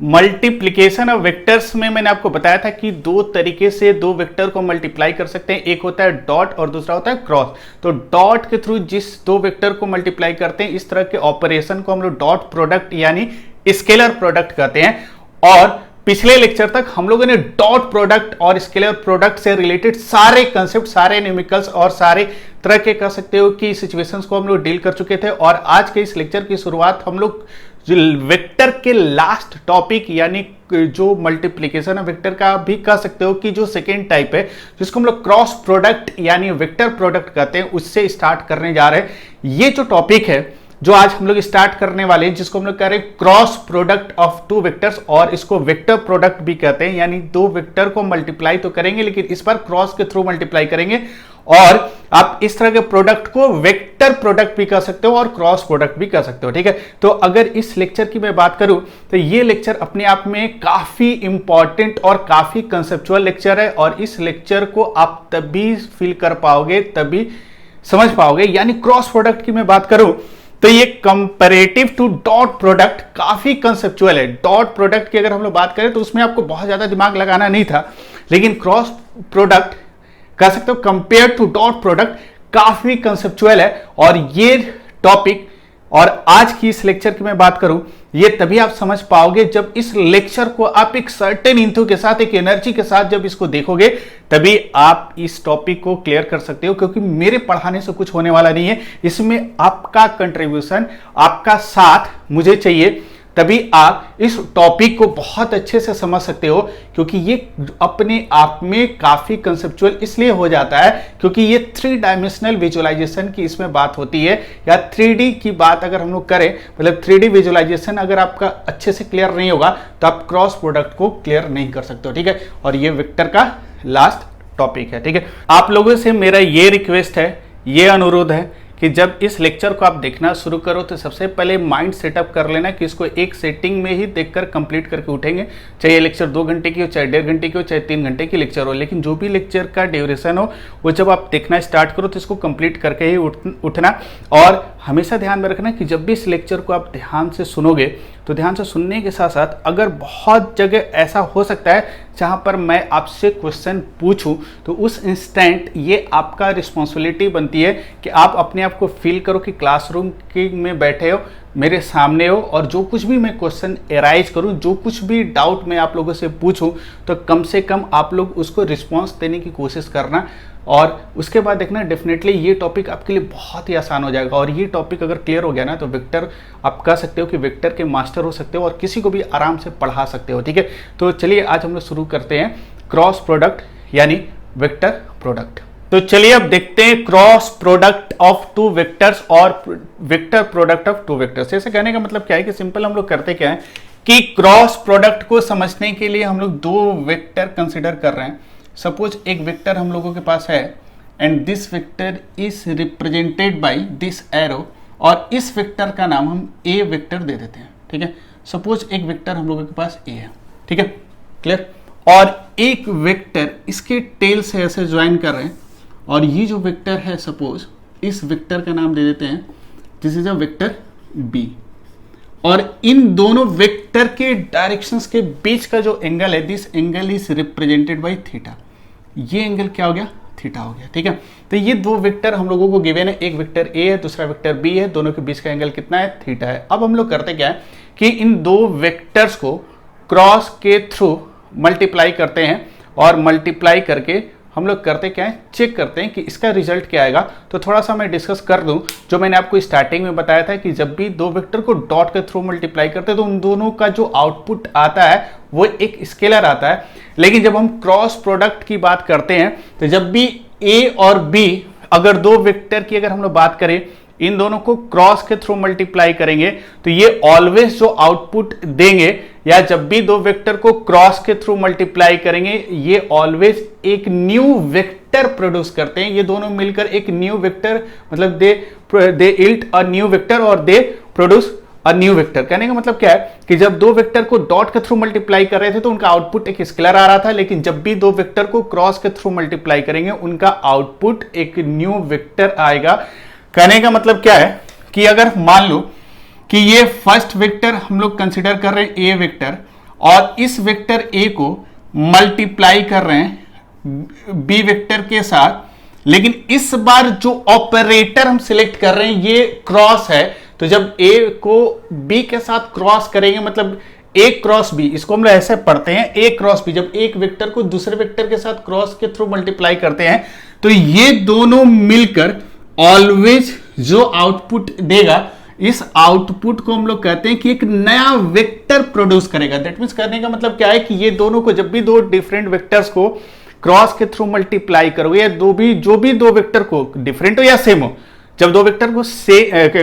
Multiplication of vectors में मैंने आपको बताया था कि दो तरीके से दो वेक्टर को मल्टीप्लाई कर सकते हैं। एक होता है डॉट और दूसरा होता है क्रॉस। तो डॉट के थ्रू जिस दो वेक्टर को मल्टीप्लाई करते हैं, इस तरह के ऑपरेशन को हम लोग डॉट प्रोडक्ट यानी स्केलर प्रोडक्ट कहते हैं। और पिछले लेक्चर तक हम लोगों ने डॉट प्रोडक्ट और स्केलर प्रोडक्ट से रिलेटेड सारे कंसेप्ट, सारे न्यूमेरिकल्स और सारे तरह के कह सकते हो कि सिचुएशंस को हम लोग डील कर चुके थे। और आज के इस लेक्चर की शुरुआत हम लोग वेक्टर के लास्ट टॉपिक यानी जो मल्टीप्लिकेशन है वेक्टर का भी कह सकते हो कि जो सेकेंड टाइप है, जिसको हम लोग क्रॉस प्रोडक्ट यानी वेक्टर प्रोडक्ट कहते हैं, उससे स्टार्ट करने जा रहे हैं। ये जो टॉपिक है जो आज हम लोग स्टार्ट करने वाले हैं, जिसको हम लोग कह रहे हैं cross product of two vectors, और इसको वेक्टर प्रोडक्ट भी कहते हैं। यानी दो वेक्टर को मल्टीप्लाई तो करेंगे लेकिन इस बार क्रॉस के थ्रू मल्टीप्लाई करेंगे। और आप इस तरह के प्रोडक्ट को वेक्टर प्रोडक्ट भी कह सकते हो और क्रॉस प्रोडक्ट भी कह सकते हो। ठीक है, तो अगर इस लेक्चर की मैं बात करूं तो ये लेक्चर अपने आप में काफी इंपॉर्टेंट और काफी कंसेप्चुअल लेक्चर है। और इस लेक्चर को आप तभी फील कर पाओगे, तभी समझ पाओगे। यानी क्रॉस प्रोडक्ट की मैं बात करूं तो ये कंपैरेटिव टू डॉट प्रोडक्ट काफी कंसेप्चुअल है। डॉट प्रोडक्ट की अगर हम लोग बात करें तो उसमें आपको बहुत ज्यादा दिमाग लगाना नहीं था, लेकिन क्रॉस प्रोडक्ट कह सकते हो कंपेयर टू डॉट प्रोडक्ट काफी कंसेप्चुअल है। और ये टॉपिक और आज की इस लेक्चर की मैं बात करूं, ये तभी आप समझ पाओगे जब इस लेक्चर को आप एक सर्टेन इंथू के साथ, एक एनर्जी के साथ जब इसको देखोगे, तभी आप इस टॉपिक को क्लियर कर सकते हो। क्योंकि मेरे पढ़ाने से कुछ होने वाला नहीं है, इसमें आपका कंट्रीब्यूशन, आपका साथ मुझे चाहिए, तभी आप इस टॉपिक को बहुत अच्छे से समझ सकते हो। क्योंकि ये अपने आप में काफी कंसेप्चुअल इसलिए हो जाता है क्योंकि ये 3 डायमेंशनल विजुअलाइजेशन की इसमें बात होती है। या 3D की बात अगर हम लोग करें, मतलब 3D विजुअलाइजेशन अगर आपका अच्छे से क्लियर नहीं होगा तो आप क्रॉस प्रोडक्ट को क्लियर नहीं कर सकते हो। ठीक है, और ये वेक्टर का लास्ट टॉपिक है। ठीक है, आप लोगों से मेरा ये रिक्वेस्ट है, ये अनुरोध है कि जब इस लेक्चर को आप देखना शुरू करो तो सबसे पहले माइंड सेटअप कर लेना कि इसको एक सेटिंग में ही देखकर कंप्लीट करके उठेंगे। चाहे लेक्चर 2 घंटे की हो, चाहे 1.5 घंटे की हो, चाहे 3 घंटे की लेक्चर हो, लेकिन जो भी लेक्चर का ड्यूरेशन हो वो जब आप देखना स्टार्ट करो तो इसको कंप्लीट करके ही उठना। और हमेशा ध्यान में रखना कि जब भी इस लेक्चर को आप ध्यान से सुनोगे तो ध्यान से सुनने के साथ साथ अगर बहुत जगह ऐसा हो सकता है जहां पर मैं आपसे क्वेश्चन पूछूं तो उस इंस्टेंट ये आपका रिस्पॉन्सिबिलिटी बनती है कि आप अपने आप को फील करो कि क्लासरूम के में बैठे हो, मेरे सामने हो, और जो कुछ भी मैं क्वेश्चन एराइज करूं, जो कुछ भी डाउट मैं आप लोगों से पूछूं, तो कम से कम आप लोग उसको रिस्पॉन्स देने की कोशिश करना। और उसके बाद देखना डेफिनेटली ये टॉपिक आपके लिए बहुत ही आसान हो जाएगा। और ये टॉपिक अगर क्लियर हो गया ना तो वेक्टर आप कह सकते हो कि वेक्टर के मास्टर हो सकते हो और किसी को भी आराम से पढ़ा सकते हो। ठीक है, तो चलिए आज हम लोग शुरू करते हैं क्रॉस प्रोडक्ट यानी वेक्टर प्रोडक्ट। तो चलिए अब देखते हैं cross product of two vectors और vector product of two vectors. ऐसे कहने का मतलब क्या है कि सिंपल हम लोग करते क्या है कि क्रॉस प्रोडक्ट को समझने के लिए हम लोग दो वेक्टर कंसिडर कर रहे हैं। सपोज एक वेक्टर हम लोगों के पास है and this vector is represented by this arrow, और इस वेक्टर का नाम हम ए वेक्टर दे देते हैं। ठीक है, सपोज एक वेक्टर हम लोगों के पास ए है। ठीक है, क्लियर। और एक वेक्टर इसके टेल से ऐसे ज्वाइन कर रहे हैं, और ये जो वेक्टर है सपोज इस वेक्टर का नाम दे देते हैं this is a vector B. और इन दोनों वेक्टर के डायरेक्शंस के बीच का जो एंगल है, this angle is represented by theta. ये एंगल क्या हो गया? थीटा हो गया। ठीक है, तो ये दो वेक्टर हम लोगों को गिवन है, एक वेक्टर ए है, दूसरा वेक्टर बी है, दोनों के बीच का एंगल कितना है? थीटा है। अब हम लोग करते क्या है कि इन दो वेक्टर्स को क्रॉस के थ्रू मल्टीप्लाई करते हैं, और मल्टीप्लाई करके हम लोग करते क्या है, चेक करते हैं कि इसका रिजल्ट क्या आएगा। तो थोड़ा सा मैं डिस्कस कर दूं, जो मैंने आपको स्टार्टिंग में बताया था कि जब भी दो वेक्टर को डॉट के थ्रू मल्टीप्लाई करते हैं तो उन दोनों का जो आउटपुट आता है वो एक स्केलर आता है। लेकिन जब हम क्रॉस प्रोडक्ट की बात करते हैं तो जब भी ए और बी, अगर दो वेक्टर की अगर हम लोग बात करें, इन दोनों को क्रॉस के थ्रू मल्टीप्लाई करेंगे तो ये ऑलवेज जो आउटपुट देंगे, या जब भी दो वेक्टर को क्रॉस के थ्रू मल्टीप्लाई करेंगे, ये ऑलवेज एक न्यू वेक्टर प्रोड्यूस करते हैं। ये दोनों मिलकर एक न्यू वेक्टर, मतलब दे इल्ट अ न्यू वेक्टर और they produce a new vector. कहने का मतलब क्या है कि जब दो वेक्टर को डॉट के थ्रू मल्टीप्लाई कर रहे थे तो उनका आउटपुट एक स्केलर आ रहा था, लेकिन जब भी दो वेक्टर को क्रॉस के थ्रू मल्टीप्लाई करेंगे उनका आउटपुट एक न्यू वेक्टर आएगा। कहने का मतलब क्या है कि अगर मान लो कि ये फर्स्ट वेक्टर हम लोग कंसिडर कर रहे हैं ए वेक्टर, और इस वेक्टर ए को मल्टीप्लाई कर रहे हैं बी वेक्टर के साथ, लेकिन इस बार जो ऑपरेटर हम सिलेक्ट कर रहे हैं ये क्रॉस है। तो जब ए को बी के साथ क्रॉस करेंगे, मतलब ए क्रॉस बी, इसको हम लोग ऐसे पढ़ते हैं ए क्रॉस बी, जब एक वेक्टर को दूसरे वेक्टर के साथ क्रॉस के थ्रू मल्टीप्लाई करते हैं तो ये दोनों मिलकर ऑलवेज जो आउटपुट देगा, इस आउटपुट को हम लोग कहते हैं कि एक नया वेक्टर प्रोड्यूस करेगा। दैट मींस करने का मतलब क्या है कि ये दोनों को जब भी दो डिफरेंट वेक्टर्स को क्रॉस के थ्रू मल्टीप्लाई करोगे, या जो भी दो वेक्टर को डिफरेंट हो या सेम हो, जब दो वेक्टर को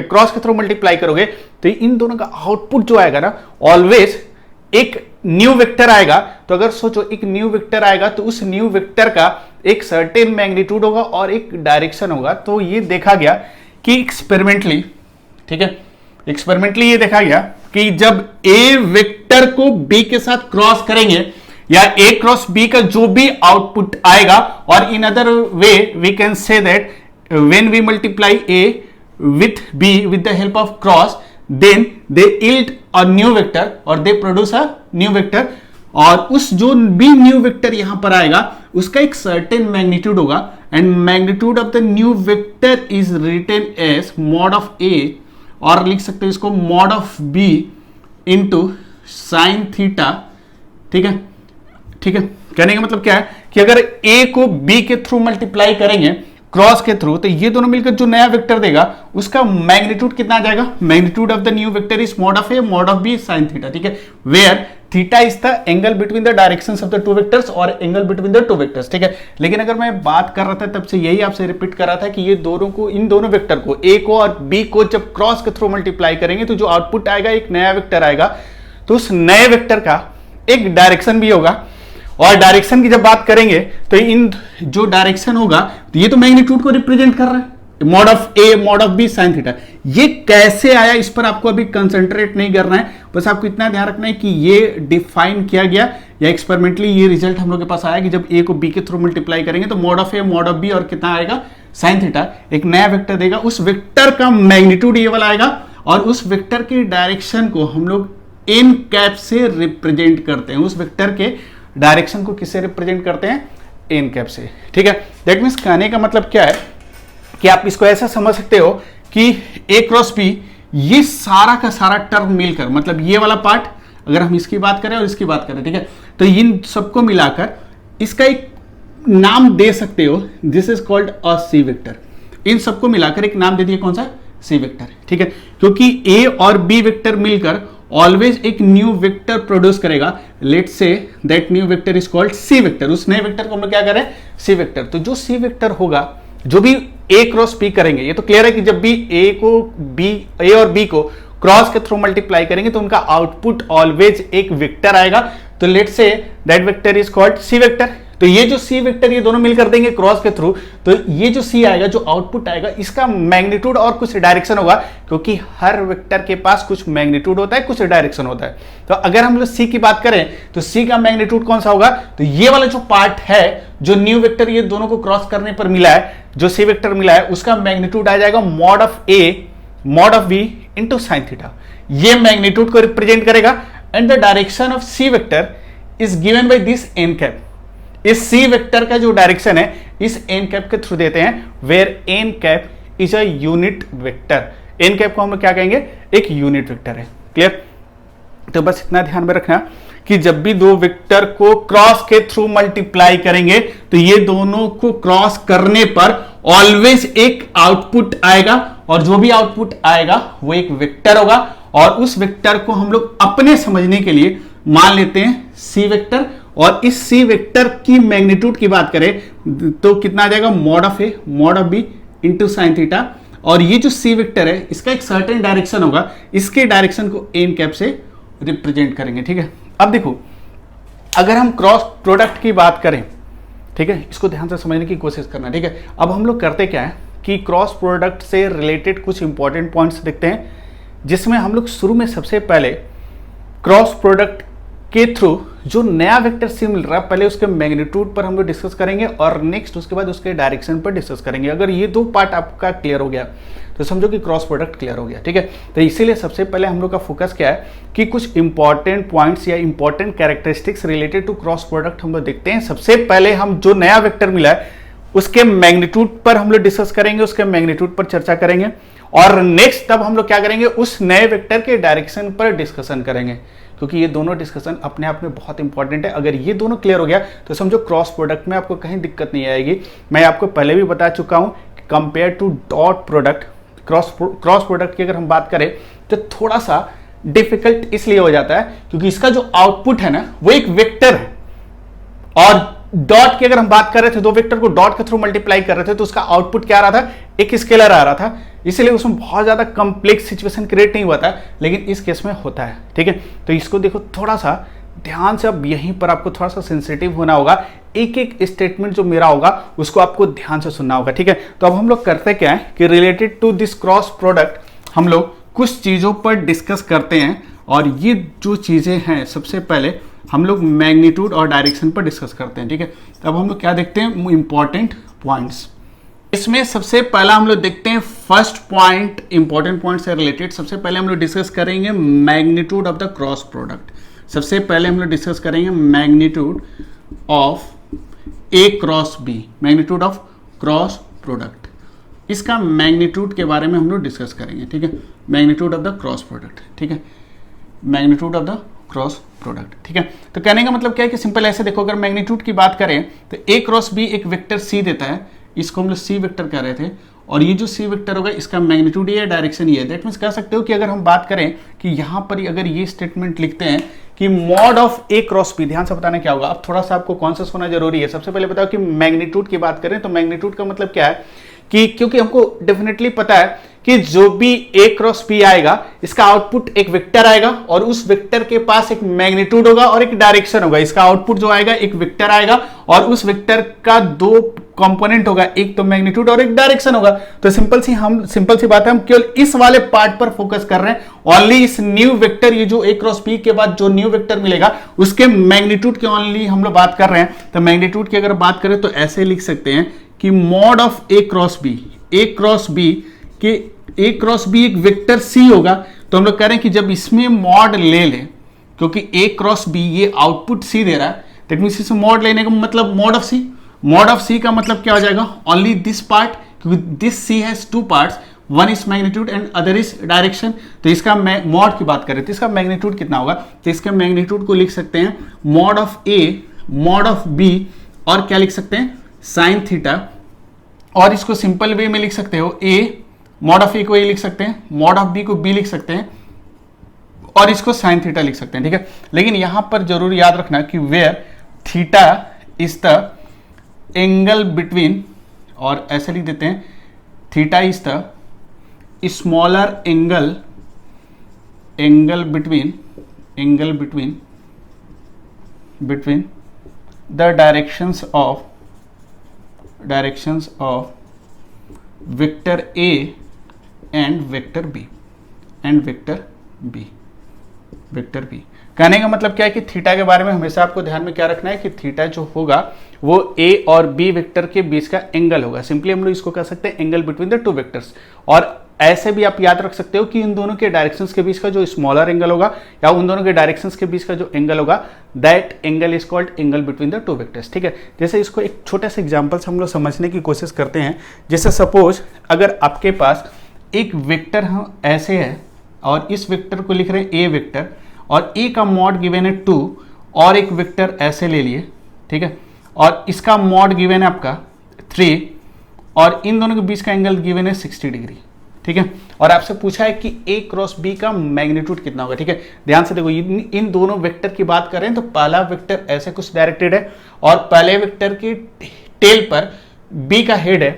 क्रॉस के थ्रू मल्टीप्लाई करोगे तो इन दोनों का आउटपुट जो आएगा ना, ऑलवेज एक न्यू वेक्टर आएगा। तो अगर सोचो एक न्यू वेक्टर आएगा तो उस न्यू वेक्टर का एक सर्टेन मैग्नीट्यूड होगा और एक डायरेक्शन होगा। तो ये देखा गया कि एक्सपेरिमेंटली, ठीक है, एक्सपेरिमेंटली ये देखा गया कि जब ए वेक्टर को बी के साथ क्रॉस करेंगे या ए क्रॉस बी का जो भी आउटपुट आएगा, और in other way we can say that when we multiply A with B with the help of cross, then they yield a new vector और they produce a new vector, और उस जो भी न्यू वेक्टर यहां पर आएगा उसका एक सर्टेन मैग्नीट्यूड होगा, and magnitude of the new vector is written as mod of A, और लिख सकते हैं इसको mod of B into sine theta. ठीक है, ठीक है, कहने का मतलब क्या है कि अगर a को b के थ्रू मल्टीप्लाई करेंगे क्रॉस के थ्रू, तो ये दोनों मिलकर जो नया वेक्टर देगा उसका मैग्नीट्यूड कितना आ जाएगा, magnitude of the new vector is mod of a mod of b sin theta. ठीक है, where theta is the angle between the directions of the two vectors और angle between the two vectors. ठीक है, लेकिन अगर मैं बात कर रहा था तब से यही आपसे रिपीट कर रहा था कि ये दोनों को, इन दोनों वेक्टर को a को और b को जब क्रॉस के थ्रू मल्टीप्लाई करेंगे तो जो आउटपुट आएगा एक नया वेक्टर आएगा। तो उस नए वेक्टर का एक डायरेक्शन भी होगा, और डायरेक्शन की जब बात करेंगे तो इन जो डायरेक्शन होगा तो ये तो मैग्नीट्यूड को रिप्रेजेंट कर रहा है, mod of A mod of B sine theta. ये कैसे आया इस पर आपको अभी कंसंट्रेट नहीं करना है, बस आपको इतना ध्यान रखना है कि ये डिफाइन किया गया या एक्सपेरिमेंटली ये रिजल्ट हम लोग के पास आया कि जब ए को बी के थ्रू मल्टीप्लाई करेंगे तो mod of A mod of B और कितना आएगा साइन थीटा, एक नया वेक्टर देगा। उस वेक्टर का मैग्नीट्यूड ये वाला आएगा, और उस वेक्टर की डायरेक्शन को हम लोग एन कैप से रिप्रेजेंट करते हैं। उस वेक्टर के डायरेक्शन को किससे रिप्रेजेंट करते हैं, एन कैप से। ठीक है, दैट मीन्स कहने का मतलब क्या है कि आप इसको ऐसा समझ सकते हो कि ए क्रॉस बी, ये सारा का सारा टर्म मिलकर, मतलब ये वाला पार्ट अगर हम इसकी बात करें और इसकी बात करें, ठीक है, तो इन सबको मिलाकर इसका एक नाम दे सकते हो, this is called a C vector. इन सबको मिलाकर एक नाम दे दिए, कौन सा, सी वेक्टर। ठीक है, क्योंकि ए और बी वेक्टर मिलकर ऑलवेज एक न्यू वेक्टर प्रोड्यूस करेगा। Let's say that new vector is called C vector. उस नए वेक्टर को हम लोग क्या करें, सी वेक्टर। तो जो सी वेक्टर होगा, जो भी ए क्रॉस बी करेंगे, ये तो क्लियर है कि जब भी ए और बी को क्रॉस के थ्रू मल्टीप्लाई करेंगे तो उनका आउटपुट ऑलवेज एक वेक्टर आएगा। तो let's say that vector is called C vector. तो ये जो सी वेक्टर ये दोनों मिलकर देंगे क्रॉस के थ्रू, तो ये जो सी आएगा, जो आउटपुट आएगा, इसका मैग्नीट्यूड और कुछ डायरेक्शन होगा, क्योंकि हर वेक्टर के पास कुछ मैग्नीट्यूड होता है, कुछ डायरेक्शन होता है। तो अगर हम लोग सी की बात करें तो सी का मैग्नीट्यूड कौन सा होगा, तो ये वाला जो पार्ट है, जो न्यू वेक्टर ये दोनों को क्रॉस करने पर मिला है, जो सी वेक्टर मिला है, उसका मैग्नीट्यूड आ जाएगा mod of A mod of B into sine theta. ये मैग्नीट्यूड को रिप्रेजेंट करेगा, and the direction of C vector is given by this N cap. इस सी वेक्टर का जो डायरेक्शन है इस एन कैप के थ्रू देते हैं, where N cap is a unit vector. N cap को हम लोग क्या कहेंगे, एक यूनिट वेक्टर है। क्लियर? तो बस इतना ध्यान में रखना कि जब भी दो वेक्टर को क्रॉस के थ्रू मल्टीप्लाई करेंगे तो ये दोनों को क्रॉस करने पर ऑलवेज एक आउटपुट आएगा, और जो भी आउटपुट आएगा वो एक वेक्टर होगा, और उस वेक्टर को हम लोग अपने समझने के लिए मान लेते हैं सी वेक्टर। और इस सी वेक्टर की मैग्नीट्यूड की बात करें तो कितना आ जाएगा, mod of A mod of B into sine theta. और ये जो सी वेक्टर है इसका एक सर्टेन डायरेक्शन होगा, इसके डायरेक्शन को एन कैप से रिप्रेजेंट करेंगे। ठीक है, अब देखो अगर हम क्रॉस प्रोडक्ट की बात करें, ठीक है, इसको ध्यान से समझने की कोशिश करना। ठीक है, अब हम लोग करते क्या है कि क्रॉस प्रोडक्ट से रिलेटेड कुछ इंपॉर्टेंट पॉइंट्स देखते हैं, जिसमें हम लोग शुरू में सबसे पहले क्रॉस प्रोडक्ट के थ्रू जो नया वेक्टर सी मिल रहा है, पहले उसके मैग्नीट्यूड पर हम लोग डिस्कस करेंगे और नेक्स्ट उसके बाद उसके डायरेक्शन पर डिस्कस करेंगे। अगर ये दो पार्ट आपका क्लियर हो गया तो समझो कि क्रॉस प्रोडक्ट क्लियर हो गया, ठीक है। तो इसीलिए सबसे पहले हम लोग का फोकस क्या है कि कुछ इंपॉर्टेंट पॉइंट्स या important characteristics related to cross product हम लोग देखते हैं। सबसे पहले हम जो नया वेक्टर मिला है उसके मैग्नीट्यूड पर हम लोग डिस्कस करेंगे, उसके मैग्नीट्यूड पर चर्चा करेंगे और नेक्स्ट तब हम लोग क्या करेंगे, उस नए वेक्टर के डायरेक्शन पर डिस्कशन करेंगे, क्योंकि ये दोनों डिस्कशन अपने आप में बहुत इंपॉर्टेंट है। अगर ये दोनों क्लियर हो गया तो समझो क्रॉस प्रोडक्ट में आपको कहीं दिक्कत नहीं आएगी। मैं आपको पहले भी बता चुका हूं compare to dot product, cross product की अगर हम बात करें तो थोड़ा सा डिफिकल्ट इसलिए हो जाता है क्योंकि इसका जो आउटपुट है ना वो एक वेक्टर है, और डॉट की अगर हम बात कर रहे थे, दो वेक्टर को डॉट के थ्रू मल्टीप्लाई कर रहे थे तो उसका आउटपुट क्या आ रहा था, एक स्केलर आ रहा था, इसलिए उसमें बहुत ज्यादा कंप्लेक्स सिचुएशन क्रिएट नहीं हुआ था, लेकिन इस केस में होता है, ठीक है। तो इसको देखो थोड़ा सा ध्यान से, अब यहीं पर आपको थोड़ा सा सेंसिटिव होना होगा, एक एक स्टेटमेंट जो मेरा होगा उसको आपको ध्यान से सुनना होगा, ठीक है। तो अब हम लोग करते क्या है कि related to this cross product हम लोग कुछ चीजों पर डिस्कस करते हैं, और ये जो चीजें हैं सबसे पहले हम लोग मैग्नीट्यूड और डायरेक्शन पर डिस्कस करते हैं, ठीक है। तो अब हम लोग क्या देखते हैं, इंपॉर्टेंट पॉइंट्स। इसमें सबसे पहला हम लोग देखते हैं फर्स्ट पॉइंट, इंपॉर्टेंट पॉइंट से रिलेटेड सबसे पहले हम लोग डिस्कस करेंगे magnitude of the cross product. सबसे पहले हम लोग डिस्कस करेंगे magnitude of A cross B, magnitude of cross product. इसका मैग्नीट्यूड के बारे में हम लोग डिस्कस करेंगे, ठीक है। Magnitude of the cross product, ठीक है, magnitude of the cross product, ठीक है। तो कहने का मतलब क्या है कि सिंपल ऐसे देखो, अगर मैग्नीट्यूड की बात करें तो ए क्रॉस बी एक वेक्टर सी देता है, इसको हम लोग सी वेक्टर कह रहे थे, और ये जो सी वेक्टर होगा इसका मैग्नीट्यूड ये डायरेक्शन ये है। दैट मींस कह सकते हो कि अगर हम बात करें कि यहां पर अगर ये स्टेटमेंट लिखते हैं कि mod of A cross B, ध्यान से बताना क्या होगा, अब थोड़ा सा आपको कॉन्शियस होना जरूरी है। सबसे पहले बताओ कि मैग्नीट्यूड की बात करें तो मैग्नीट्यूड का मतलब क्या है कि क्योंकि हमको डेफिनेटली पता है कि जो भी ए क्रॉस बी आएगा इसका आउटपुट एक वेक्टर आएगा और उस वेक्टर के पास एक मैग्नीट्यूड होगा और एक डायरेक्शन होगा। इसका आउटपुट जो आएगा एक वेक्टर आएगा और उस वेक्टर का दो कंपोनेंट होगा, एक तो मैग्नीट्यूड और एक डायरेक्शन होगा। तो सिंपल सी बात है, हम केवल इस वाले पार्ट पर फोकस कर रहे हैं, ओनली इस न्यू वेक्टर, ये जो ए क्रॉस बी के बाद जो न्यू वेक्टर मिलेगा उसके मैग्नीट्यूड की ओनली हम लोग बात कर रहे हैं। तो मैग्नीट्यूड की अगर बात करें तो ऐसे लिख सकते हैं कि mod of A cross B, A cross B के ए क्रॉस बी एक वेक्टर सी होगा, तो हम लोग कह रहे हैं कि जब इसमें मॉड ले ले, क्योंकि ए क्रॉस बी ये आउटपुट सी दे रहा है, दैट मींस इसमें मॉड लेने का मतलब mod of C, mod of C का मतलब क्या हो जाएगा, ओनली दिस पार्ट, क्योंकि this C has two parts, one is magnitude and other is direction. तो इसका मॉड की बात करें तो इसका मैग्नीट्यूड कितना होगा, तो इसके मैग्नीट्यूड को लिख सकते हैं mod of A, mod of B, और क्या लिख सकते हैं साइन थीटा, और इसको सिंपल वे में लिख सकते हो ए, मॉड ऑफ ए को ए लिख सकते हैं, मॉड ऑफ बी को बी लिख सकते हैं, और इसको साइन थीटा लिख सकते हैं, ठीक है। लेकिन यहां पर जरूर याद रखना कि where theta is the angle between, और ऐसे लिख देते हैं theta is the smaller angle between the directions of vector A and vector B, कहने का मतलब क्या है कि थीटा के बारे में हमेशा आपको ध्यान में क्या रखना है कि थीटा जो होगा वो ए और बी वेक्टर के बीच का एंगल होगा। सिंपली हम लोग इसको कह सकते हैं angle between the two vectors, और ऐसे भी आप याद रख सकते हो कि इन दोनों के डायरेक्शंस के बीच का जो स्मॉलर एंगल होगा या उन दोनों के डायरेक्शंस के बीच का जो एंगल होगा, that angle is called angle between the two vectors, ठीक है। जैसे इसको एक छोटे से एग्जांपल से हम लोग समझने की कोशिश करते हैं। जैसे सपोज अगर आपके पास एक वेक्टर हम ऐसे है और इस वेक्टर को लिख रहे हैं ए वेक्टर, और ए का मॉड गिवन है 2, और एक वेक्टर ऐसे ले लिए, ठीक है, और इसका मॉड गिवन है आपका 3, और इन दोनों के बीच का एंगल गिवन है 60 डिग्री, ठीक है। और आपसे पूछा है कि ए क्रॉस बी का मैग्नीट्यूड कितना होगा, ठीक है। ध्यान से देखो, इन दोनों वेक्टर की बात करें तो पहला वेक्टर ऐसे कुछ डायरेक्टेड है और पहले वेक्टर की टेल पर बी का हेड है,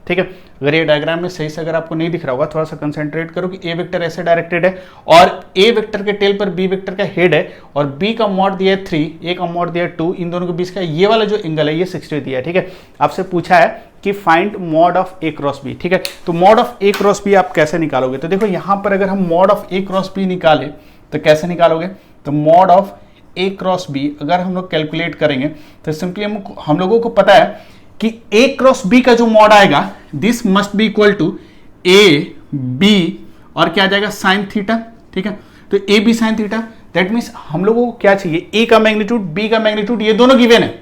ठीक है। अगर ये डायग्राम में सही से अगर आपको नहीं दिख रहा होगा, थोड़ा सा कंसेंट्रेट करो कि ए वेक्टर ऐसे डायरेक्टेड है और ए वेक्टर के टेल पर बी वेक्टर का हेड है, और बी का मॉड दिया है 3, ए का मॉड दिया है 2, इन दोनों के बीच का ये वाला जो एंगल है ये 60 दिया है, ठीक है। आपसे पूछा है कि find mod of A cross B, ठीक है। तो mod of A cross B आप कैसे निकालोगे, तो देखो यहां पर अगर हम mod of A cross B निकाले तो कैसे निकालोगे, तो mod of A cross B अगर हम लोग कैलकुलेट करेंगे तो सिंपली हम लोगों को पता है कि ए क्रॉस बी का जो मॉड आएगा this must be equal to A B और क्या आ जाएगा साइन थीटा, ठीक है। तो A B sine theta that means हम लोगों को क्या चाहिए, ए का मैग्नीट्यूड बी का मैग्नीट्यूड ये दोनों गिवन है।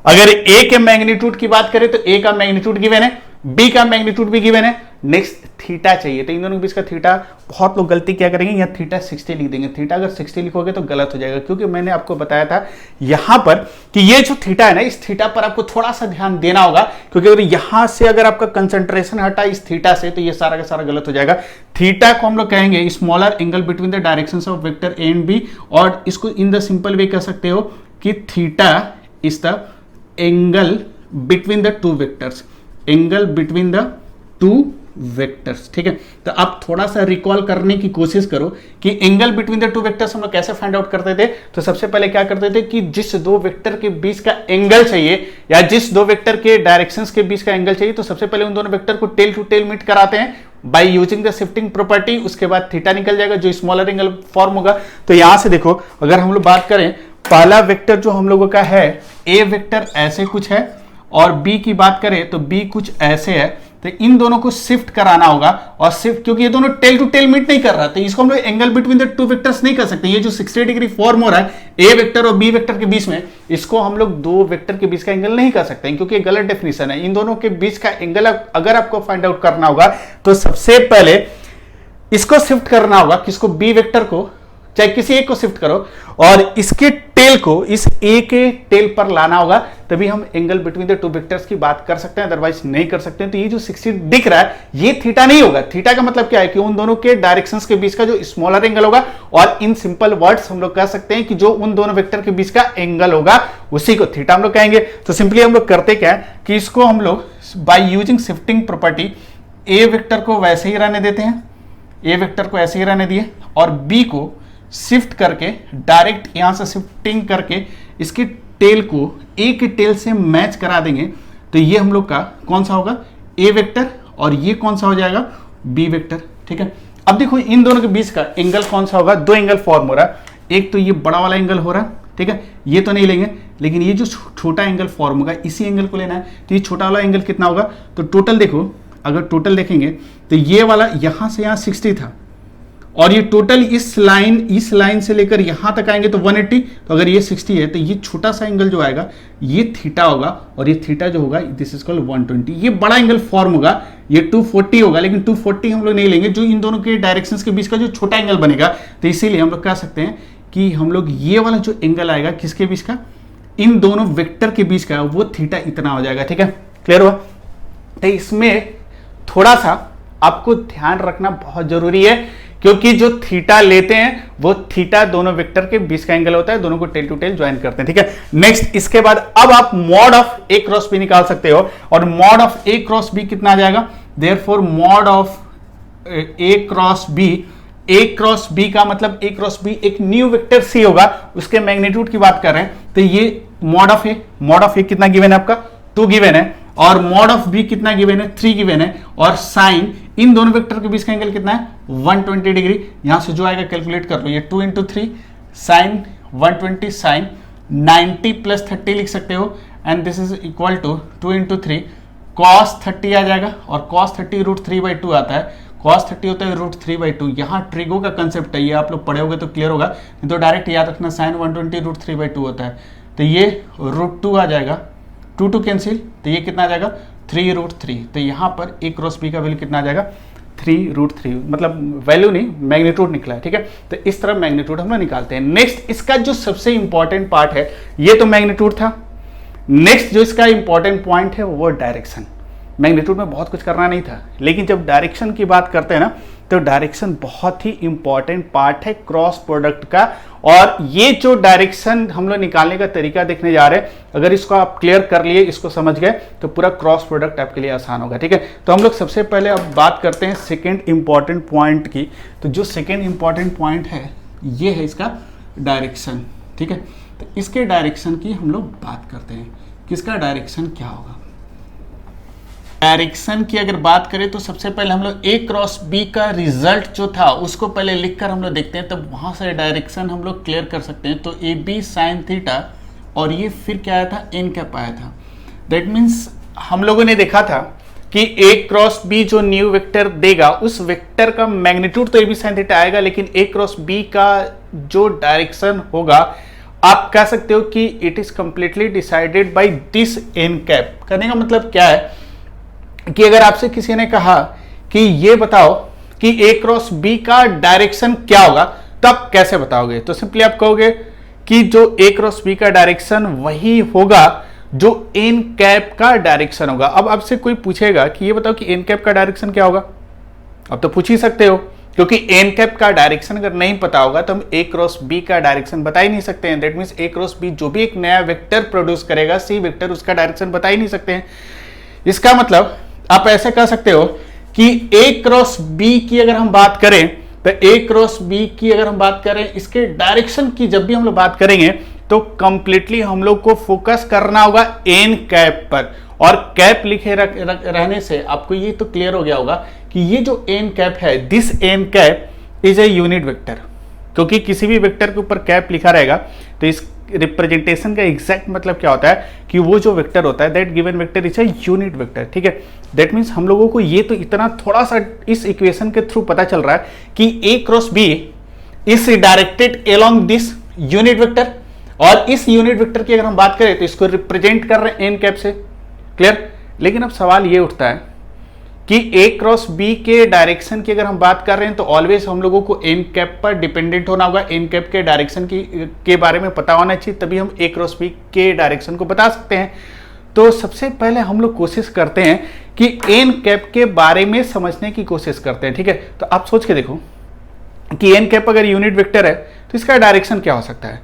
अगर ए के मैग्नीट्यूड की बात करें तो ए का मैग्नीट्यूड गिवन है, बी का मैग्नीट्यूड भी गिवन है, नेक्स्ट थीटा चाहिए। तो इन दोनों के बीच का थीटा, बहुत लोग गलती क्या करेंगे यहाँ थीटा 60 लिख देंगे। थीटा अगर 60 लिखोगे तो गलत हो जाएगा, क्योंकि मैंने आपको बताया था यहां पर कि ये जो थीटा है ना, इस थीटा पर आपको थोड़ा सा ध्यान देना होगा, क्योंकि अगर यहां से अगर आपका कंसंट्रेशन हटा इस थीटा से तो ये सारा का सारा गलत हो जाएगा। थीटा को हम लोग कहेंगे smaller angle between the directions of vector A and B, और इसको इन द सिंपल वे कह सकते हो कि theta is the angle between the two vectors, angle between the two vectors, ठीक है। तो आप थोड़ा सा रिकॉल करने की कोशिश करो कि angle between the two vectors हम लोग कैसे फाइंड आउट करते थे। तो सबसे पहले क्या करते थे कि जिस दो वेक्टर के बीच का एंगल चाहिए या जिस दो वेक्टर के डायरेक्शंस के बीच का एंगल चाहिए, तो सबसे पहले उन दोनों वेक्टर को टेल टू टेल मीट कराते हैं by using the shifting property. उसके बाद थीटा निकल जाएगा जो स्मॉलर एंगल फॉर्म होगा। तो यहां से देखो, अगर हम लोग बात करें पहला वेक्टर जो हम लोगों का है ए वेक्टर ऐसे कुछ है और बी की बात करें तो बी कुछ ऐसे है, तो इन दोनों को शिफ्ट कराना होगा। और शिफ्ट क्योंकि ये दोनों टेल टू टेल मीट नहीं कर रहा, तो इसको हम लोग angle between the two vectors नहीं कर सकते। ये जो 60 डिग्री फॉर्म हो रहा है ए वेक्टर और बी वेक्टर के बीच में, इसको हम लोग दो वेक्टर के बीच का एंगल नहीं कर सकते क्योंकि ये गलत डेफिनेशन है। इन दोनों के बीच का एंगल अगर आपको फाइंड आउट करना होगा तो सबसे पहले इसको शिफ्ट करना होगा, किसको, बी वेक्टर को, चाहे किसी एक को शिफ्ट करो, और इसके टेल को इस ए के टेल पर लाना होगा, तभी हम angle between the two vectors की बात कर सकते हैं, अदरवाइज नहीं कर सकते हैं। तो ये जो 60 दिख रहा है ये थीटा नहीं होगा। थीटा का मतलब क्या है कि उन दोनों के डायरेक्शंस के बीच का जो स्मॉलर एंगल होगा, और इन सिंपल वर्ड्स हम लोग कह सकते हैं कि जो उन दोनों वेक्टर के बीच का एंगल होगा उसी को थीटा हम लोग कहेंगे। तो सिंपली हम लोग करते क्या है कि इसको हम लोग by using shifting property A vector को वैसे ही रहने देते हैं, ए वेक्टर को ऐसे ही रहने दिए, और बी को शिफ्ट करके डायरेक्ट यहां से शिफ्टिंग करके इसके टेल को ए के टेल से मैच करा देंगे। तो ये हम लोग का कौन सा होगा, ए वेक्टर, और ये कौन सा हो जाएगा, बी वेक्टर, ठीक है। अब देखो इन दोनों के बीच का एंगल कौन सा होगा, दो एंगल फॉर्म हो रहा है, एक तो ये बड़ा वाला एंगल हो रहा है, ठीक है, ये तो नहीं लेंगे, लेकिन ये जो छोटा एंगल फॉर्म होगा इसी एंगल को लेना है। तो ये छोटा वाला एंगल कितना होगा, तो टोटल देखो, अगर टोटल देखेंगे तो ये वाला यहां से यहां 60 था, और ये टोटल इस लाइन से लेकर यहां तक आएंगे तो 180। तो अगर ये 60 है तो ये छोटा सा एंगल जो आएगा ये थीटा होगा, और ये थीटा जो होगा दिस इज कॉल्ड 120। ये बड़ा एंगल फॉर्म होगा, ये 240 होगा, लेकिन 240 हम लोग नहीं लेंगे, जो इन दोनों के डायरेक्शंस के बीच का जो छोटा एंगल बनेगा। तो इसीलिए हम लोग कह सकते हैं कि हम लोग ये वाला जो एंगल आएगा किसके बीच का, इन दोनों वेक्टर के बीच का, वो थीटा इतना हो जाएगा, ठीक है, क्लियर हुआ। तो इसमें थोड़ा सा आपको ध्यान रखना बहुत जरूरी है, क्योंकि जो थीटा लेते हैं वो थीटा दोनों वेक्टर के बीच का एंगल होता है, दोनों को टेल टू टेल ज्वाइन करते हैं, ठीक है। नेक्स्ट, इसके बाद अब आप mod of A cross B निकाल सकते हो, और mod of A cross B कितना आ जाएगा, therefore mod of A cross B का मतलब ए क्रॉस बी एक न्यू वेक्टर सी होगा, उसके मैग्नीट्यूड की बात कर रहे हैं। तो ये मॉड ऑफ ए कितना गिवन है आपका, 2 गिवन है, और मॉड ऑफ बी कितना गिवन है, 3 गिवन है, और साइन इन दोनों वेक्टर के बीच का एंगल कितना है, 120 डिग्री। यहां से जो आएगा कैलकुलेट कर लो, ये 2 × 3 साइन 120 साइन 90 + 30 लिख सकते हो, and this is equal to 2 × 3 cos 30 आ जाएगा, और cos 30 √3/2 आता है, cos 30 होता है √3/2। यहाँ ट्रिगो का कंसेप्ट है, ये आप लोग पढ़े होगे तो क्लियर होगा, तो डायरेक्ट याद रखना साइन 120 √3/2 होता है। तो ये √2 आ जाएगा, 2 कैंसिल, तो ये कितना आ जाएगा 3√3। तो यहाँ पर ए क्रॉस बी का वैल्यू कितना आ जाएगा 3√3, मतलब वैल्यू नहीं मैग्नीट्यूड निकला है, ठीक है। तो इस तरह मैग्नीट्यूड हम लोग निकालते हैं। नेक्स्ट, इसका जो सबसे इंपॉर्टेंट पार्ट है, ये तो मैग्नीट्यूड था। नेक्स्ट जो इसका इंपॉर्टेंट पॉइंट है वो डायरेक्शन। मैग्नीट्यूड में बहुत कुछ करना नहीं था, लेकिन जब डायरेक्शन की बात करते हैं ना, तो डायरेक्शन बहुत ही इंपॉर्टेंट पार्ट है क्रॉस प्रोडक्ट का। और ये जो डायरेक्शन हम लोग निकालने का तरीका देखने जा रहे हैं, अगर इसको आप क्लियर कर लिए, इसको समझ गए, तो पूरा क्रॉस प्रोडक्ट आपके लिए आसान होगा, ठीक है। तो हम लोग सबसे पहले अब बात करते हैं सेकेंड इंपॉर्टेंट पॉइंट की। तो जो सेकेंड इंपॉर्टेंट पॉइंट है ये है इसका डायरेक्शन, ठीक है। तो इसके डायरेक्शन की हम लोग बात करते हैं, किसका डायरेक्शन क्या होगा। डायरेक्शन की अगर बात करें तो सबसे पहले हम लोग ए क्रॉस बी का रिजल्ट जो था उसको पहले लिखकर हम लोग देखते हैं, तब वहां से डायरेक्शन हम लोग क्लियर कर सकते हैं। तो ए बी साइन थीटा और ये फिर क्या आया था, एन कैप आया था। दैट मीन्स हम लोगों ने देखा था कि ए क्रॉस बी जो न्यू वेक्टर देगा उस वेक्टर का मैग्नीट्यूड तो ए बी साइन थीटा आएगा, लेकिन ए क्रॉस बी का जो डायरेक्शन होगा आप कह सकते हो कि it is completely decided by this N cap. कहने का मतलब क्या है कि अगर आपसे किसी ने कहा कि ये बताओ कि ए क्रॉस बी का डायरेक्शन क्या होगा, तब कैसे बताओगे? तो सिंपली आप कहोगे कि जो ए क्रॉस बी का डायरेक्शन वही होगा जो एन कैप का डायरेक्शन होगा। अब आपसे कोई पूछेगा कि ये बताओ कि एन कैप का डायरेक्शन क्या होगा, अब तो पूछ ही सकते हो, क्योंकि एन कैप का डायरेक्शन अगर नहीं पता होगा तो हम ए क्रॉस बी का डायरेक्शन बता ही नहीं सकते हैं। That means A cross B जो भी एक नया वेक्टर प्रोड्यूस करेगा, सी वेक्टर, उसका डायरेक्शन बता ही नहीं सकते हैं। इसका मतलब आप ऐसे कह सकते हो कि ए क्रॉस बी की अगर हम बात करें तो ए क्रॉस बी की अगर हम बात करें, इसके डायरेक्शन की जब भी हम लोग बात करेंगे तो कंप्लीटली हम लोग को फोकस करना होगा एन कैप पर। और कैप लिखे रहने से आपको ये तो क्लियर हो गया होगा कि ये जो एन कैप है, this N cap is a unit vector, क्योंकि किसी भी वेक्टर के ऊपर कैप लिखा रहेगा तो इस रिप्रेजेंटेशन का एग्जैक्ट मतलब क्या होता है कि वो जो वेक्टर होता है that given vector is a unit vector. ठीक है, दैट मीन्स हम लोगों को ये तो इतना थोड़ा सा इस इक्वेशन के थ्रू पता चल रहा है कि A cross B is directed along this unit vector, और इस यूनिट वेक्टर की अगर हम बात करें तो इसको रिप्रेजेंट कर रहे हैं एन कैप से। क्लियर? लेकिन अब सवाल ये उठता है कि ए क्रॉस बी के डायरेक्शन की अगर हम बात कर रहे हैं तो ऑलवेज हम लोगों को एन कैप पर डिपेंडेंट होना होगा, एन कैप के डायरेक्शन के बारे में पता होना चाहिए, तभी हम ए क्रॉस बी के डायरेक्शन को बता सकते हैं। तो सबसे पहले हम लोग कोशिश करते हैं कि एन कैप के बारे में समझने की कोशिश करते हैं। ठीक है, तो आप सोच के देखो कि एन कैप अगर यूनिट वेक्टर है तो इसका डायरेक्शन क्या हो सकता है,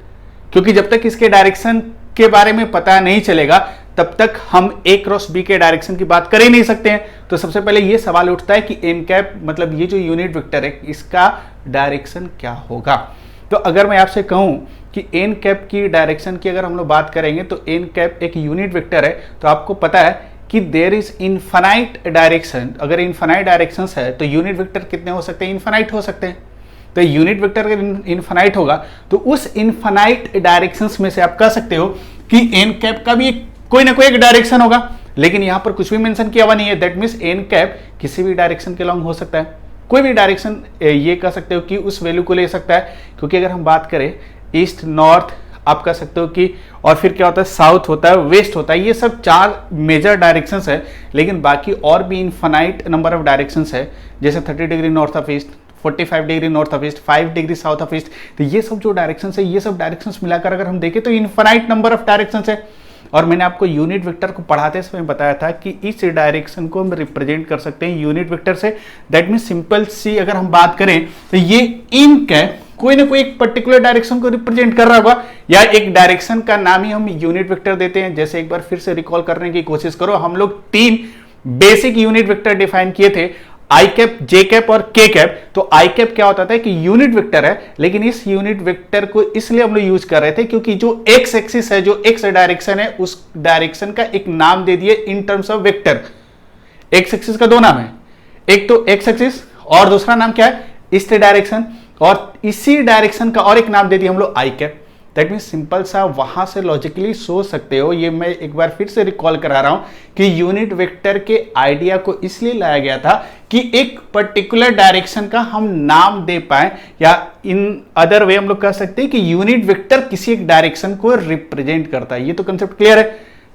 क्योंकि जब तक इसके डायरेक्शन के बारे में पता नहीं चलेगा तब तक हम ए क्रॉस बी के डायरेक्शन की बात कर ही नहीं सकते हैं। तो सबसे पहले ये सवाल उठता है कि एन कैप मतलब ये जो यूनिट वेक्टर है इसका डायरेक्शन क्या होगा। तो अगर मैं आपसे कहूं कि एन कैप की डायरेक्शन की अगर हम लोग बात करेंगे तो एन कैप एक यूनिट वेक्टर है, तो आपको पता है कि देयर इज इनफाइनाइट डायरेक्शन। अगर इनफाइनाइट डायरेक्शन है तो यूनिट वेक्टर कितने हो सकते हैं? इनफाइनाइट हो सकते हैं। तो यूनिट वेक्टर अगर इनफाइनाइट होगा तो उस इनफाइनाइट डायरेक्शंस में से आप कह सकते हो कि एन कैप का भी कोई ना कोई एक डायरेक्शन होगा, लेकिन यहां पर कुछ भी मेंशन किया हुआ नहीं है। दैट मींस एन कैप किसी भी डायरेक्शन के लॉन्ग हो सकता है, कोई भी डायरेक्शन ये कह सकते हो कि उस वैल्यू को ले सकता है। क्योंकि अगर हम बात करें ईस्ट, नॉर्थ, आप कह सकते हो कि, और फिर क्या होता है, साउथ होता है, वेस्ट होता है, ये सब 4 मेजर डायरेक्शंस है, लेकिन बाकी और भी इनफाइनाइट नंबर ऑफ डायरेक्शंस है, जैसे 30 degree north of east, 45 degree north of east, 5 degree south of east. तो ये सब जो डायरेक्शंस है, ये सब डायरेक्शंस मिलाकर अगर हम देखें तो इनफाइनाइट नंबर ऑफ डायरेक्शंस है। और मैंने आपको यूनिट वेक्टर को पढ़ाते समय बताया था कि इस डायरेक्शन को हम रिप्रेजेंट कर सकते हैं यूनिट वेक्टर से। दैट मीन सिंपल सी अगर हम बात करें तो ये एन कैप कोई ना कोई एक पर्टिकुलर डायरेक्शन को रिप्रेजेंट कर रहा होगा, या एक डायरेक्शन का नाम ही हम यूनिट वेक्टर देते हैं। जैसे एक बार फिर से रिकॉल करने की कोशिश करो, हम लोग 3 बेसिक यूनिट वेक्टर डिफाइन किए थे, आई कैप, जे कैप और के कैप। तो आई कैप क्या होता था कि यूनिट वेक्टर है, लेकिन इस यूनिट वेक्टर को इसलिए हम लोग यूज कर रहे थे क्योंकि जो एक्स एक्सिस है, जो एक्स डायरेक्शन है, उस डायरेक्शन का एक नाम दे दिए in terms of vector. X axis का 2 नाम है, एक तो एक्स एक्सिस और दूसरा नाम क्या है, ईस्ट डायरेक्शन, और इसी डायरेक्शन का और एक नाम दे दिया हम लोग आई कैप। दैट मीन सिंपल सा वहां से लॉजिकली सोच सकते हो। ये मैं एक बार फिर से रिकॉल करा रहा हूं कि यूनिट वेक्टर के आइडिया को इसलिए लाया गया था कि एक पर्टिकुलर डायरेक्शन का हम नाम दे पाए, या इन अदर वे हम लोग कह सकते हैं कि यूनिट वेक्टर किसी एक डायरेक्शन को रिप्रेजेंट करता है। ये तो कंसेप्ट क्लियर है,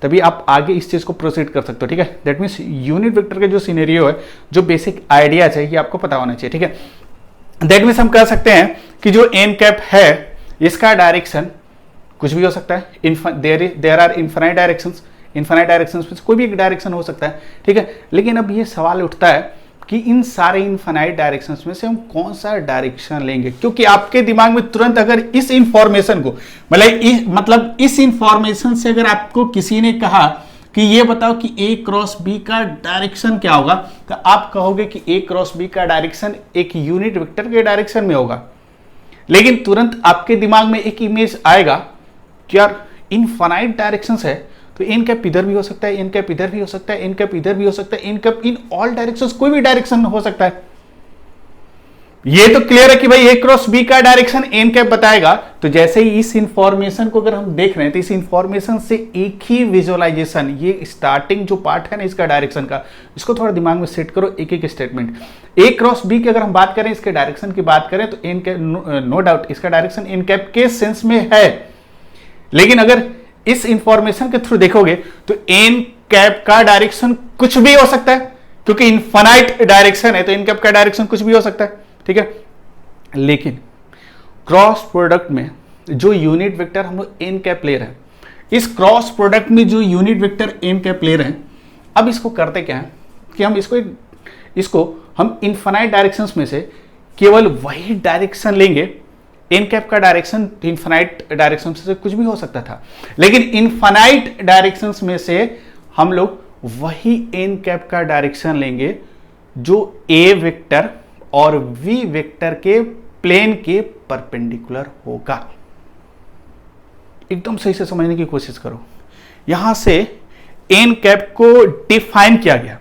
तभी आप आगे इस चीज को प्रोसीड कर सकते हो। ठीक है, दैट मीन्स यूनिट वेक्टर का जो सिनेरियो है, जो बेसिक आइडियाज है, ये आपको पता होना चाहिए। ठीक है, दैट मीन्स हम कह सकते हैं कि जो एन कैप है इसका डायरेक्शन कुछ भी हो सकता है। There are infinite directions, infinite directions में से कोई भी एक डायरेक्शन हो सकता है। ठीक है, लेकिन अब ये सवाल उठता है कि इन सारे इनफाइनाइट डायरेक्शंस में से हम कौन सा डायरेक्शन लेंगे, क्योंकि आपके दिमाग में तुरंत अगर इस इंफॉर्मेशन को मतलब इस इंफॉर्मेशन से अगर आपको किसी ने कहा कि ये बताओ कि ए क्रॉस बी का डायरेक्शन क्या होगा, तो आप कहोगे कि ए क्रॉस बी का डायरेक्शन एक यूनिट वेक्टर के डायरेक्शन में होगा। लेकिन तुरंत आपके दिमाग में एक इमेज आएगा कि यार इनफाइनाइट डायरेक्शंस है तो एन कैप इधर भी हो सकता है, एन कैप इधर भी हो सकता है, एन कैप इधर भी हो सकता है, N cap in all directions, कोई भी डायरेक्शन हो सकता है। ये तो क्लियर है कि भाई ए क्रॉस बी का डायरेक्शन एन कैप बताएगा। तो जैसे ही इस इंफॉर्मेशन को अगर हम देख रहे हैं तो इस इंफॉर्मेशन से एक ही विजुअलाइजेशन, ये स्टार्टिंग जो पार्ट है ना इसका डायरेक्शन का, इसको थोड़ा दिमाग में सेट करो, एक एक स्टेटमेंट। ए क्रॉस बी की अगर हम बात करें, इसके डायरेक्शन की बात करें, तो एन कैप नो डाउट इसका डायरेक्शन एन कैप के सेंस में है, लेकिन अगर इस इंफॉर्मेशन के थ्रू देखोगे तो एन कैप का डायरेक्शन कुछ भी हो सकता है, क्योंकि इनफाइनाइट डायरेक्शन है, तो एन कैप का डायरेक्शन कुछ भी हो सकता है, ठीक है। लेकिन क्रॉस प्रोडक्ट में जो यूनिट वेक्टर हम लोग एन कैप ले रहे हैं, इस क्रॉस प्रोडक्ट में जो यूनिट वेक्टर एन कैप ले रहे हैं, अब इसको करते क्या है कि हम इसको हम इनफाइनाइट डायरेक्शंस में से केवल वही डायरेक्शन लेंगे। एन कैप का डायरेक्शन इनफाइनाइट डायरेक्शन से कुछ भी हो सकता था, लेकिन इनफाइनाइट डायरेक्शंस में से हम लोग वही एन कैप का डायरेक्शन लेंगे जो ए वेक्टर और वी वेक्टर के प्लेन के परपेंडिकुलर होगा। एकदम सही से समझने की कोशिश करो। यहां से एन कैप को डिफाइन किया गया,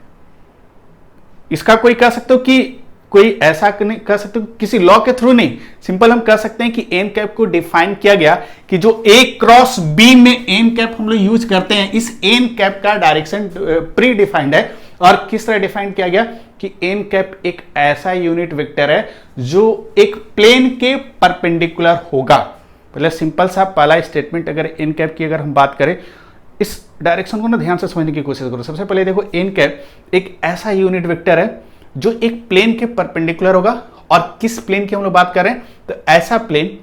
इसका कोई कह सकते हो कि कोई ऐसा नहीं कह सकते हो, किसी लॉ के थ्रू नहीं, सिंपल हम कह सकते हैं कि एन कैप को डिफाइन किया गया कि जो ए क्रॉस बी में एन कैप हम लोग यूज करते हैं, इस एन कैप का डायरेक्शन प्री डिफाइंड है। और किस तरह डिफाइन किया गया कि एन कैप एक ऐसा यूनिट वेक्टर है जो एक प्लेन के परपेंडिकुलर होगा। पहले सिंपल सा पहला स्टेटमेंट, अगर एन कैप की अगर हम बात करें, इस डायरेक्शन को ना ध्यान से समझने की कोशिश करो। सबसे पहले देखो, एन कैप एक ऐसा यूनिट वेक्टर है जो एक प्लेन के परपेंडिकुलर होगा। और किस प्लेन की हम लोग बात करें, तो ऐसा प्लेन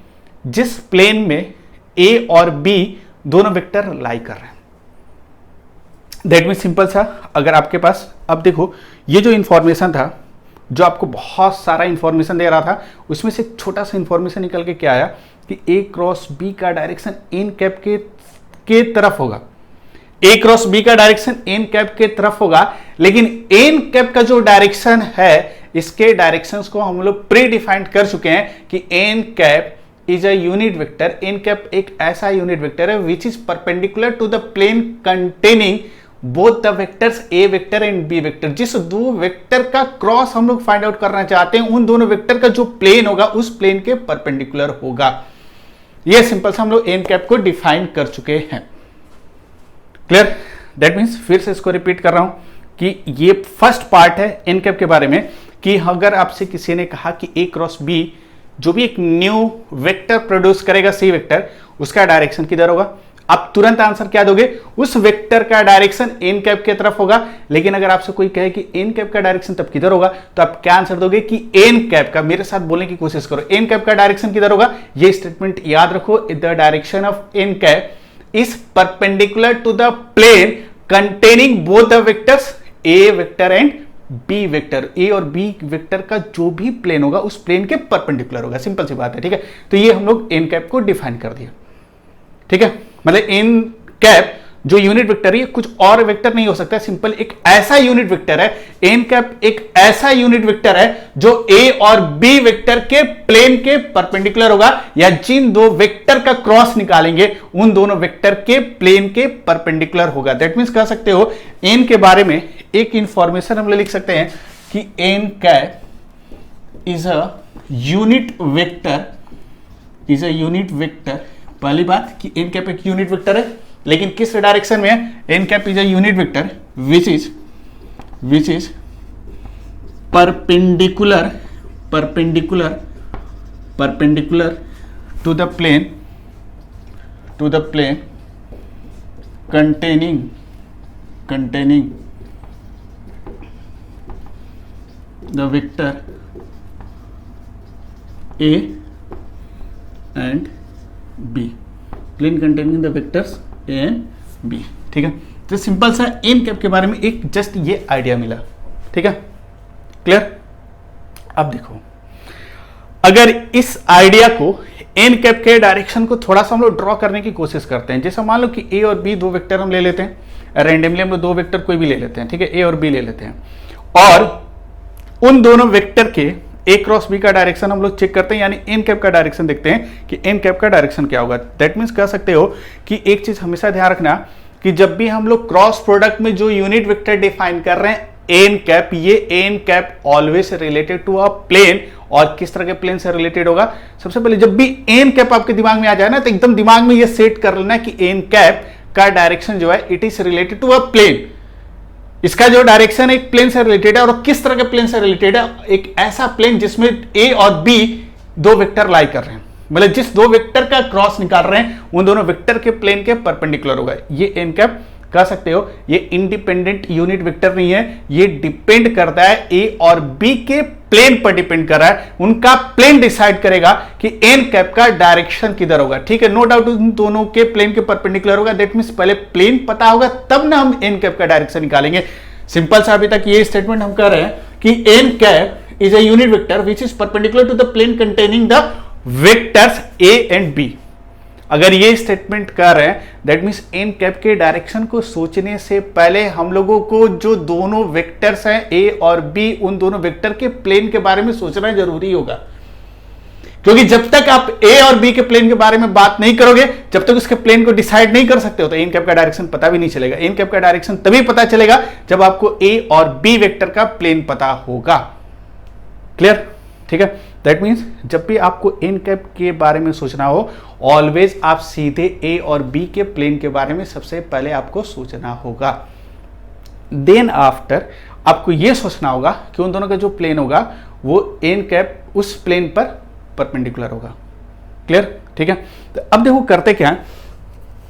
जिस प्लेन में ए और बी दोनों वेक्टर लाई कर रहे हैं। दैट मीन सिंपल सा, अगर आपके पास, अब देखो ये जो इंफॉर्मेशन था, जो आपको बहुत सारा इंफॉर्मेशन दे रहा था, उसमें से छोटा सा इंफॉर्मेशन निकल के क्या आया कि ए क्रॉस बी का डायरेक्शन एन कैप के तरफ होगा। ए क्रॉस बी का डायरेक्शन एन कैप के तरफ होगा, लेकिन एन कैप का जो डायरेक्शन है, इसके डायरेक्शंस को हम लोग प्री डिफाइंड कर चुके हैं कि N cap is a unit vector. N cap एक ऐसा यूनिट वेक्टर है which is perpendicular to the plane containing both the vectors A vector and B vector. जिस दो वेक्टर का क्रॉस हम लोग फाइंड आउट करना चाहते हैं, उन दोनों वेक्टर का जो प्लेन होगा उस प्लेन के परपेंडिकुलर होगा। यह सिंपल सा हम लोग एन कैप को डिफाइन कर चुके हैं। क्लियर? दैट मीन्स, फिर से इसको रिपीट कर रहा हूं कि ये फर्स्ट पार्ट है एन कैप के बारे में, कि अगर आपसे किसी ने कहा कि ए क्रॉस बी जो भी एक न्यू वेक्टर प्रोड्यूस करेगा सी वेक्टर, उसका डायरेक्शन किधर होगा, आप तुरंत आंसर क्या दोगे, उस वेक्टर का डायरेक्शन एन कैप की तरफ होगा। लेकिन अगर आपसे कोई कहे कि एन कैप का डायरेक्शन तब किधर होगा, तो आप क्या आंसर दोगे कि एन कैप का, मेरे साथ बोलने की कोशिश करो, एन कैप का डायरेक्शन किधर होगा। ये स्टेटमेंट याद रखो, the direction of n cap is perpendicular to the plane containing both the vectors A vector and B vector. A और बी वेक्टर का जो भी प्लेन होगा उस प्लेन के परपेंडिकुलर होगा। सिंपल सी बात है, ठीक है। तो ये हम लोग एन कैप को डिफाइन कर दिया, ठीक है। मतलब एन कैप जो यूनिट वेक्टर है, कुछ और वेक्टर नहीं हो सकता, सिंपल एक ऐसा यूनिट वेक्टर है। एन कैप एक ऐसा यूनिट वेक्टर है जो ए और बी वेक्टर के प्लेन के परपेंडिकुलर होगा, या जिन दो वेक्टर का क्रॉस निकालेंगे उन दोनों वेक्टर के प्लेन के परपेंडिकुलर होगा। दैट मींस कह सकते हो एन के बारे में एक इंफॉर्मेशन हम लोग लिख सकते हैं कि N cap is a unit vector, is a unit vector. पहली बात कि एन कैप एक यूनिट वेक्टर है, लेकिन किस डायरेक्शन में है, N cap is a unit vector which is perpendicular to the plane containing the vector A and B, plane containing the vectors A and B, ठीक है। तो सिंपल सा एन कैप के बारे में एक जस्ट ये आइडिया मिला, ठीक है। क्लियर? अब देखो, अगर इस आइडिया को एन कैप के डायरेक्शन को थोड़ा सा हम लोग ड्रॉ करने की कोशिश करते हैं। जैसे मान लो कि ए और बी दो वेक्टर हम ले लेते हैं, रैंडमली हम लोग दो वेक्टर कोई भी ले लेते हैं, ठीक है, ए और बी ले लेते हैं, और उन दोनों वेक्टर के ए क्रॉस बी का डायरेक्शन हम लोग चेक करते हैं, यानी एन कैप का डायरेक्शन देखते हैं कि एन कैप का डायरेक्शन क्या होगा। दैट मीन्स कह सकते हो कि एक चीज हमेशा ध्यान रखना कि कि जब भी हम लोग क्रॉस प्रोडक्ट में जो यूनिट वेक्टर डिफाइन कर रहे हैं एन कैप, ये N cap always related to a plane. और किस तरह के प्लेन से रिलेटेड होगा? सबसे पहले जब भी एन कैप आपके दिमाग में आ जाए ना, तो एकदम दिमाग में ये सेट कर लेना कि एन कैप का डायरेक्शन जो है it is related to a plane. इसका जो डायरेक्शन एक प्लेन से रिलेटेड है, और किस तरह के प्लेन से रिलेटेड है? एक ऐसा प्लेन जिसमें ए और बी दो वेक्टर लाई कर रहे हैं, मतलब जिस दो वेक्टर का क्रॉस निकाल रहे हैं उन दोनों वेक्टर के प्लेन के परपेंडिकुलर होगा। ये एन कैप कह सकते हो, ये इंडिपेंडेंट यूनिट वेक्टर नहीं है, ये डिपेंड करता है ए और बी के प्लेन पर डिपेंड कर रहा है। उनका प्लेन डिसाइड करेगा कि एन कैप का डायरेक्शन किधर होगा। ठीक है, नो डाउट उन दोनों के प्लेन के परपेंडिकुलर होगा। दैट मींस पहले प्लेन पता होगा तब ना हम एन कैप का डायरेक्शन निकालेंगे। सिंपल सा अभी तक ये स्टेटमेंट हम कर रहे हैं कि N cap is a unit vector which is perpendicular to the plane containing the vectors A and B. अगर ये स्टेटमेंट कर रहे हैं दैट मींस एन कैप के डायरेक्शन को सोचने से पहले हम लोगों को जो दोनों वेक्टर्स हैं ए और बी, उन दोनों वेक्टर के प्लेन के बारे में सोचना जरूरी होगा। क्योंकि जब तक आप ए और बी के प्लेन के बारे में बात नहीं करोगे, जब तक उसके प्लेन को डिसाइड नहीं कर सकते हो, तो एन कैप का डायरेक्शन पता भी नहीं चलेगा। एन कैप का डायरेक्शन तभी पता चलेगा जब आपको ए और बी वेक्टर का प्लेन पता होगा। क्लियर? ठीक है, दैट मीन्स जब भी आपको एन कैप के बारे में सोचना हो, ऑलवेज आप सीधे ए और बी के प्लेन के बारे में सबसे पहले आपको सोचना होगा। देन आफ्टर आपको यह सोचना होगा कि उन दोनों का जो प्लेन होगा वो एन कैप उस प्लेन पर परपेंडिकुलर होगा। क्लियर? ठीक है, तो अब देखो करते क्या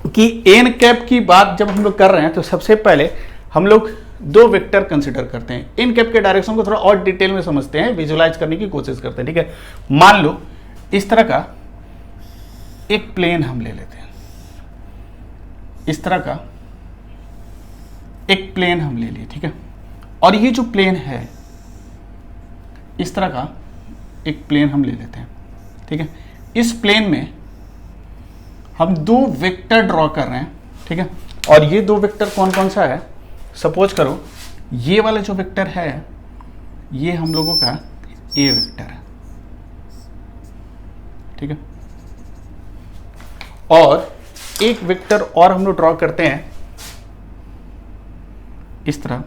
कि एन कैप की बात जब हम लोग कर रहे हैं तो सबसे पहले हम लोग दो वेक्टर कंसीडर करते हैं। एन कैप के डायरेक्शन को थोड़ा और डिटेल में समझते हैं, विजुलाइज करने की कोशिश करते हैं। ठीक है, मान लो इस तरह का एक प्लेन हम ले लेते हैं, इस तरह का एक प्लेन हम ले लिए। ठीक है, और ये जो प्लेन है इस तरह का एक प्लेन हम ले लेते हैं। ठीक है, इस प्लेन में हम दो वेक्टर ड्रॉ कर रहे हैं। ठीक है, और ये दो वेक्टर कौन कौन सा है? सपोज करो ये वाला जो वेक्टर है ये हम लोगों का ए वेक्टर है। ठीक है, और एक वेक्टर और हम लोग ड्रॉ करते हैं इस तरह,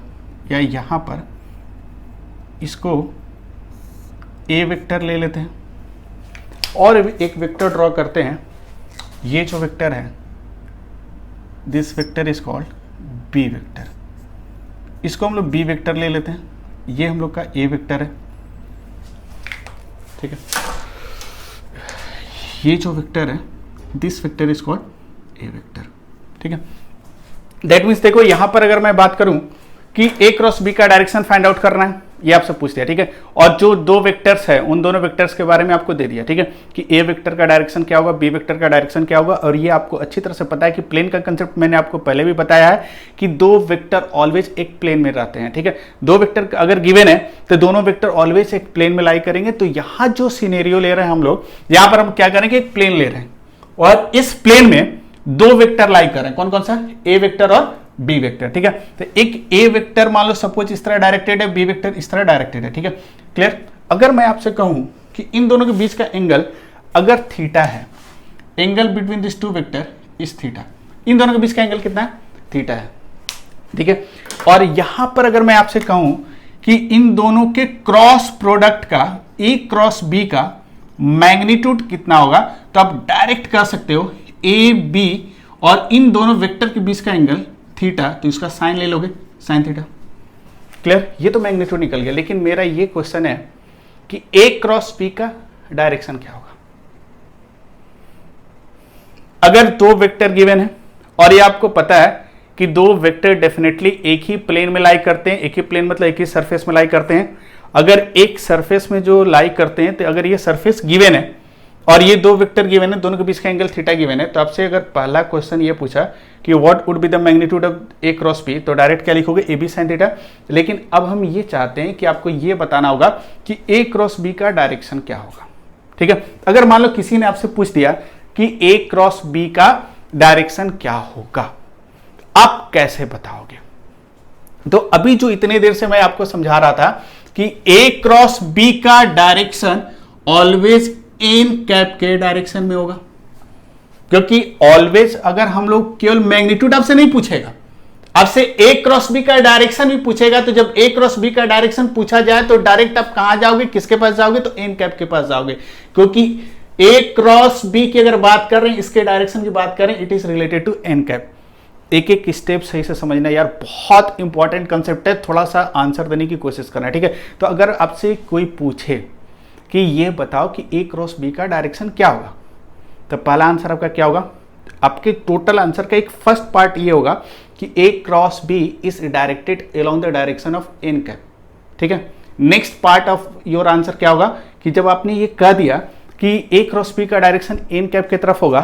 या यहां पर इसको ए वेक्टर ले लेते हैं, और एक वेक्टर ड्रॉ करते हैं। ये जो वेक्टर है this vector is called B vector, इसको हम लोग बी वेक्टर ले लेते हैं। ये हम लोग का ए वेक्टर है। ठीक है, ये जो वेक्टर है this vector is called a vector. ठीक है, दैट मीन्स देखो यहां पर अगर मैं बात करूं कि ए क्रॉस बी का डायरेक्शन फाइंड आउट करना है, ये आपसे पूछ दिया। ठीक है, और जो दो वेक्टर्स है उन दोनों वेक्टर्स के बारे में आपको दे दिया। ठीक है, कि ए वेक्टर का डायरेक्शन क्या होगा, बी वेक्टर का डायरेक्शन क्या होगा, और ये आपको अच्छी तरह से पता है कि प्लेन का कंसेप्ट मैंने आपको पहले भी बताया है कि दो वेक्टर ऑलवेज एक प्लेन में रहते हैं। ठीक है, दो वेक्टर अगर गिवन है तो दोनों वेक्टर ऑलवेज एक प्लेन में लाई करेंगे। तो यहां जो सिनेरियो ले रहे हैं हम लोग, यहां पर हम क्या करेंगे, एक प्लेन ले रहे हैं और इस प्लेन में दो वेक्टर लाई कर रहे हैं। कौन कौन सा? ए वेक्टर और बी वेक्टर। ठीक है, तो एक ए वेक्टर मान लो सपोज इस तरह डायरेक्टेड है, बी वेक्टर इस तरह डायरेक्टेड है। ठीक है, क्लियर? अगर मैं आपसे कहूं कि इन दोनों के बीच का एंगल अगर थीटा है, angle between this two vector is theta, इन दोनों के बीच का एंगल कितना है? थीटा है। ठीक है, और यहां पर अगर मैं आपसे कहूं कि इन दोनों के क्रॉस प्रोडक्ट का, ए क्रॉस बी का मैग्नीट्यूड कितना होगा, तो आप डायरेक्ट कर सकते हो ए बी और इन दोनों वेक्टर के बीच का एंगल थीटा, तो इसका साइन ले लोगे, साइन थीटा। क्लियर? ये तो मैग्नीट्यूड निकल गया, लेकिन मेरा ये क्वेश्चन है कि ए क्रॉस बी का डायरेक्शन क्या होगा। अगर दो वेक्टर गिवन है और ये आपको पता है कि दो वेक्टर डेफिनेटली एक ही प्लेन में लाई करते हैं, एक ही प्लेन मतलब एक ही सरफेस में लाई करते हैं। अगर एक सरफेस में जो लाई करते हैं, तो अगर ये सरफेस गिवन है और ये दो वेक्टर गिवन है, दोनों के बीच का एंगल थीटा गिवन है, तो आपसे अगर पहला क्वेश्चन ये पूछा कि what would be the magnitude of A cross B, तो डायरेक्ट क्या लिखोगे? A B sine theta. लेकिन अब हम ये चाहते हैं कि आपको ये बताना होगा कि ए क्रॉस बी का डायरेक्शन क्या होगा। ठीक है, अगर मान लो किसी ने आपसे पूछ दिया कि ए क्रॉस बी का डायरेक्शन क्या होगा, आप कैसे बताओगे? तो अभी जो इतने देर से मैं आपको समझा रहा था कि ए क्रॉस बी का डायरेक्शन ऑलवेज एन कैप के डायरेक्शन में होगा। क्योंकि ऑलवेज अगर हम लोग केवल मैग्नीट्यूड आपसे नहीं पूछेगा, आपसे ए क्रॉस बी का डायरेक्शन भी पूछेगा, तो जब ए क्रॉस बी का डायरेक्शन पूछा जाए तो डायरेक्ट आप कहां जाओगे, किसके पास जाओगे, तो एन कैप के पास जाओगे, क्योंकि ए क्रॉस बी की अगर बात कर रहे हैं, इसके डायरेक्शन की बात करें, it is related to n cap. एक एक स्टेप सही से समझना यार, बहुत इंपॉर्टेंट कंसेप्ट है, थोड़ा सा आंसर देने की कोशिश करना है, ठीक है। तो अगर आपसे कोई पूछे कि ये बताओ कि ए क्रॉस बी का डायरेक्शन क्या होगा, तो पहला आंसर आपका क्या होगा, आपके टोटल आंसर का एक फर्स्ट पार्ट ये होगा कि A cross B is directed along the direction of n cap, ठीक है। Next part of your answer क्या होगा कि जब आपने ये कह दिया कि ए क्रॉस बी का डायरेक्शन एन कैप की तरफ होगा,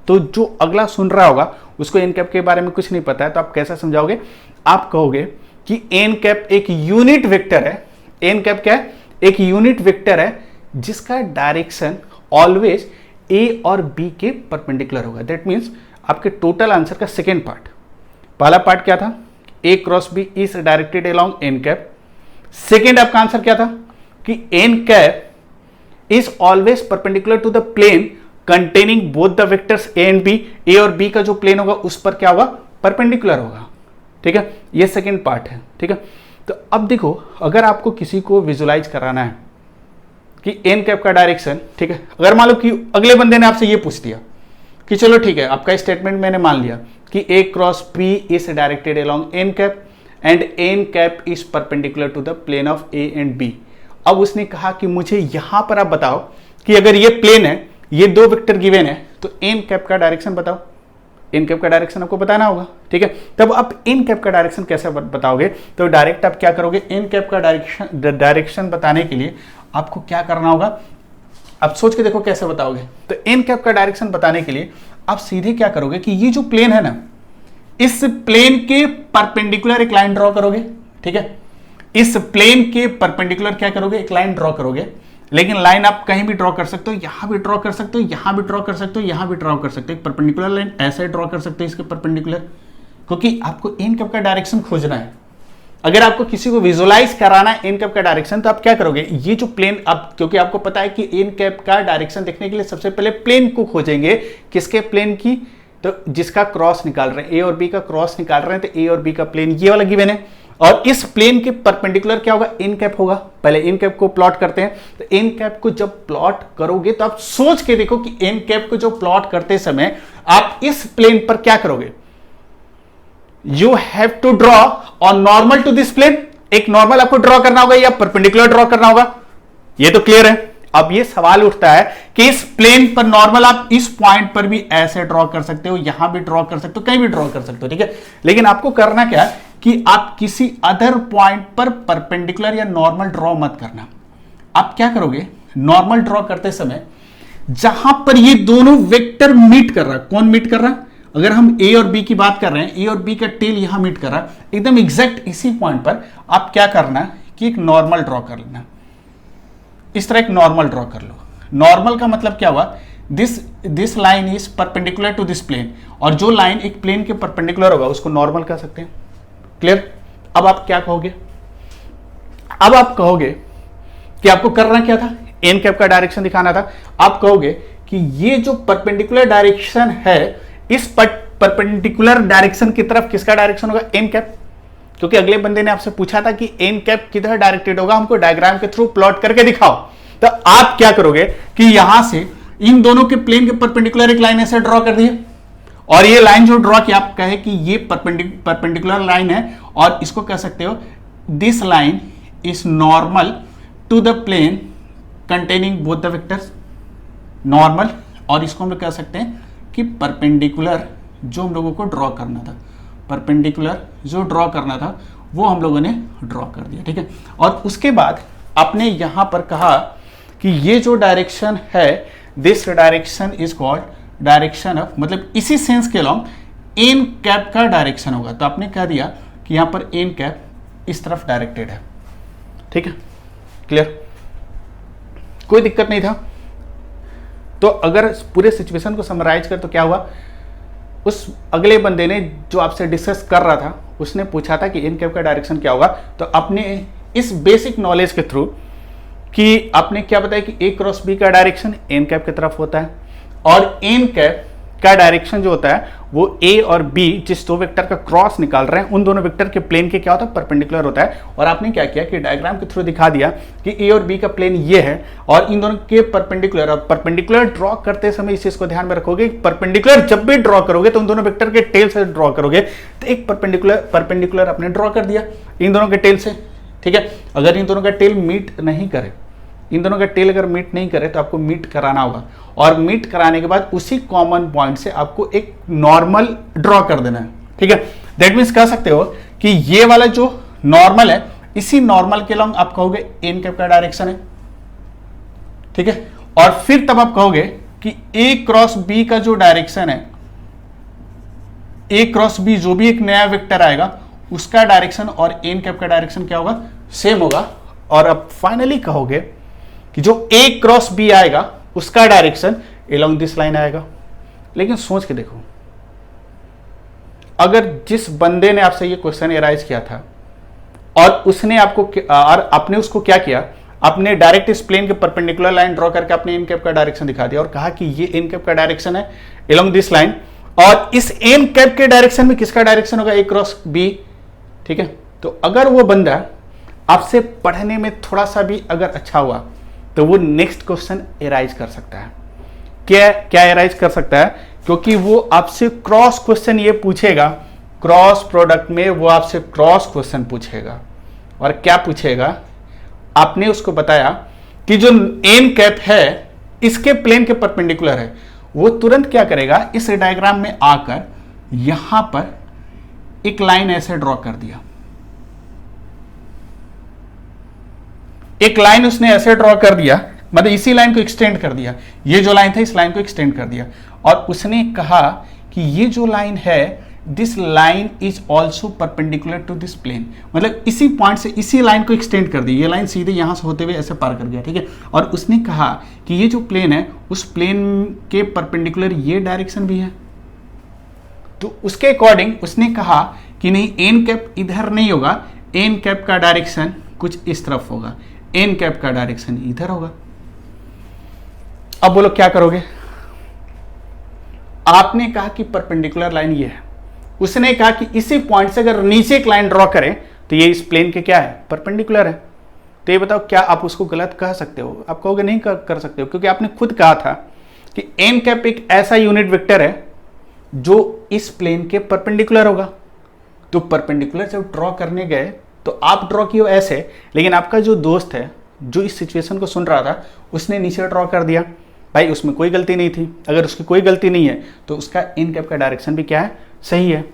तो जो अगला सुन रहा होगा उसको एन कैप के बारे में कुछ नहीं पता है, तो आप कैसा समझाओगे, आप कहोगे कि एन कैप एक यूनिट वेक्टर है। एन कैप क्या है, एक यूनिट वेक्टर है जिसका डायरेक्शन ऑलवेज ए और बी के परपेंडिकुलर होगा। दैट मीन्स आपके टोटल आंसर का सेकेंड पार्ट, पहला पार्ट क्या था, A cross B is directed along n cap. Second आपका आंसर क्या था कि N cap is always perpendicular to the plane containing both the vectors A and B. A और B का जो प्लेन होगा उस पर क्या होगा, परपेंडिकुलर होगा, ठीक है। ये सेकेंड पार्ट है, ठीक है। तो अब देखो, अगर आपको किसी को विजुलाइज कराना है कि एन कैप का डायरेक्शन, ठीक है, अगर मान लो कि अगले बंदे ने आपसे ये पूछ दिया कि चलो ठीक है, आपका स्टेटमेंट मैंने मान लिया कि A cross B is directed along n cap and n cap is perpendicular to the plane of A and B. अब उसने कहा कि मुझे यहां पर आप बताओ कि अगर ये प्लेन है, ये दो वेक्टर गिवन है, तो एन कैप का डायरेक्शन बताओ। एन कैप का डायरेक्शन आपको बताना होगा, ठीक है। तब आप एन कैप का डायरेक्शन कैसे बताओगे, तो डायरेक्ट आप क्या करोगे, एन कैप का डायरेक्शन बताने के लिए आपको क्या करना होगा, आप सोच के देखो कैसे बताओगे। तो एन कैप का डायरेक्शन बताने के लिए आप सीधे क्या करोगे कि ये जो प्लेन है ना, इस प्लेन के परपेंडिकुलर एक लाइन ड्रॉ करोगे, ठीक है। इस प्लेन के परपेंडिकुलर क्या करोगे, एक लाइन ड्रॉ करोगे। लेकिन लाइन आप कहीं भी ड्रॉ कर सकते हो, यहां भी ड्रॉ कर सकते हो, यहां भी ड्रॉ कर सकते हो, यहां भी ड्रॉ कर सकते हो। एक परपेंडिकुलर लाइन ऐसे ड्रॉ कर सकते हो इसके परपेंडिकुलर, क्योंकि आपको एन कैप का डायरेक्शन खोजना है। अगर आपको किसी को विजुलाइज कराना है एन कैप का डायरेक्शन, तो आप क्या करोगे, ये जो प्लेन, आप क्योंकि आपको पता है कि एन कैप का डायरेक्शन देखने के लिए सबसे पहले प्लेन को खोजेंगे, किसके प्लेन की, तो जिसका क्रॉस निकाल रहे हैं, ए और बी का क्रॉस निकाल रहे हैं, तो ए और बी का प्लेन ये वाला गिवन है, और इस प्लेन के परपेंडिकुलर क्या होगा, एन कैप होगा। पहले एन कैप को प्लॉट करते हैं। तो एन कैप को जब प्लॉट करोगे तो आप सोच के देखो कि एन कैप को जो प्लॉट करते समय आप इस प्लेन पर क्या करोगे, you have to draw on normal to this plane. एक नॉर्मल आपको ड्रॉ करना होगा या परपेंडिकुलर ड्रॉ करना होगा, ये तो क्लियर है। अब ये सवाल उठता है कि इस प्लेन पर नॉर्मल आप इस पॉइंट पर भी ऐसे ड्रॉ कर सकते हो, यहां भी ड्रॉ कर सकते हो, कहीं भी ड्रॉ कर सकते हो, ठीक है। लेकिन आपको करना क्या है कि आप किसी अदर पॉइंट पर परपेंडिकुलर या नॉर्मल ड्रॉ मत करना। आप क्या करोगे, नॉर्मल ड्रॉ करते समय जहां पर ये दोनों वेक्टर मीट कर रहा है, कौन मीट कर रहा है, अगर हम ए और बी की बात कर रहे हैं, ए और बी का टेल यहां मीट कर रहा है, एकदम एग्जैक्ट इसी पॉइंट पर आप क्या करना कि एक नॉर्मल ड्रॉ कर लेना। इस तरह एक नॉर्मल ड्रॉ कर लो। नॉर्मल का मतलब क्या हुआ, this line is perpendicular to this plane, और जो लाइन एक प्लेन के परपेंडिकुलर होगा उसको नॉर्मल कह सकते हैं। क्लियर। अब आप क्या कहोगे, अब आप कहोगे कि आपको करना क्या था, एन कैप का डायरेक्शन दिखाना था। आप कहोगे कि ये जो परपेंडिकुलर डायरेक्शन है, इस परपेंडिकुलर डायरेक्शन की तरफ किसका डायरेक्शन होगा, एन कैप। क्योंकि अगले बंदे ने आपसे पूछा था कि एन कैप किधर डायरेक्टेड होगा, हमको डायग्राम के थ्रू प्लॉट करके दिखाओ। तो आप क्या करोगे कि यहां से इन दोनों के प्लेन के परपेंडिकुलर एक लाइन ऐसे ड्रॉ कर दिए, और ये लाइन जो ड्रॉ किया, आप कहे कि ये परपेंडिकुलर लाइन है, और इसको कह सकते हो this line is normal to the plane containing both the vectors, normal. और इसको हम लोग कह सकते हैं कि परपेंडिकुलर जो हम लोगों को ड्रॉ करना था, परपेंडिकुलर जो ड्रॉ करना था वो हम लोगों ने ड्रॉ कर दिया, ठीक है। और उसके बाद आपने यहां पर कहा कि ये जो डायरेक्शन है, this direction is called direction of, मतलब इसी सेंस के अलॉन्ग एन कैप का डायरेक्शन होगा। तो आपने कह दिया कि यहां पर एन कैप इस तरफ डायरेक्टेड है, ठीक है। क्लियर, कोई दिक्कत नहीं था। तो अगर पूरे सिचुएशन को समराइज कर तो क्या हुआ, उस अगले बंदे ने जो आपसे डिस्कस कर रहा था उसने पूछा था कि एन कैप का डायरेक्शन क्या होगा। तो आपने इस बेसिक नॉलेज के थ्रू कि आपने क्या बताया कि ए क्रॉस बी का डायरेक्शन एन कैप की तरफ होता है, और एन कैप का डायरेक्शन जो होता है वो ए और बी जिस दो वेक्टर का क्रॉस निकाल रहे हैं उन दोनों वेक्टर के प्लेन के क्या होता है, परपेंडिकुलर होता है। और आपने क्या किया कि डायग्राम के थ्रू दिखा दिया कि ए और बी का प्लेन ये है और इन दोनों के परपेंडिकुलर, और परपेंडिकुलर ड्रॉ करते समय इस चीज को ध्यान में रखोगे, परपेंडिकुलर जब भी ड्रॉ करोगे तो उन दोनों वेक्टर के टेल से ड्रॉ करोगे। तो एक परपेंडिकुलर आपने ड्रॉ कर दिया इन दोनों के टेल से, ठीक है। अगर इन दोनों का टेल मीट नहीं करे, इन दोनों का टेल अगर मीट नहीं करे तो आपको मीट कराना होगा, और मीट कराने के बाद उसी कॉमन पॉइंट से आपको एक नॉर्मल ड्रॉ कर देना है, ठीक है। दैट मीन्स कह सकते हो कि ये वाला जो नॉर्मल है, इसी नॉर्मल के लॉन्ग आप कहोगे एन कैप का डायरेक्शन है, ठीक है। और फिर तब आप कहोगे कि ए क्रॉस बी का जो डायरेक्शन है, ए क्रॉस बी जो भी एक नया वेक्टर आएगा उसका डायरेक्शन और एन कैप का डायरेक्शन क्या होगा, सेम होगा। और अब फाइनली कहोगे कि जो ए क्रॉस बी आएगा उसका डायरेक्शन अलोंग दिस लाइन आएगा। लेकिन सोच के देखो, अगर जिस बंदे ने आपसे ये क्वेश्चन एराइज किया था और उसने आपको और आपने उसको क्या किया, आपने डायरेक्ट इस प्लेन के परपेंडिकुलर लाइन ड्रॉ करके आपने एन कैप का डायरेक्शन दिखा दिया और कहा कि ये एन कैप का डायरेक्शन है अलोंग दिस लाइन, और इस एन कैप के डायरेक्शन में किसका डायरेक्शन होगा, ए क्रॉस बी, ठीक है। तो अगर वो बंदा आपसे पढ़ने में थोड़ा सा भी अगर अच्छा हुआ तो वो नेक्स्ट क्वेश्चन एराइज कर सकता है। क्या एराइज कर सकता है, क्योंकि वो आपसे क्रॉस क्वेश्चन ये पूछेगा, क्रॉस प्रोडक्ट में वो आपसे क्रॉस क्वेश्चन पूछेगा। और क्या पूछेगा, आपने उसको बताया कि जो एन कैप है इसके प्लेन के परपेंडिकुलर है, वो तुरंत क्या करेगा, इस डायग्राम में आकर यहां पर एक लाइन ऐसे ड्रॉ कर दिया, एक लाइन उसने ऐसे ड्रॉ कर दिया, मतलब इसी लाइन को एक्सटेंड कर दिया, ये जो लाइन था इस लाइन को एक्सटेंड कर दिया, और उसने कहा कि ये जो लाइन है this line is also perpendicular to this plane, मतलब इसी पॉइंट से इसी लाइन को एक्सटेंड कर दी, ये लाइन सीधे यहां से होते हुए ऐसे पार कर गया, ठीक है। और उसने कहा कि ये जो प्लेन है उस प्लेन के परपेंडिकुलर ये डायरेक्शन भी है, तो उसके अकॉर्डिंग उसने कहा कि नहीं, एन कैप इधर नहीं होगा, एन कैप का डायरेक्शन कुछ इस तरफ होगा, एन कैप का डायरेक्शन इधर होगा। अब बोलो क्या करोगे, आपने कहा कि परपेंडिकुलर लाइन ये है, उसने कहा कि इसी पॉइंट से अगर नीचे एक लाइन ड्रॉ करें तो ये इस प्लेन के क्या है, परपेंडिकुलर है। तो ये बताओ क्या आप उसको गलत कह सकते हो, आप कहोगे नहीं कर सकते हो, क्योंकि आपने खुद कहा था कि एन कैप एक ऐसा यूनिट वेक्टर है जो इस प्लेन के परपेंडिकुलर होगा। तो परपेंडिकुलर जब ड्रॉ करने गए तो आप ड्रॉ किए ऐसे, लेकिन आपका जो दोस्त है जो इस सिचुएशन को सुन रहा था उसने नीचे ड्रॉ कर दिया। भाई उसमें कोई गलती नहीं थी, अगर उसकी कोई गलती नहीं है तो उसका एन कैप का डायरेक्शन भी क्या है, सही है,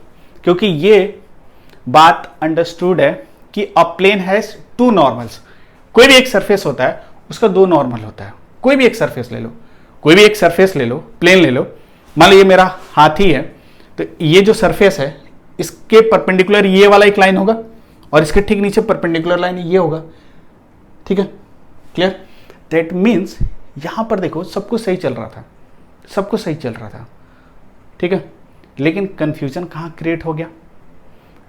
क्योंकि ये बात अंडरस्टूड है कि अ प्लेन हैज टू नॉर्मल्स। कोई भी एक सरफेस होता है उसका दो नॉर्मल होता है। कोई भी एक सरफेस ले लो, कोई भी एक सरफेस ले लो, प्लेन ले लो, मान लो ये मेरा हाथी है, तो ये जो सरफेस है इसके परपेंडिकुलर ये वाला एक लाइन होगा और इसके ठीक नीचे परपेंडिकुलर लाइन ये होगा, ठीक है, क्लियर। दैट मीन्स यहां पर देखो सब कुछ सही चल रहा था, सब कुछ सही चल रहा था, ठीक है, लेकिन कंफ्यूजन कहां क्रिएट हो गया,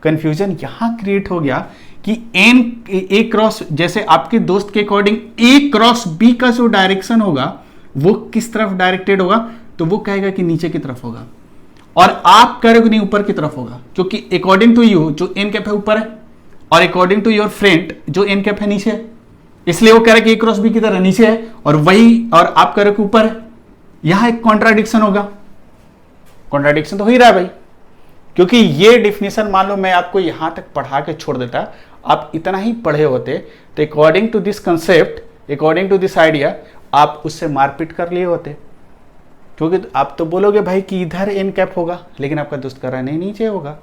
कंफ्यूजन यहां क्रिएट हो गया कि एन ए क्रॉस, जैसे आपके दोस्त के अकॉर्डिंग ए क्रॉस बी का जो डायरेक्शन होगा वो किस तरफ डायरेक्टेड होगा, तो वो कहेगा कि नीचे की तरफ होगा, और आप कह रहे हो नहीं ऊपर की तरफ होगा, क्योंकि अकॉर्डिंग टू यू जो एन कैप है ऊपर है और अकॉर्डिंग टू योर फ्रेंड जो एन कैप है नीचे है, इसलिए वो कह रहे कि ए क्रॉस बी की तरह नीचे है और वही, और आप कह रहे हो कि ऊपर है। यहां एक कॉन्ट्राडिक्शन होगा, कॉन्ट्राडिक्शन तो हो ही रहा है भाई, क्योंकि ये डिफिनेशन मान लो मैं आपको यहां तक पढ़ा के छोड़ देता, आप इतना ही पढ़े होते तो according to this concept, according to this idea आप उससे मारपीट कर लिए होते, क्योंकि आप तो बोलोगे भाई कि इधर एन कैप होगा, लेकिन आपका दोस्त कर रहा है नहीं नीचे होगा,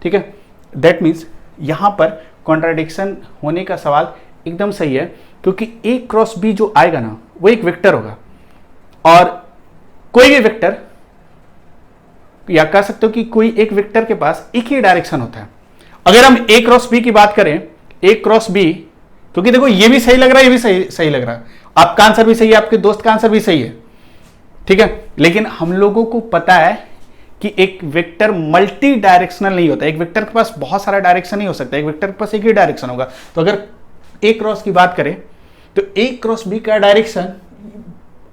ठीक है। दैट मीन्स यहां पर कॉन्ट्राडिक्शन होने का सवाल एकदम सही है, क्योंकि ए क्रॉस बी जो आएगा ना वो एक वेक्टर होगा, और कोई भी वेक्टर, या कह सकते हो कि कोई एक वेक्टर के पास एक ही डायरेक्शन होता है। अगर हम ए क्रॉस बी की बात करें, ए क्रॉस बी, क्योंकि देखो ये भी सही लग रहा है, ये भी सही लग रहा है, आपका आंसर भी सही है, आपके दोस्त का आंसर भी सही है, ठीक है, लेकिन हम लोगों को पता है कि एक वेक्टर मल्टी डायरेक्शनल नहीं होता, एक वेक्टर के पास बहुत सारा डायरेक्शन नहीं हो सकता, एक वेक्टर के पास एक ही डायरेक्शन होगा। तो अगर ए क्रॉस की बात करें तो ए क्रॉस बी का डायरेक्शन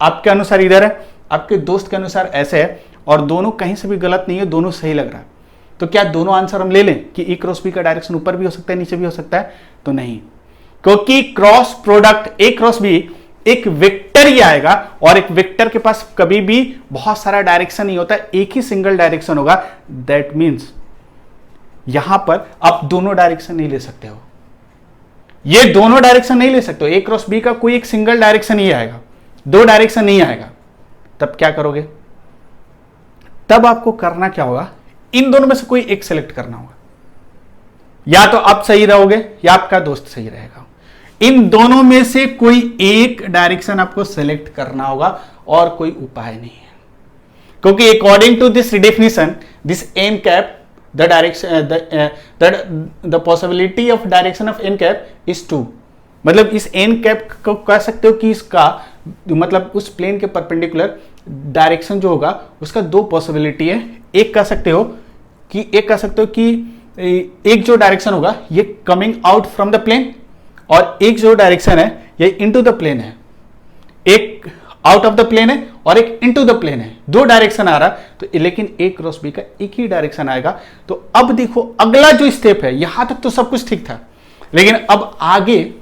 आपके अनुसार इधर है, आपके दोस्त के अनुसार ऐसे है, और दोनों कहीं से भी गलत नहीं है, दोनों सही लग रहा है, तो क्या दोनों आंसर हम ले लें कि ए क्रॉस बी का डायरेक्शन ऊपर भी हो सकता है नीचे भी हो सकता है? तो नहीं, क्योंकि cross product A cross B एक वेक्टर ही आएगा, और एक वेक्टर के पास कभी भी बहुत सारा डायरेक्शन नहीं होता, एक ही सिंगल डायरेक्शन होगा। दैट मीन्स यहां पर आप दोनों डायरेक्शन नहीं ले सकते हो, ये दोनों डायरेक्शन नहीं ले सकते हो। ए क्रॉस बी का कोई एक सिंगल डायरेक्शन ही आएगा, दो डायरेक्शन नहीं आएगा। तब क्या करोगे? तब आपको करना क्या होगा, इन दोनों में से कोई एक सेलेक्ट करना होगा। या तो आप सही रहोगे या आपका दोस्त सही रहेगा, इन दोनों में से कोई एक डायरेक्शन आपको सेलेक्ट करना होगा, और कोई उपाय नहीं है। क्योंकि according to this redefinition, this N cap, the direction the possibility of direction of n cap is 2। मतलब इस एन कैप को कह सकते हो कि इसका मतलब उस प्लेन के परपेंडिकुलर डायरेक्शन जो होगा उसका दो पॉसिबिलिटी है। एक कह सकते हो कि एक जो डायरेक्शन होगा ये coming out from the plane, और एक जो डायरेक्शन है ये इनटू द प्लेन है। एक आउट ऑफ द प्लेन है और एक इनटू द प्लेन है, दो डायरेक्शन आ रहा, तो लेकिन ए क्रॉस बी का एक ही डायरेक्शन आएगा। तो अब देखो अगला जो स्टेप है, यहां तक तो सब कुछ ठीक था, लेकिन अब आगे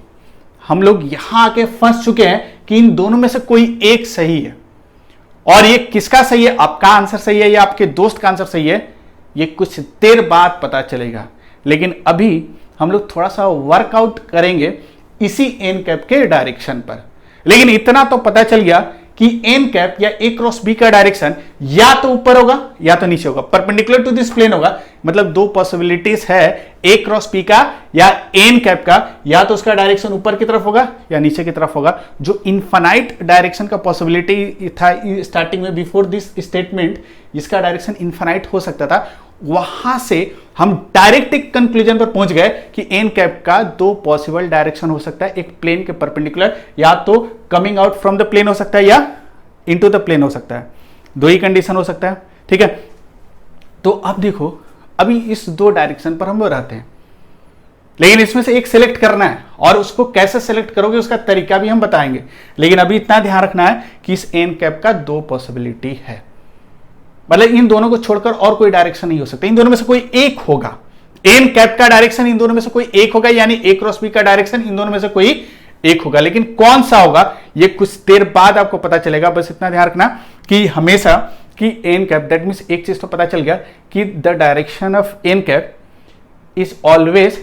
हम लोग यहां आके फंस चुके हैं कि इन दोनों में से कोई एक सही है। और ये किसका सही है, आपका आंसर सही है या आपके दोस्त का आंसर सही है, ये कुछ देर बाद पता चलेगा। लेकिन अभी हम लोग थोड़ा सा वर्कआउट करेंगे इसी एन कैप के डायरेक्शन पर। लेकिन इतना तो पता चल गया कि एन कैप या ए क्रॉस बी का डायरेक्शन या तो ऊपर होगा या तो नीचे होगा, परपेंडिकुलर टू दिस प्लेन होगा। मतलब दो पॉसिबिलिटीज है ए क्रॉस बी का या एन कैप का, या तो उसका डायरेक्शन ऊपर की तरफ होगा या नीचे की तरफ होगा। जो इनफाइनाइट डायरेक्शन का पॉसिबिलिटी था स्टार्टिंग में बिफोर दिस स्टेटमेंट, जिसका डायरेक्शन इनफाइनाइट हो सकता था, वहां से हम डायरेक्ट एक कंक्लूजन पर पहुंच गए कि एन कैप का दो पॉसिबल डायरेक्शन हो सकता है, एक प्लेन के परपेंडिकुलर, या तो coming out from the plane हो सकता है या इनटू द प्लेन हो सकता है, दो ही कंडीशन हो सकता है। ठीक है, तो अब देखो अभी इस दो डायरेक्शन पर हम रहते हैं, लेकिन इसमें से एक सिलेक्ट करना है, और उसको कैसे सिलेक्ट करोगे उसका तरीका भी हम बताएंगे। लेकिन अभी इतना ध्यान रखना है कि इस एन कैप का दो पॉसिबिलिटी है, मतलब इन दोनों को छोड़कर और कोई डायरेक्शन नहीं हो सकता, इन दोनों में से कोई एक होगा। एन कैप का डायरेक्शन इन दोनों में से कोई एक होगा, यानी ए क्रॉस बी का डायरेक्शन इन दोनों में से कोई एक होगा। लेकिन कौन सा होगा ये कुछ देर बाद आपको पता चलेगा। बस इतना ध्यान रखना कि हमेशा कि एन कैप, दैट मीन्स एक चीज तो पता चल गया कि the direction of n cap is always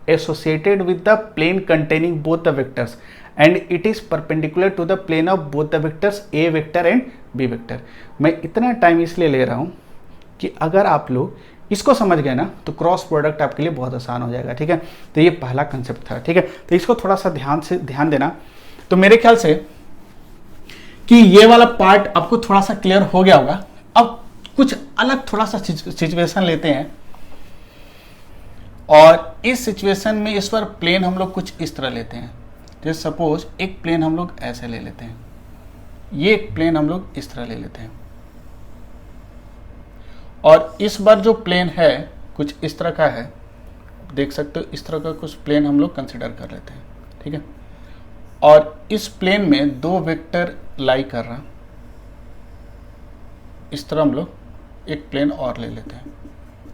associated with the plane containing both the vectors and it is perpendicular to the plane of both the vectors a vector and b vector। मैं इतना time इसलिए ले रहा हूं कि अगर आप लोग इसको समझ गए ना तो क्रॉस प्रोडक्ट आपके लिए बहुत आसान हो जाएगा। ठीक है, तो ये पहला कंसेप्ट था। ठीक है, तो इसको थोड़ा सा ध्यान देना। तो मेरे ख्याल से कि ये वाला पार्ट आपको थोड़ा सा क्लियर हो गया होगा। अब कुछ अलग थोड़ा सा सिचुएशन लेते हैं, और इस सिचुएशन में इस बार प्लेन हम लोग कुछ इस तरह लेते हैं। जैसे सपोज एक प्लेन हम लोग ऐसे ले लेते हैं, ये एक प्लेन हम लोग इस तरह ले लेते हैं, और इस बार जो प्लेन है कुछ इस तरह का है, देख सकते हो इस तरह का कुछ प्लेन हम लोग कंसिडर कर लेते हैं। ठीक है, और इस प्लेन में दो वेक्टर लाई कर रहा, इस तरह हम लोग एक प्लेन और ले लेते हैं,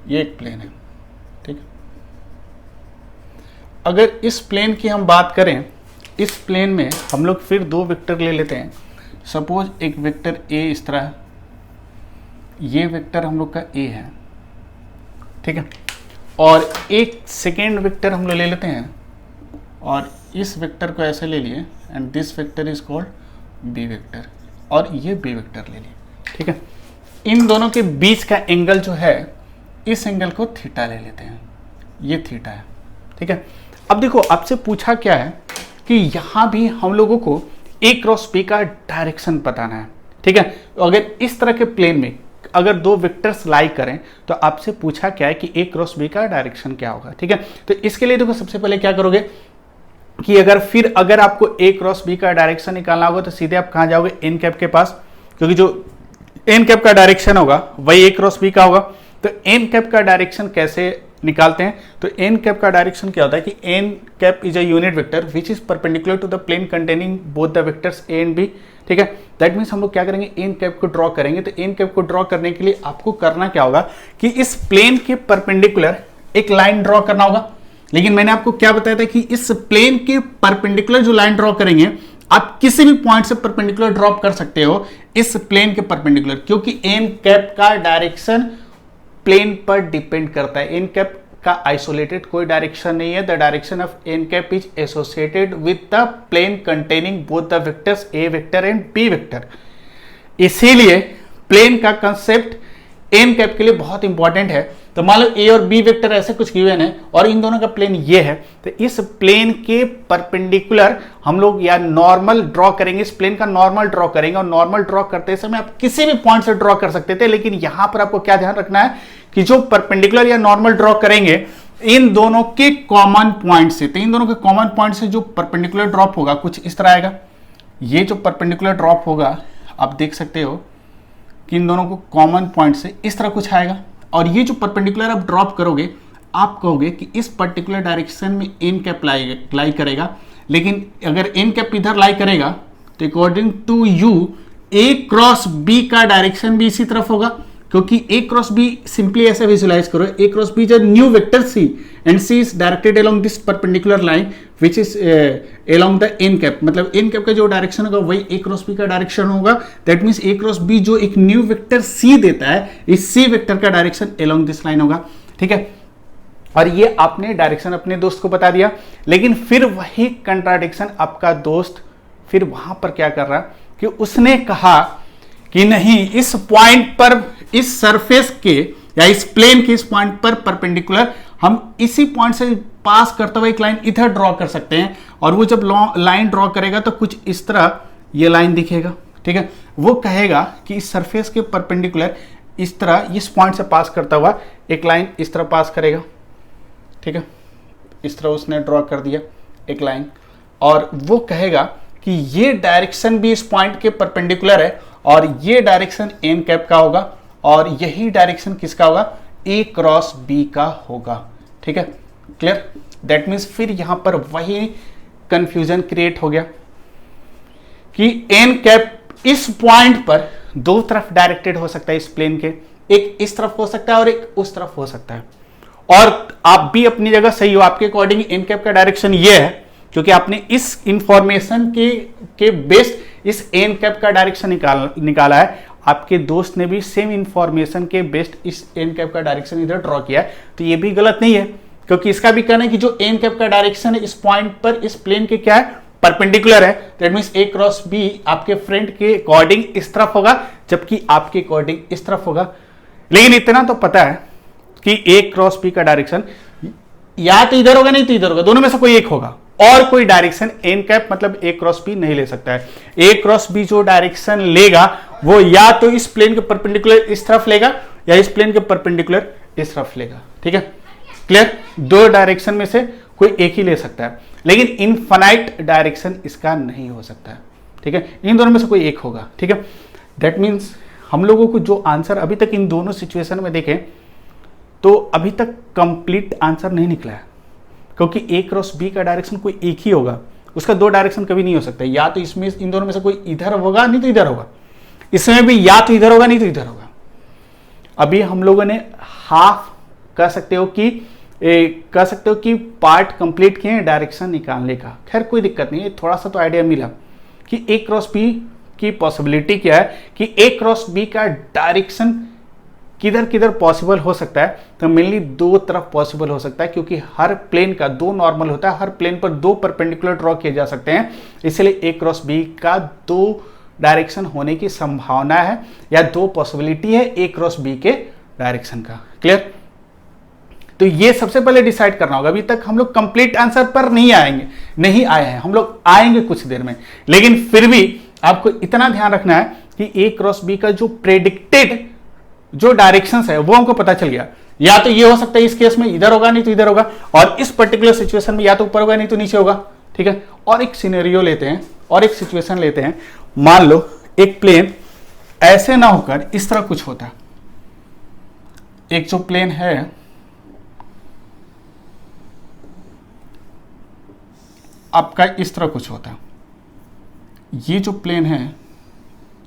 ये एक प्लेन है। ठीक है, अगर इस प्लेन की हम बात करें, इस प्लेन में हम लोग फिर दो वेक्टर ले लेते हैं। सपोज एक वेक्टर ए इस तरह है, ये वेक्टर हम लोग का ए है। ठीक है, और एक सेकेंड वेक्टर हम लोग ले लेते हैं, और इस वेक्टर को ऐसे ले लिए, and this vector is called B vector, और ये बी वेक्टर ले लिए। ठीक है, इन दोनों के बीच का एंगल जो है, इस एंगल को थीटा ले लेते हैं, ये थीटा है। ठीक है, अब देखो आपसे पूछा क्या है कि यहां भी हम लोगों को ए क्रॉस बी का डायरेक्शन बताना है। ठीक है, तो अगर इस तरह के प्लेन में अगर दो वेक्टर्स लाई करें तो आपसे पूछा क्या है कि ए क्रॉस बी का डायरेक्शन क्या होगा। ठीक है, तो इसके लिए देखो सबसे पहले क्या करोगे कि अगर आपको ए क्रॉस बी का डायरेक्शन निकालना होगा तो सीधे आप कहां जाओगे, एन कैप के पास, क्योंकि जो एन कैप का डायरेक्शन होगा वही ए क्रॉस बी का होगा। तो एन कैप का डायरेक्शन कैसे निकालते हैं तो एन कैप का डायरेक्शन क्या होता है कि N cap is a unit vector which is perpendicular to the plane containing both the vectors A and B. ठीक है, दैट मीन्स हम लोग क्या करेंगे, एन कैप को ड्रॉ करेंगे। तो एन कैप को ड्रॉ करने के लिए आपको करना क्या होगा कि इस प्लेन के परपेंडिकुलर एक लाइन ड्रॉ करना होगा। लेकिन मैंने आपको क्या बताया था कि इस प्लेन के परपेंडिकुलर जो लाइन ड्रॉ करेंगे आप किसी भी पॉइंट से परपेंडिकुलर ड्रॉप कर सकते हो इस प्लेन के परपेंडिकुलर, क्योंकि एन कैप का डायरेक्शन प्लेन पर डिपेंड करता है। एन कैप का आइसोलेटेड कोई डायरेक्शन नहीं है। The direction of n cap is associated with the plane containing both the vectors A vector and B vector. इसीलिए प्लेन का कंसेप्ट एन कैप के लिए बहुत इंपॉर्टेंट है। तो मान लो ए और बी वेक्टर ऐसे कुछ गिवन है और इन दोनों का प्लेन ये है, तो इस प्लेन के परपेंडिकुलर हम लोग या नॉर्मल ड्रॉ करेंगे, इस प्लेन का नॉर्मल ड्रॉ करेंगे। और नॉर्मल ड्रॉ करते समय आप किसी भी पॉइंट से ड्रॉ कर सकते थे, लेकिन यहां पर आपको क्या ध्यान रखना है कि जो परपेंडिकुलर या नॉर्मल ड्रॉ करेंगे इन दोनों के कॉमन पॉइंट से, तो इन दोनों के कॉमन पॉइंट से जो परपेंडिकुलर ड्रॉप होगा कुछ इस तरह आएगा। ये जो परपेंडिकुलर ड्रॉप होगा आप देख सकते हो कि इन दोनों को कॉमन पॉइंट से इस तरह कुछ आएगा। और ये जो परपेंडिकुलर आप ड्रॉप करोगे आप कहोगे कि इस पर्टिकुलर डायरेक्शन में एन कैप लाई करेगा। लेकिन अगर एन कैप इधर लाई करेगा तो according to you A cross B का डायरेक्शन भी इसी तरफ होगा, क्योंकि ए क्रॉस बी सिंपली ऐसे विजुलाइज करो, A cross B is a new vector C and C is directed along this perpendicular line which is along the n cap. मतलब n cap का जो डायरेक्शन होगा वही ए क्रॉस बी का direction होगा। That means A cross B जो एक new vector C देता है, इस सी वेक्टर का डायरेक्शन अलोंग दिस लाइन होगा। ठीक है, और ये आपने डायरेक्शन अपने दोस्त को बता दिया। लेकिन फिर वही कंट्राडिक्शन आपका दोस्त फिर वहां पर क्या कर रहा कि उसने कहा कि नहीं, इस पॉइंट पर, इस सरफेस के या इस प्लेन के इस पॉइंट पर परपेंडिकुलर हम इसी पॉइंट से पास करते हुए एक लाइन इधर ड्रॉ कर सकते हैं। और वो जब लाइन ड्रॉ करेगा तो कुछ इस तरह ये लाइन दिखेगा। ठीक है, वो कहेगा कि इस सरफेस के परपेंडिकुलर इस तरह इस पॉइंट से पास करता हुआ एक लाइन इस तरह पास करेगा। ठीक है, इस तरह उसने ड्रॉ कर दिया एक लाइन, और वो कहेगा कि ये डायरेक्शन भी इस पॉइंट के परपेंडिकुलर है और ये डायरेक्शन एन कैप का होगा और यही डायरेक्शन किसका होगा, ए क्रॉस बी का होगा। ठीक है, क्लियर। दैट मीन्स फिर यहां पर वही कंफ्यूजन क्रिएट हो गया कि एन कैप इस पॉइंट पर दो तरफ डायरेक्टेड हो सकता है इस प्लेन के, एक इस तरफ हो सकता है और एक उस तरफ हो सकता है। और आप भी अपनी जगह सही हो, आपके अकॉर्डिंग एन कैप का डायरेक्शन ये है क्योंकि आपने इस इंफॉर्मेशन के बेस्ड इस एन कैप का डायरेक्शन निकाला है। आपके दोस्त ने भी सेम इंफॉर्मेशन के बेस्ड इस एन कैप का डायरेक्शन इधर ड्रॉ किया है, तो ये भी गलत नहीं है, क्योंकि इसका भी कहना है कि जो एन कैप का डायरेक्शन है इस पॉइंट पर इस प्लेन के क्या है, परपेंडिकुलर है। That means A cross B आपके फ्रेंड के अकॉर्डिंग इस तरफ होगा, जबकि आपके अकॉर्डिंग इस तरफ होगा। लेकिन इतना तो पता है कि ए क्रॉस बी का डायरेक्शन या तो इधर होगा नहीं तो इधर होगा, दोनों में से कोई एक होगा, और कोई डायरेक्शन एन कैप मतलब ए क्रॉस बी नहीं ले सकता है। ए क्रॉस बी जो डायरेक्शन लेगा वो या तो इस प्लेन के परपेंडिकुलर इस तरफ लेगा या इस प्लेन के परपेंडिकुलर इस तरफ लेगा। ठीक है, क्लियर। दो डायरेक्शन में से कोई एक ही ले सकता है, लेकिन इनफाइनाइट डायरेक्शन इसका नहीं हो सकता है। ठीक है, इन दोनों में से कोई एक होगा। ठीक है, दैट मीन्स हम लोगों को जो आंसर अभी तक इन दोनों सिचुएशन में देखें तो अभी तक कंप्लीट आंसर नहीं निकला है, क्योंकि ए क्रॉस बी का डायरेक्शन कोई एक ही होगा, उसका दो डायरेक्शन कभी नहीं हो सकता। या तो इसमें इन दोनों में से कोई इधर होगा नहीं तो इधर होगा, इसमें भी या तो इधर होगा नहीं तो इधर होगा। अभी हम लोगों ने हाफ कह सकते हो कि पार्ट कंप्लीट किए डायरेक्शन निकालने का। खैर कोई दिक्कत नहीं है, थोड़ा सा तो आइडिया मिला कि ए क्रॉस बी की पॉसिबिलिटी क्या है कि ए क्रॉस बी का डायरेक्शन किधर किधर पॉसिबल हो सकता है। तो मेनली दो तरफ पॉसिबल हो सकता है, क्योंकि हर प्लेन का दो नॉर्मल होता है, हर प्लेन पर दो परपेंडिकुलर ड्रॉ किए जा सकते हैं, इसलिए ए क्रॉस बी का दो डायरेक्शन होने की संभावना है या दो पॉसिबिलिटी है ए क्रॉस बी के डायरेक्शन का। क्लियर। तो ये सबसे पहले डिसाइड करना होगा। अभी तक हम लोग कंप्लीट आंसर पर नहीं आए हैं, हम लोग आएंगे कुछ देर में, लेकिन फिर भी आपको इतना ध्यान रखना है कि ए क्रॉस बी का जो प्रेडिक्टेड जो डायरेक्शंस है वो हमको पता चल गया। या तो ये हो सकता है इस केस में इधर होगा नहीं तो इधर होगा, और इस पर्टिकुलर सिचुएशन में या तो ऊपर होगा नहीं तो नीचे होगा। ठीक है, और एक सिनेरियो लेते हैं और एक सिचुएशन लेते हैं। मान लो एक प्लेन ऐसे ना होकर इस तरह कुछ होता, एक जो प्लेन है आपका इस तरह कुछ होता है, ये जो प्लेन है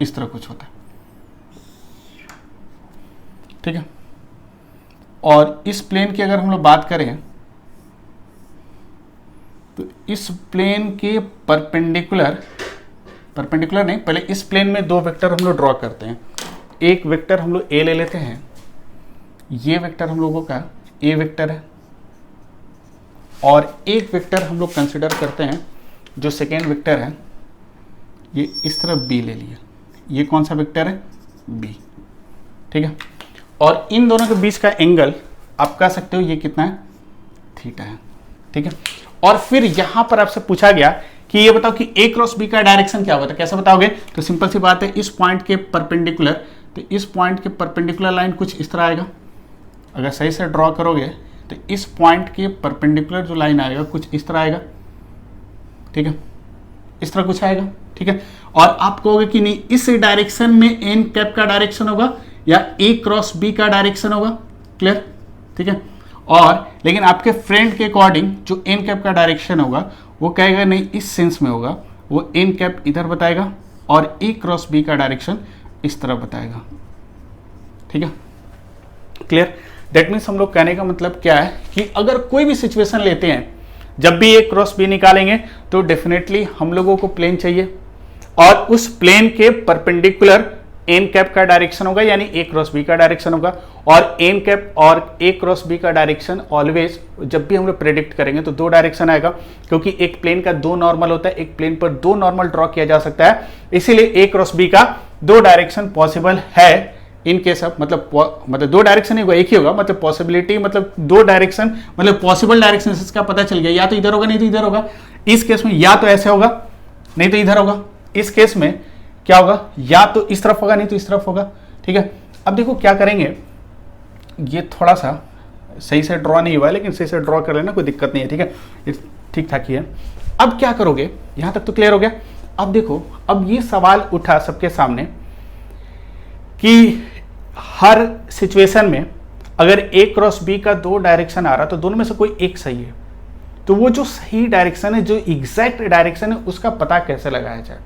इस तरह कुछ होता है, ठीक है। और इस प्लेन की अगर हम लोग बात करें तो इस प्लेन के परपेंडिकुलर नहीं, पहले इस प्लेन में दो वेक्टर हम लोग ड्रॉ करते हैं। एक वेक्टर हम लोग ए ले लेते हैं, ये वेक्टर हम लोगों का ए वेक्टर है, और एक वेक्टर हम लोग कंसिडर करते हैं जो सेकेंड वेक्टर है, ये इस तरह बी ले लिया, ये कौन सा वेक्टर है, बी, ठीक है। और इन दोनों के बीच का एंगल आप कह सकते हो ये कितना है, थीटा है, ठीक है। और फिर यहां पर आपसे पूछा गया कि ये बताओ कि ए क्रॉस बी का डायरेक्शन क्या होगा, तो कैसे बताओगे, तो सिंपल सी बात है, इस पॉइंट के परपेंडिकुलर, तो इस पॉइंट के परपेंडिकुलर लाइन कुछ इस तरह आएगा, अगर सही से ड्रॉ करोगे तो इस पॉइंट के परपेंडिकुलर जो लाइन आएगा कुछ इस तरह आएगा, ठीक है, इस तरह कुछ आएगा, ठीक है। और आप कहोगे कि नहीं, इस डायरेक्शन में एन कैप का डायरेक्शन होगा या ए क्रॉस बी का डायरेक्शन होगा, क्लियर, ठीक है। और लेकिन आपके फ्रेंड के अकॉर्डिंग जो एन कैप का डायरेक्शन होगा वो कहेगा नहीं इस सेंस में होगा, वो एन कैप इधर बताएगा और ए क्रॉस बी का डायरेक्शन इस तरह बताएगा, ठीक है, क्लियर। दैट मीन्स हम लोग कहने का मतलब क्या है कि अगर कोई भी सिचुएशन लेते हैं, जब भी ए क्रॉस बी निकालेंगे तो डेफिनेटली हम लोगों को प्लेन चाहिए, और उस प्लेन के परपेंडिकुलर एन कैप का डायरेक्शन होगा, यानी ए क्रॉस बी का डायरेक्शन होगा। और एन कैप और ए क्रॉस बी का डायरेक्शन ऑलवेज जब भी हम लोग प्रेडिक्ट करेंगे तो दो डायरेक्शन आएगा, क्योंकि एक प्लेन का दो नॉर्मल होता है, एक प्लेन पर दो नॉर्मल ड्रॉ किया जा सकता है, इसीलिए ए क्रॉस बी का दो डायरेक्शन पॉसिबल है। इन केस ऑफ मतलब दो डायरेक्शन नहीं होगा, एक ही होगा, मतलब पॉसिबिलिटी, मतलब दो डायरेक्शन, मतलब पॉसिबल डायरेक्शन इसका पता चल गया, या तो इधर होगा नहीं तो इधर होगा। इस केस में या तो ऐसे होगा नहीं तो इधर होगा, इस केस में क्या होगा, या तो इस तरफ होगा नहीं तो इस तरफ होगा, ठीक है। अब देखो क्या करेंगे, ये थोड़ा सा सही से ड्रॉ नहीं हुआ है, लेकिन सही से ड्रॉ कर लेना, कोई दिक्कत नहीं है, ठीक है, ये ठीक ठाक ही है। अब क्या करोगे, यहां तक तो क्लियर हो गया। अब देखो, अब ये सवाल उठा सबके सामने कि हर सिचुएशन में अगर ए क्रॉस बी का दो डायरेक्शन आ रहा तो दोनों में से कोई एक सही है, तो वो जो सही डायरेक्शन है, जो एग्जैक्ट डायरेक्शन है, उसका पता कैसे लगाया जाए।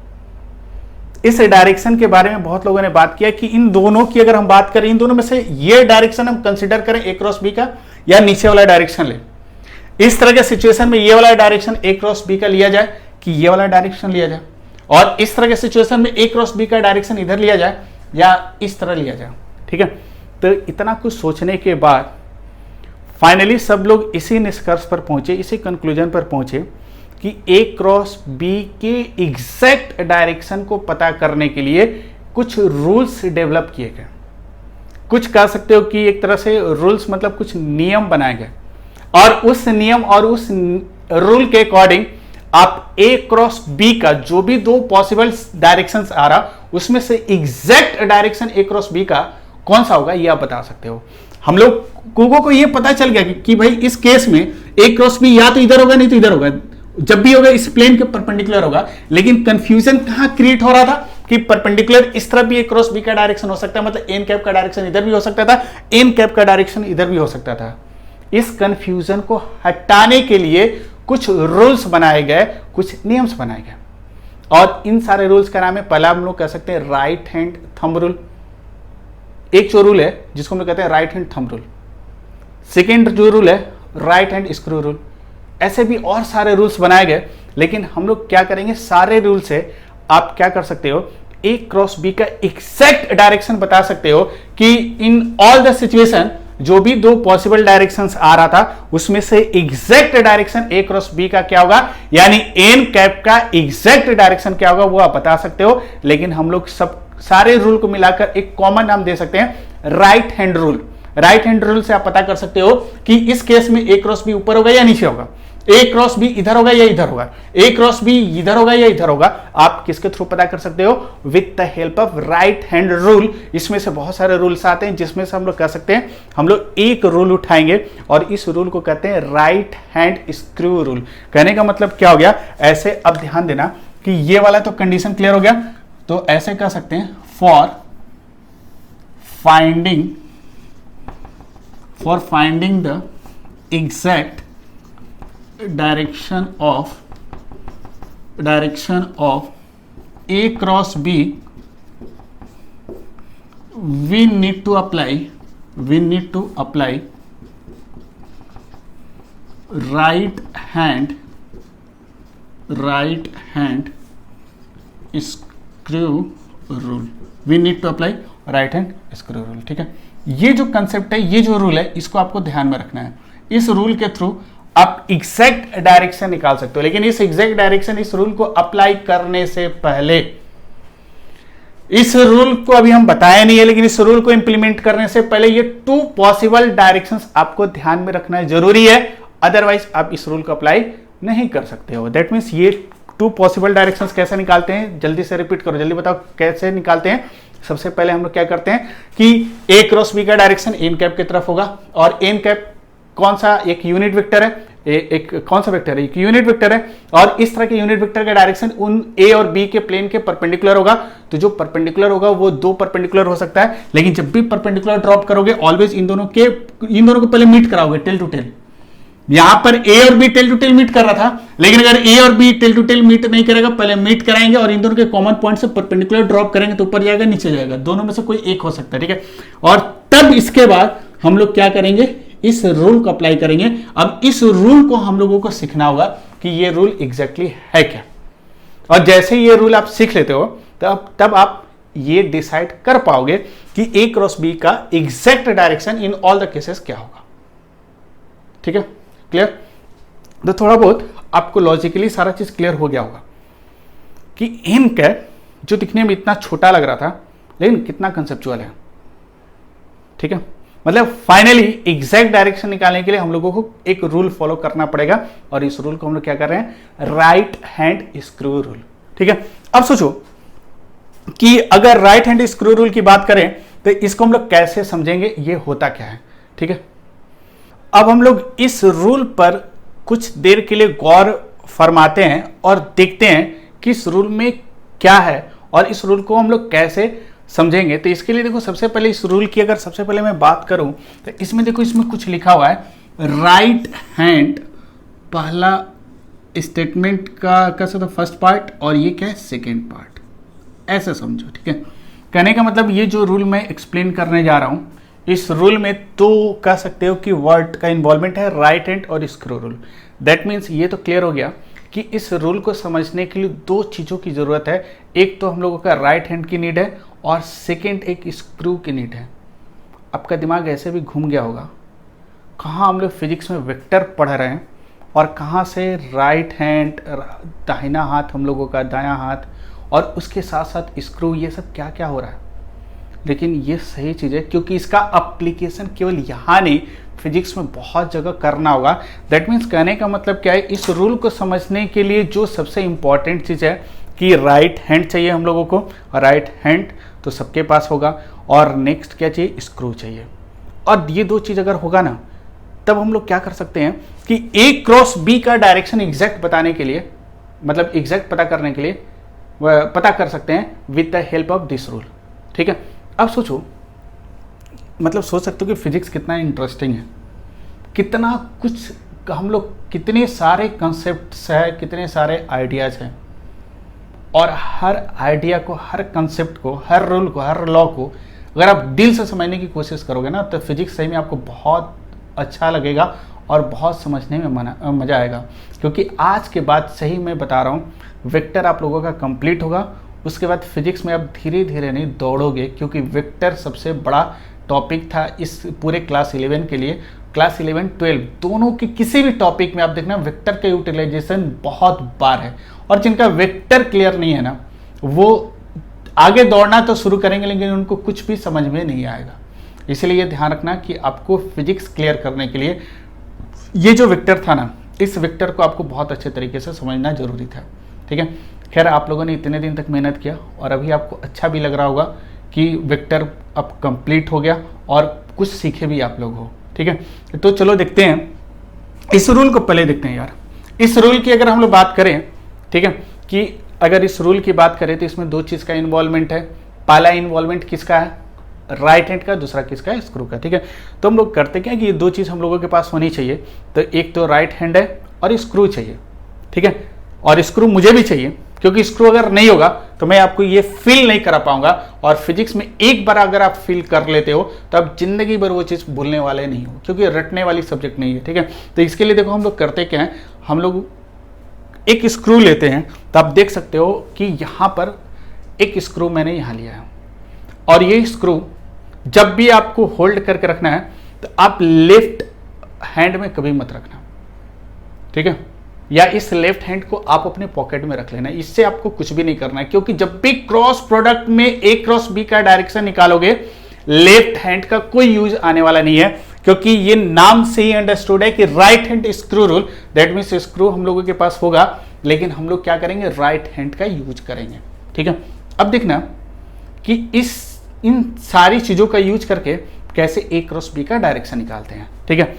इस डायरेक्शन के बारे में बहुत लोगों ने बात किया कि इन दोनों की अगर हम बात करें, इन दोनों में से ये डायरेक्शन हम कंसीडर करें ए क्रॉस बी का, या नीचे वाला डायरेक्शन ले। इस तरह के सिचुएशन में ये वाला डायरेक्शन ए क्रॉस बी का लिया जाए कि ये वाला डायरेक्शन लिया जाए, और इस तरह के सिचुएशन में ए क्रॉस बी का डायरेक्शन इधर लिया जाए या इस तरह लिया जाए, ठीक है। तो इतना कुछ सोचने के बाद फाइनली सब लोग इसी निष्कर्ष पर पहुंचे, इसी कंक्लूजन पर पहुंचे कि ए क्रॉस बी के एग्जैक्ट डायरेक्शन को पता करने के लिए कुछ रूल्स डेवलप किए गए। कुछ कह सकते हो कि एक तरह से रूल्स मतलब कुछ नियम बनाए गए, और उस नियम और उस रूल के अकॉर्डिंग आप ए क्रॉस बी का जो भी दो पॉसिबल डायरेक्शंस आ रहा, उसमें से एग्जैक्ट डायरेक्शन ए क्रॉस बी का कौन सा होगा ये आप बता सकते हो। हम लोगों को ये पता चल गया कि भाई इस केस में ए क्रॉस बी या तो इधर होगा नहीं तो इधर होगा, जब भी होगा इस प्लेन के परपेंडिकुलर होगा। लेकिन कंफ्यूजन कहां क्रिएट हो रहा था कि परपेंडिकुलर इस तरफ भी ए क्रॉस बी का डायरेक्शन हो सकता है, मतलब एन कैप का डायरेक्शन इधर भी हो सकता था, एन कैप का डायरेक्शन इधर भी हो सकता था। इस कंफ्यूजन को हटाने के लिए कुछ रूल्स बनाए गए, कुछ नियम्स बनाए गए, और इन सारे रूल्स का नाम है, पहला हम लोग कह सकते हैं राइट हैंड थंब रूल। एक जो रूल है जिसको हम लोग कहते हैं right hand thumb rule. Second जो रूल है राइट हैंड स्क्रू रूल। ऐसे भी और सारे रूल्स बनाए गए, लेकिन हम लोग क्या करेंगे, सारे रूल से आप क्या कर सकते हो, ए क्रॉस बी का एग्जैक्ट डायरेक्शन बता सकते हो कि इन ऑल द सिचुएशन जो भी दो पॉसिबल डायरेक्शंस आ रहा था उसमें से एग्जैक्ट डायरेक्शन ए क्रॉस बी का क्या होगा, यानी एन कैप का एग्जैक्ट डायरेक्शन क्या होगा वो आप बता सकते हो। लेकिन हम लोग सब सारे रूल को मिलाकर एक कॉमन नाम दे सकते हैं, right hand rule. Right hand rule से आप पता कर सकते हो कि इस केस में ए क्रॉस बी ऊपर होगा या नीचे होगा, ए क्रॉस बी इधर होगा या इधर होगा, ए क्रॉस बी इधर होगा या इधर होगा। आप किसके थ्रू पता कर सकते हो, with the help of right hand rule. इसमें से बहुत सारे रूल्स आते हैं, जिसमें से हम लोग कह सकते हैं, हम लोग एक रूल उठाएंगे और इस रूल को कहते हैं राइट हैंड स्क्रू रूल। कहने का मतलब क्या हो गया, ऐसे अब ध्यान देना कि ये वाला तो कंडीशन क्लियर हो गया, तो ऐसे कह सकते हैं for finding the exact direction of direction of A cross B, we need to apply right hand screw rule, we need to apply right hand screw rule। ठीक है, ये जो कंसेप्ट है, ये जो रूल है, इसको आपको ध्यान में रखना है। इस रूल के थ्रू आप एग्जैक्ट डायरेक्शन निकाल सकते हो, लेकिन इस एग्जैक्ट डायरेक्शन, इस रूल को अप्लाई करने से पहले, इस रूल को अभी हम बताया नहीं है, लेकिन इस रूल को इंप्लीमेंट करने से पहले ये 2 पॉसिबल डायरेक्शंस आपको ध्यान में रखना जरूरी है, अदरवाइज आप इस रूल को अप्लाई नहीं कर सकते हो। दैट मीन्स ये 2 पॉसिबल डायरेक्शंस कैसे निकालते हैं, जल्दी से रिपीट करो, जल्दी बताओ कैसे निकालते हैं। सबसे पहले हम लोग क्या करते हैं कि ए क्रॉस बी का डायरेक्शन एन कैप की तरफ होगा, और एन कैप कौन सा, एक यूनिट वेक्टर है, एक कौन सा वेक्टर है, एक यूनिट वेक्टर है, और इस तरह के यूनिट वेक्टर का डायरेक्शन उन ए और बी के प्लेन के परपेंडिकुलर होगा। तो जो परपेंडिकुलर होगा वो 2 परपेंडिकुलर हो सकता है, लेकिन जब भी परपेंडिकुलर ड्रॉप करोगे ऑलवेज इन दोनों को पहले मीट कराओगे टेल टू टेल। यहां पर ए और B tail to tail meet कर रहा था, लेकिन अगर ए और B tail to tail meet नहीं करेगा, पहले मीट कराएंगे और इन दोनों के कॉमन पॉइंट से परपेंडिकुलर ड्रॉप करेंगे, तो ऊपर जाएगा नीचे जाएगा, दोनों में से कोई एक हो सकता है। ठीक है, और तब इसके बाद हम लोग क्या करेंगे, इस रूल को अप्लाई करेंगे। अब इस रूल को हम लोगों को सीखना होगा कि ये रूल एग्जैक्टली है क्या, और जैसे ये रूल आप सीख लेते हो तब आप ये डिसाइड कर पाओगे कि ए क्रॉस बी का exact direction in all the cases क्या होगा। ठीक है, क्लियर? तो थोड़ा बहुत आपको लॉजिकली सारा चीज क्लियर हो गया होगा कि एन कैप जो दिखने में इतना छोटा लग रहा था, लेकिन कितना कंसेप्चुअल है। ठीक है, मतलब फाइनली एग्जैक्ट डायरेक्शन निकालने के लिए हम लोगों को एक रूल फॉलो करना पड़ेगा, और इस रूल को हम लोग क्या कर रहे हैं, राइट हैंड स्क्रू रूल। ठीक है, अब सोचो कि अगर राइट हैंड स्क्रू रूल की बात करें तो इसको हम लोग कैसे समझेंगे, ये होता क्या है। ठीक है, अब हम लोग इस रूल पर कुछ देर के लिए गौर फरमाते हैं और देखते हैं कि इस रूल में क्या है और इस रूल को हम लोग कैसे समझेंगे। तो इसके लिए देखो, सबसे पहले इस रूल की अगर सबसे पहले मैं बात करूं तो इसमें देखो, इसमें कुछ लिखा हुआ है राइट हैंड, पहला स्टेटमेंट का कैसे तो फर्स्ट पार्ट, और ये क्या है सेकेंड पार्ट, ऐसे समझो। ठीक है, कहने का मतलब ये जो रूल मैं एक्सप्लेन करने जा रहा हूं, इस रूल में तो कह सकते हो कि वर्ड का इन्वॉल्वमेंट है राइट हैंड और स्क्रू रूल। दैट मीन्स ये तो क्लियर हो गया कि इस रूल को समझने के लिए 2 चीज़ों की ज़रूरत है, एक तो हम लोगों का राइट हैंड की नीड है, और सेकेंड एक स्क्रू की नीड है। आपका दिमाग ऐसे भी घूम गया होगा, कहाँ हम लोग फिजिक्स में वेक्टर पढ़ रहे हैं और कहाँ से राइट हैंड, दाहिना हाथ हम लोगों का, दायां हाथ, और उसके साथ साथ स्क्रू, ये सब क्या क्या हो रहा है। लेकिन ये सही चीज़ है, क्योंकि इसका अप्लीकेशन केवल यहाँ नहीं, फिजिक्स में बहुत जगह करना होगा। दैट मीन्स कहने का मतलब क्या है, इस रूल को समझने के लिए जो सबसे इंपॉर्टेंट चीज़ है कि राइट हैंड चाहिए हम लोगों को, राइट हैंड तो सबके पास होगा, और नेक्स्ट क्या चाहिए, स्क्रू चाहिए। और ये 2 चीज़ अगर होगा ना, तब हम लोग क्या कर सकते हैं कि ए क्रॉस बी का डायरेक्शन एग्जैक्ट बताने के लिए, मतलब एग्जैक्ट पता करने के लिए पता कर सकते हैं with the help of this rule. ठीक है, अब सोचो, मतलब सोच सकते हो कि फिजिक्स कितना इंटरेस्टिंग है, कितना कुछ हम लोग, कितने सारे कंसेप्ट्स है, कितने सारे आइडियाज़ हैं, और हर आइडिया को, हर कंसेप्ट को, हर रूल को, हर लॉ को अगर आप दिल से समझने की कोशिश करोगे ना, तो फिजिक्स सही में आपको बहुत अच्छा लगेगा और बहुत समझने में मज़ा आएगा। क्योंकि आज के बाद सही मैं बता रहा हूँ, वेक्टर आप लोगों का कंप्लीट होगा, उसके बाद फिजिक्स में आप धीरे धीरे नहीं दौड़ोगे, क्योंकि वेक्टर सबसे बड़ा टॉपिक था इस पूरे क्लास 11 के लिए। क्लास 11, 12 दोनों के किसी भी टॉपिक में आप देखना वेक्टर का यूटिलाइजेशन बहुत बार है, और जिनका वेक्टर क्लियर नहीं है ना, वो आगे दौड़ना तो शुरू करेंगे लेकिन उनको कुछ भी समझ में नहीं आएगा। इसलिए ये ध्यान रखना कि आपको फिजिक्स क्लियर करने के लिए ये जो वेक्टर था ना, इस वेक्टर को आपको बहुत अच्छे तरीके से समझना जरूरी था। ठीक है, खैर आप लोगों ने इतने दिन तक मेहनत किया और अभी आपको अच्छा भी लग रहा होगा कि वेक्टर अब कंप्लीट हो गया और कुछ सीखे भी आप लोग हो। ठीक है, तो चलो देखते हैं इस रूल को, पहले देखते हैं यार इस रूल की अगर हम लोग बात करें। ठीक है, कि अगर इस रूल की बात करें तो इसमें 2 चीज़ का इन्वॉल्वमेंट है। पहला इन्वॉल्वमेंट किसका है, राइट हैंड का, दूसरा किसका है, स्क्रू का। ठीक है, तो हम लोग करते क्या कि ये 2 चीज़ हम लोगों के पास होनी चाहिए। तो एक तो राइट हैंड है और स्क्रू चाहिए। ठीक है, और स्क्रू मुझे भी चाहिए, क्योंकि स्क्रू अगर नहीं होगा तो मैं आपको ये फील नहीं करा पाऊंगा। और फिजिक्स में एक बार अगर आप फील कर लेते हो तो आप जिंदगी भर वो चीज़ भूलने वाले नहीं हो, क्योंकि रटने वाली सब्जेक्ट नहीं है, ठीक है। तो इसके लिए देखो हम लोग करते क्या है, हम लोग एक स्क्रू लेते हैं। तो आप देख सकते हो कि यहाँ पर एक स्क्रू मैंने यहाँ लिया है, और ये स्क्रू जब भी आपको होल्ड करके रखना है तो आप लेफ्ट हैंड में कभी मत रखना, ठीक है, या इस लेफ्ट हैंड को आप अपने पॉकेट में रख लेना। इससे आपको कुछ भी नहीं करना है, क्योंकि जब भी क्रॉस प्रोडक्ट में ए क्रॉस बी का डायरेक्शन निकालोगे लेफ्ट हैंड का कोई यूज आने वाला नहीं है, क्योंकि ये नाम से ही अंडरस्टूड है कि right hand screw rule. That means screw हम लोगों के पास होगा, लेकिन हम लोग क्या करेंगे, राइट हैंड का यूज करेंगे, ठीक है। अब देखना कि इन सारी चीजों का यूज करके कैसे ए क्रॉस बी का डायरेक्शन निकालते हैं, ठीक है।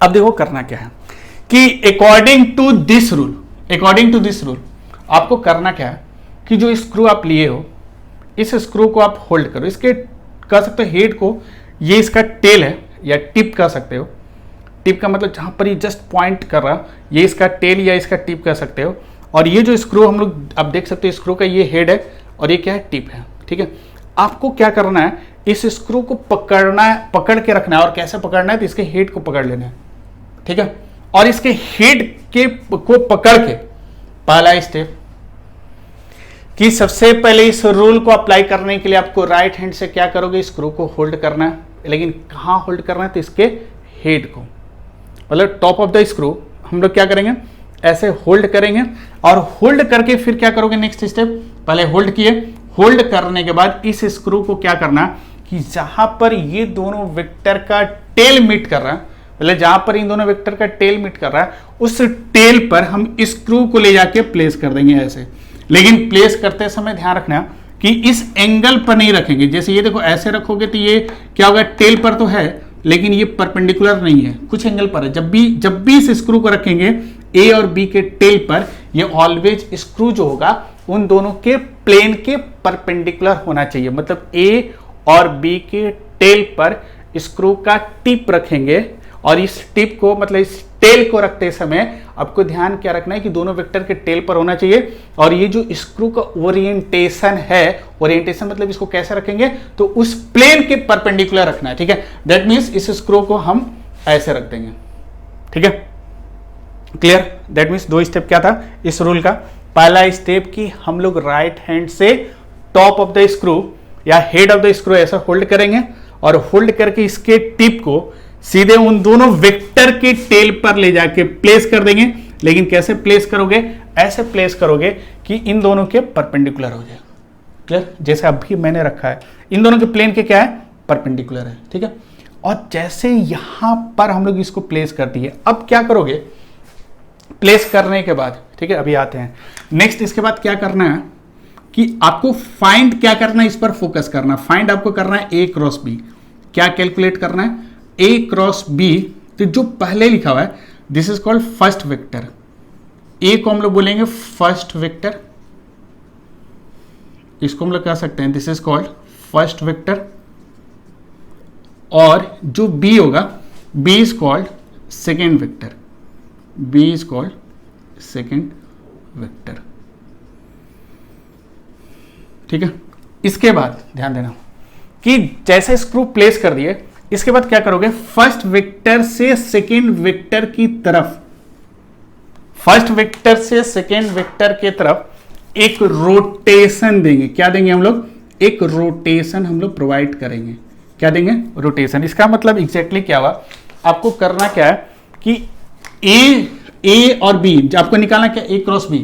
अब देखो करना क्या है कि अकॉर्डिंग टू दिस रूल आपको करना क्या है कि जो स्क्रू आप लिए हो, इस स्क्रू को आप होल्ड करो, इसके कह सकते हो हेड को, ये इसका टेल है या टिप कह सकते हो। टिप का मतलब जहां पर ये जस्ट पॉइंट कर रहा, ये इसका टेल या इसका टिप कह सकते हो। और ये जो स्क्रू हम लोग आप देख सकते हो, स्क्रू का ये हेड है और ये क्या है, टिप है, ठीक है। आपको क्या करना है, इस स्क्रू को पकड़ना है, पकड़ के रखना है। और कैसे पकड़ना है, तो इसके हेड को पकड़ लेना है, ठीक है। और इसके हेड को पकड़ के पहला स्टेप कि सबसे पहले इस रूल को अप्लाई करने के लिए आपको राइट हैंड से क्या करोगे, स्क्रू को होल्ड करना है। लेकिन कहां होल्ड करना है, तो इसके हेड को, मतलब टॉप ऑफ द स्क्रू हम लोग क्या करेंगे, ऐसे होल्ड करेंगे। और होल्ड करके फिर क्या करोगे, नेक्स्ट स्टेप, पहले होल्ड किए, होल्ड करने के बाद इस स्क्रू को क्या करना कि जहां पर ये दोनों वेक्टर का टेल मीट कर रहा है, मतलब जहां पर इन दोनों वेक्टर का टेल मीट कर रहा है, उस टेल पर हम स्क्रू को ले जाके प्लेस कर देंगे ऐसे। लेकिन प्लेस करते समय ध्यान रखना कि इस एंगल पर नहीं रखेंगे। जैसे ये देखो ऐसे रखोगे तो ये क्या होगा, टेल पर तो है लेकिन ये परपेंडिकुलर नहीं है, कुछ एंगल पर है। जब भी इस स्क्रू को रखेंगे ए और बी के टेल पर, ये ऑलवेज स्क्रू जो होगा उन दोनों के प्लेन के परपेंडिकुलर होना चाहिए। मतलब ए और बी के टेल पर स्क्रू का टिप रखेंगे, और इस टिप को मतलब इस टेल को रखते समय आपको ध्यान क्या रखना है कि दोनों वेक्टर के टेल पर होना चाहिए। और ये जो स्क्रू का ओरिएंटेशन है, ओरिएंटेशन मतलब इसको कैसे रखेंगे, तो उस प्लेन के परपेंडिकुलर रखना है, ठीक है। दैट मीन्स इस स्क्रू को हम ऐसे रख देंगे, ठीक है, क्लियर। दैट मीन्स दो स्टेप क्या था इस रूल का। पहला स्टेप कि हम लोग राइट हैंड से टॉप ऑफ द स्क्रू या हेड ऑफ द स्क्रू ऐसा होल्ड करेंगे, और होल्ड करके इसके टिप को सीधे उन दोनों वेक्टर के टेल पर ले जाके प्लेस कर देंगे। लेकिन कैसे प्लेस करोगे, ऐसे प्लेस करोगे कि इन दोनों के परपेंडिकुलर हो जाए, क्लियर। जैसे अभी मैंने रखा है, इन दोनों के प्लेन के क्या है, परपेंडिकुलर है, ठीक है। और जैसे यहां पर हम लोग इसको प्लेस कर दिए, अब क्या करोगे, प्लेस करने के बाद, ठीक है, अभी आते हैं नेक्स्ट। इसके बाद क्या करना है कि आपको फाइंड क्या करना है, इस पर फोकस करना। फाइंड आपको करना है ए क्रॉस बी। क्या कैलकुलेट करना है, ए क्रॉस बी। तो जो पहले लिखा हुआ है this is called first vector. A को हम लोग बोलेंगे फर्स्ट वेक्टर, इसको हम लोग कह सकते हैं this is called first vector. और जो बी होगा, B is called second vector, B is called second vector, ठीक है। इसके बाद ध्यान देना कि जैसे स्क्रू प्लेस कर दिए, इसके बाद क्या करोगे, फर्स्ट वेक्टर से सेकेंड वेक्टर की तरफ, फर्स्ट वेक्टर से सेकेंड वेक्टर के तरफ एक रोटेशन देंगे। क्या देंगे हम लोग, एक रोटेशन हम लोग प्रोवाइड करेंगे। क्या देंगे, रोटेशन। इसका मतलब एग्जैक्टली क्या हुआ, आपको करना क्या है कि ए और बी आपको निकालना क्या, ए क्रॉस बी।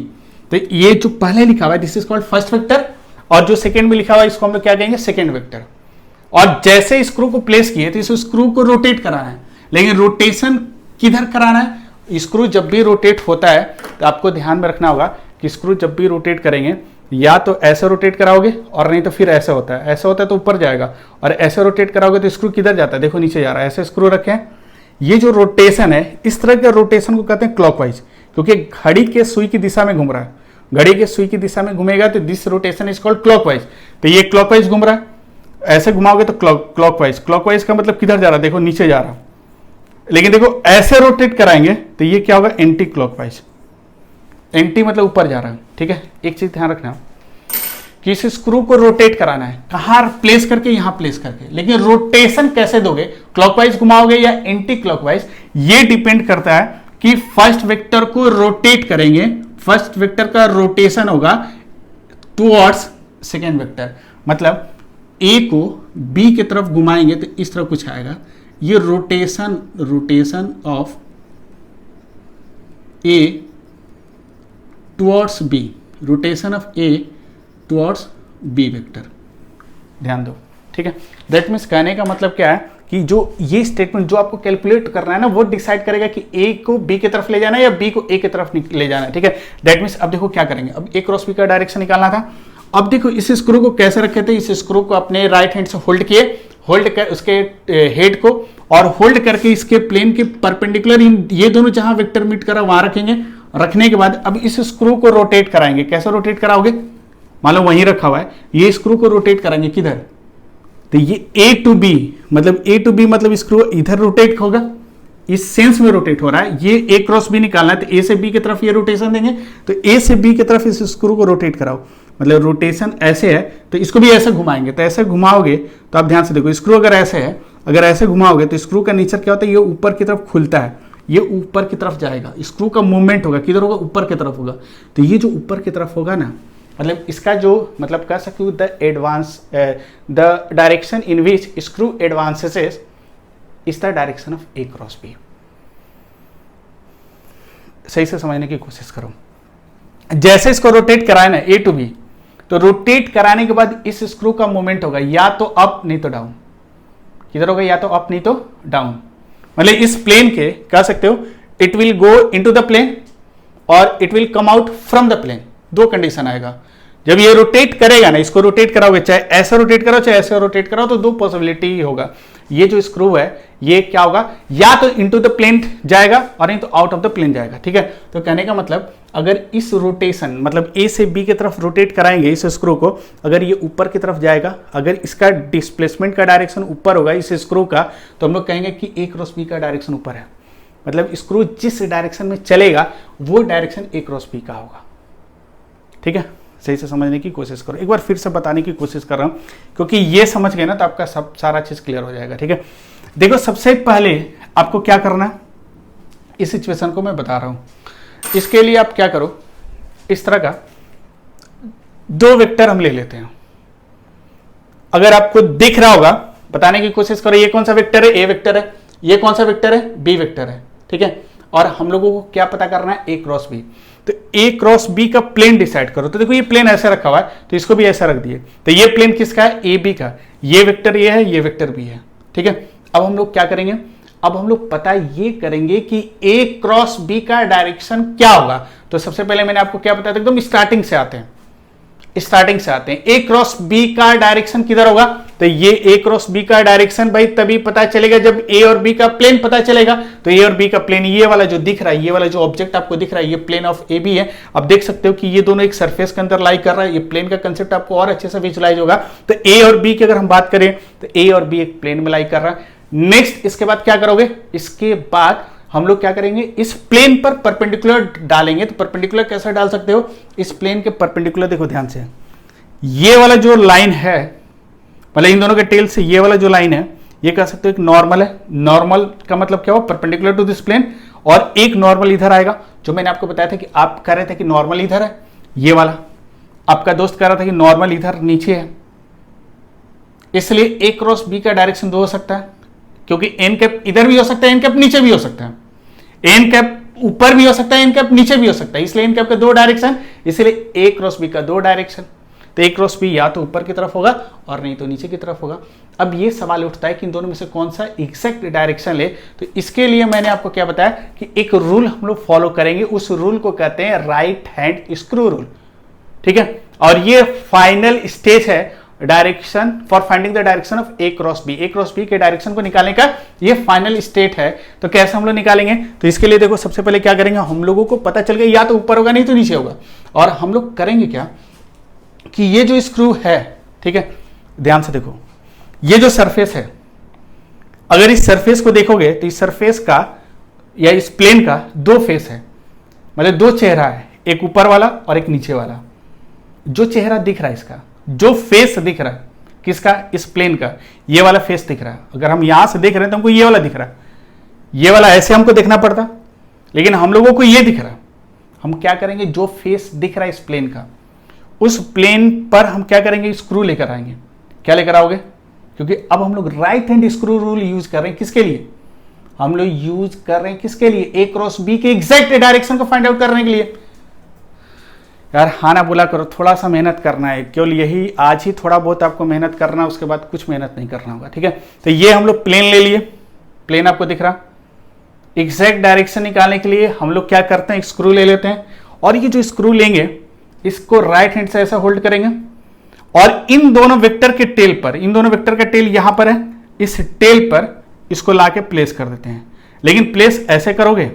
तो ये जो पहले लिखा हुआ है this is called first vector, और जो सेकेंड में लिखा हुआ है इसको हम लोग क्या कहेंगे, सेकेंड वेक्टर। और जैसे स्क्रू को प्लेस किए तो इस स्क्रू को रोटेट कराना है। लेकिन रोटेशन किधर कराना है, स्क्रू जब भी रोटेट होता है तो आपको ध्यान में रखना होगा कि स्क्रू जब भी रोटेट करेंगे या तो ऐसे रोटेट कराओगे, और नहीं तो फिर ऐसे होता है, ऐसे होता है तो ऊपर जाएगा, और ऐसे रोटेट कराओगे तो स्क्रू किधर जाता है, देखो नीचे जा रहा है। ऐसे स्क्रू रखें, ये जो रोटेशन है इस तरह के रोटेशन को कहते हैं क्लॉकवाइज, क्योंकि घड़ी के सुई की दिशा में घूम रहा है। घड़ी के सुई की दिशा में घूमेगा तो this rotation is called clockwise. तो ये क्लॉकवाइज घूम रहा है, ऐसे घुमाओगे तो क्लॉकवाइज। क्लॉकवाइज का मतलब किधर जा रहा है, देखो नीचे जा रहा। लेकिन देखो ऐसे रोटेट कराएंगे तो ये क्या होगा, एंटी क्लॉकवाइज। एंटी मतलब ऊपर जा रहा है, ठीक है। एक चीज ध्यान रखना कि इस स्क्रू को रोटेट कराना है, कहां प्लेस करके, यहां प्लेस करके, लेकिन रोटेशन कैसे दोगे, क्लॉकवाइज घुमाओगे या एंटी क्लॉकवाइज, ये डिपेंड करता है कि फर्स्ट वेक्टर को रोटेट करेंगे, फर्स्ट वेक्टर का रोटेशन होगा टुवर्ड्स सेकेंड वेक्टर, मतलब ए को बी की तरफ घुमाएंगे तो इस तरह कुछ आएगा, ये rotation of A towards B, rotation of A towards B vector, ध्यान दो, ठीक है। दैट मीन्स कहने का मतलब क्या है कि जो ये स्टेटमेंट जो आपको कैलकुलेट करना है ना, वो डिसाइड करेगा कि ए को बी की तरफ ले जाना है या बी को ए की तरफ ले जाना है, ठीक है। दैट मीन्स अब देखो क्या करेंगे, अब ए क्रॉस बी का डायरेक्शन निकालना था। अब देखो इस स्क्रू को कैसे रखे थे, इस स्क्रू को अपने राइट हैंड से होल्ड किए, होल्ड कर उसके हेड को, और होल्ड करके इसके प्लेन के परपेंडिकुलर ये दोनों जहां वेक्टर मीट करा वहां रखेंगे। रखने के बाद अब इस स्क्रू को रोटेट कराएंगे। कैसे रोटेट कराओगे, मान लो वहीं रखा हुआ है, ये स्क्रू को रोटेट कराएंगे किधर, तो ये ए टू बी मतलब स्क्रू इधर रोटेट होगा, इस सेंस में रोटेट हो रहा है। ये ए क्रॉस बी निकालना है तो ए से बी की तरफ ये रोटेशन देंगे, तो ए से बी की तरफ इस स्क्रू को रोटेट कराओ, मतलब रोटेशन ऐसे है तो इसको भी ऐसे घुमाएंगे, तो ऐसे घुमाओगे तो आप ध्यान से देखो, स्क्रू अगर ऐसे है, अगर ऐसे घुमाओगे तो स्क्रू का नेचर क्या होता है, ये ऊपर की तरफ खुलता है, ये ऊपर की तरफ जाएगा, स्क्रू का मूवमेंट होगा किधर होगा, ऊपर की तरफ होगा। तो ये जो ऊपर की तरफ होगा ना, मतलब इसका जो मतलब कह सकते हो the direction in which screw advances is the direction of A cross B. सही से समझने की कोशिश करो। जैसे इसको रोटेट कराए ना ए टू बी, तो रोटेट कराने के बाद इस स्क्रू का मूवमेंट होगा या तो अप नहीं तो डाउन, किधर होगा, या तो अप नहीं तो डाउन, मतलब इस प्लेन के कह सकते हो it will go into the plane और it will come out from the plane. दो कंडीशन आएगा जब ये रोटेट करेगा ना, इसको रोटेट कराओगे, चाहे ऐसा रोटेट कराओ चाहे ऐसा रोटेट कराओ, तो दो पॉसिबिलिटी होगा। ये जो स्क्रू है ये क्या होगा, या तो इनटू द प्लेन जाएगा और नहीं तो आउट ऑफ द प्लेन जाएगा, ठीक है। तो कहने का मतलब अगर इस रोटेशन मतलब ए से बी की तरफ रोटेट कराएंगे इस स्क्रू को, अगर ये ऊपर की तरफ जाएगा, अगर इसका डिस्प्लेसमेंट का डायरेक्शन ऊपर होगा इस स्क्रू का, तो हम लोग कहेंगे कि ए क्रॉस बी का डायरेक्शन ऊपर है, मतलब स्क्रू जिस डायरेक्शन में चलेगा वो डायरेक्शन ए क्रॉस बी का होगा, ठीक है। सही से समझने की कोशिश करो, एक बार फिर से बताने की कोशिश कर रहा हूं, क्योंकि ये समझ गए ना तो आपका सब सारा चीज क्लियर हो जाएगा, ठीक है। देखो सबसे पहले आपको क्या करना है, इस सिचुएशन को मैं बता रहा हूं, इसके लिए आप क्या करो, इस तरह का दो वेक्टर हम ले लेते हैं। अगर आपको दिख रहा होगा बताने की कोशिश करो, ये कौन सा वेक्टर है, ए वेक्टर है, ये कौन सा वेक्टर है, बी वेक्टर है, ठीक है। और हम लोगों को क्या पता करना है, ए क्रॉस बी। तो ए क्रॉस बी का प्लेन डिसाइड करो। तो देखो ये प्लेन ऐसे रखा हुआ है तो इसको भी ऐसा रख दिए, तो ये प्लेन किसका है, ए बी का, ये वेक्टर ये है, ये वेक्टर बी है, ठीक है। अब हम लोग क्या करेंगे, अब हम लोग पता ये करेंगे कि ए क्रॉस बी का डायरेक्शन क्या होगा। तो सबसे पहले मैंने आपको क्या बताया था, एकदम स्टार्टिंग से आते हैं, ए क्रॉस बी का डायरेक्शन किधर होगा, तो ये ए क्रॉस बी का डायरेक्शन भाई तभी पता चलेगा जब ए और बी का प्लेन पता चलेगा। तो ए और बी का प्लेन ये वाला जो दिख रहा है, ये वाला जो ऑब्जेक्ट आपको दिख रहा है, ये प्लेन ऑफ ए बी है। अब देख सकते हो कि ये दोनों एक सरफेस के अंदर लाई कर रहा है, ये प्लेन का कंसेप्ट आपको और अच्छे से विजुलाइज होगा। तो ए और बी की अगर हम बात करें तो ए और बी एक प्लेन में लाई कर रहा है। नेक्स्ट इसके बाद क्या करोगे, इसके बाद हम लोग क्या करेंगे, इस प्लेन पर परपेंडिकुलर डालेंगे। तो परपेंडिकुलर कैसे डाल सकते हो, इस प्लेन के परपेंडिकुलर देखो ध्यान से, ये वाला जो लाइन है, मतलब इन दोनों के टेल से ये वाला जो लाइन है, ये कह सकते हो एक नॉर्मल है। नॉर्मल का मतलब क्या हो, परपेंडिकुलर टू दिस प्लेन, और एक नॉर्मल इधर आएगा। जो मैंने आपको बताया था कि आप कह रहे थे कि नॉर्मल इधर है, ये वाला आपका दोस्त कह रहा था कि नॉर्मल इधर नीचे है, इसलिए ए क्रॉस बी का डायरेक्शन दो हो सकता है, क्योंकि एन कैप इधर भी हो सकता है, एन कैप नीचे भी हो सकता है, एन कैप ऊपर भी हो सकता है, एन कैप नीचे भी हो सकता है, इसलिए एन कैप का दो डायरेक्शन, इसलिए ए क्रॉस बी का दो डायरेक्शन। तो ए क्रॉस बी या तो ऊपर की तरफ होगा और नहीं तो नीचे की तरफ होगा। अब ये सवाल उठता है कि इन दोनों में से कौन सा एग्जैक्ट डायरेक्शन ले। तो इसके लिए मैंने आपको क्या बताया कि एक रूल हम लोग फॉलो करेंगे, उस रूल को कहते हैं राइट हैंड स्क्रू रूल, ठीक है। और ये फाइनल स्टेज है direction for finding the direction of A cross B. A cross B के डायरेक्शन को निकालने का ये फाइनल स्टेट है। तो कैसे हम लोग निकालेंगे, तो इसके लिए देखो सबसे पहले क्या करेंगे, हम लोगों को पता चल गया या तो ऊपर होगा नहीं तो नीचे होगा। और हम लोग करेंगे क्या कि ये जो स्क्रू है, ठीक है, ध्यान से देखो, ये जो सरफेस है, अगर इस सरफेस को देखोगे तो इस सरफेस का या इस प्लेन का दो फेस है, मतलब दो चेहरा है। एक ऊपर वाला और एक नीचे वाला। जो चेहरा दिख रहा है इसका, जो फेस दिख रहा है किसका, इस प्लेन का, ये वाला फेस दिख रहा है। अगर हम यहां से देख रहे हैं तो हमको ये वाला दिख रहा है, ये वाला ऐसे हमको देखना पड़ता, लेकिन हम लोगों को ये दिख रहा है। हम क्या करेंगे, जो फेस दिख रहा है इस प्लेन का, उस प्लेन पर हम क्या करेंगे, स्क्रू लेकर आएंगे। क्या लेकर आओगे, क्योंकि अब हम लोग right hand screw rule use कर रहे हैं। किसके लिए हम लोग यूज कर रहे हैं, किसके लिए, ए क्रॉस बी के एग्जैक्ट डायरेक्शन को फाइंड आउट करने के लिए। यार हाँ ना बोला करो, थोड़ा सा मेहनत करना है, केवल यही आज ही थोड़ा बहुत आपको मेहनत करना है, उसके बाद कुछ मेहनत नहीं करना होगा, ठीक है। तो ये हम लोग प्लेन ले लिए, प्लेन आपको दिख रहा, एग्जैक्ट डायरेक्शन निकालने के लिए हम लोग क्या करते हैं, स्क्रू ले लेते हैं, और ये जो स्क्रू लेंगे इसको राइट हैंड से ऐसा होल्ड करेंगे, और इन दोनों वेक्टर के टेल पर, इन दोनों वेक्टर का टेल यहां पर है, इस टेल पर इसको लाके प्लेस कर देते हैं। लेकिन प्लेस ऐसे करोगे,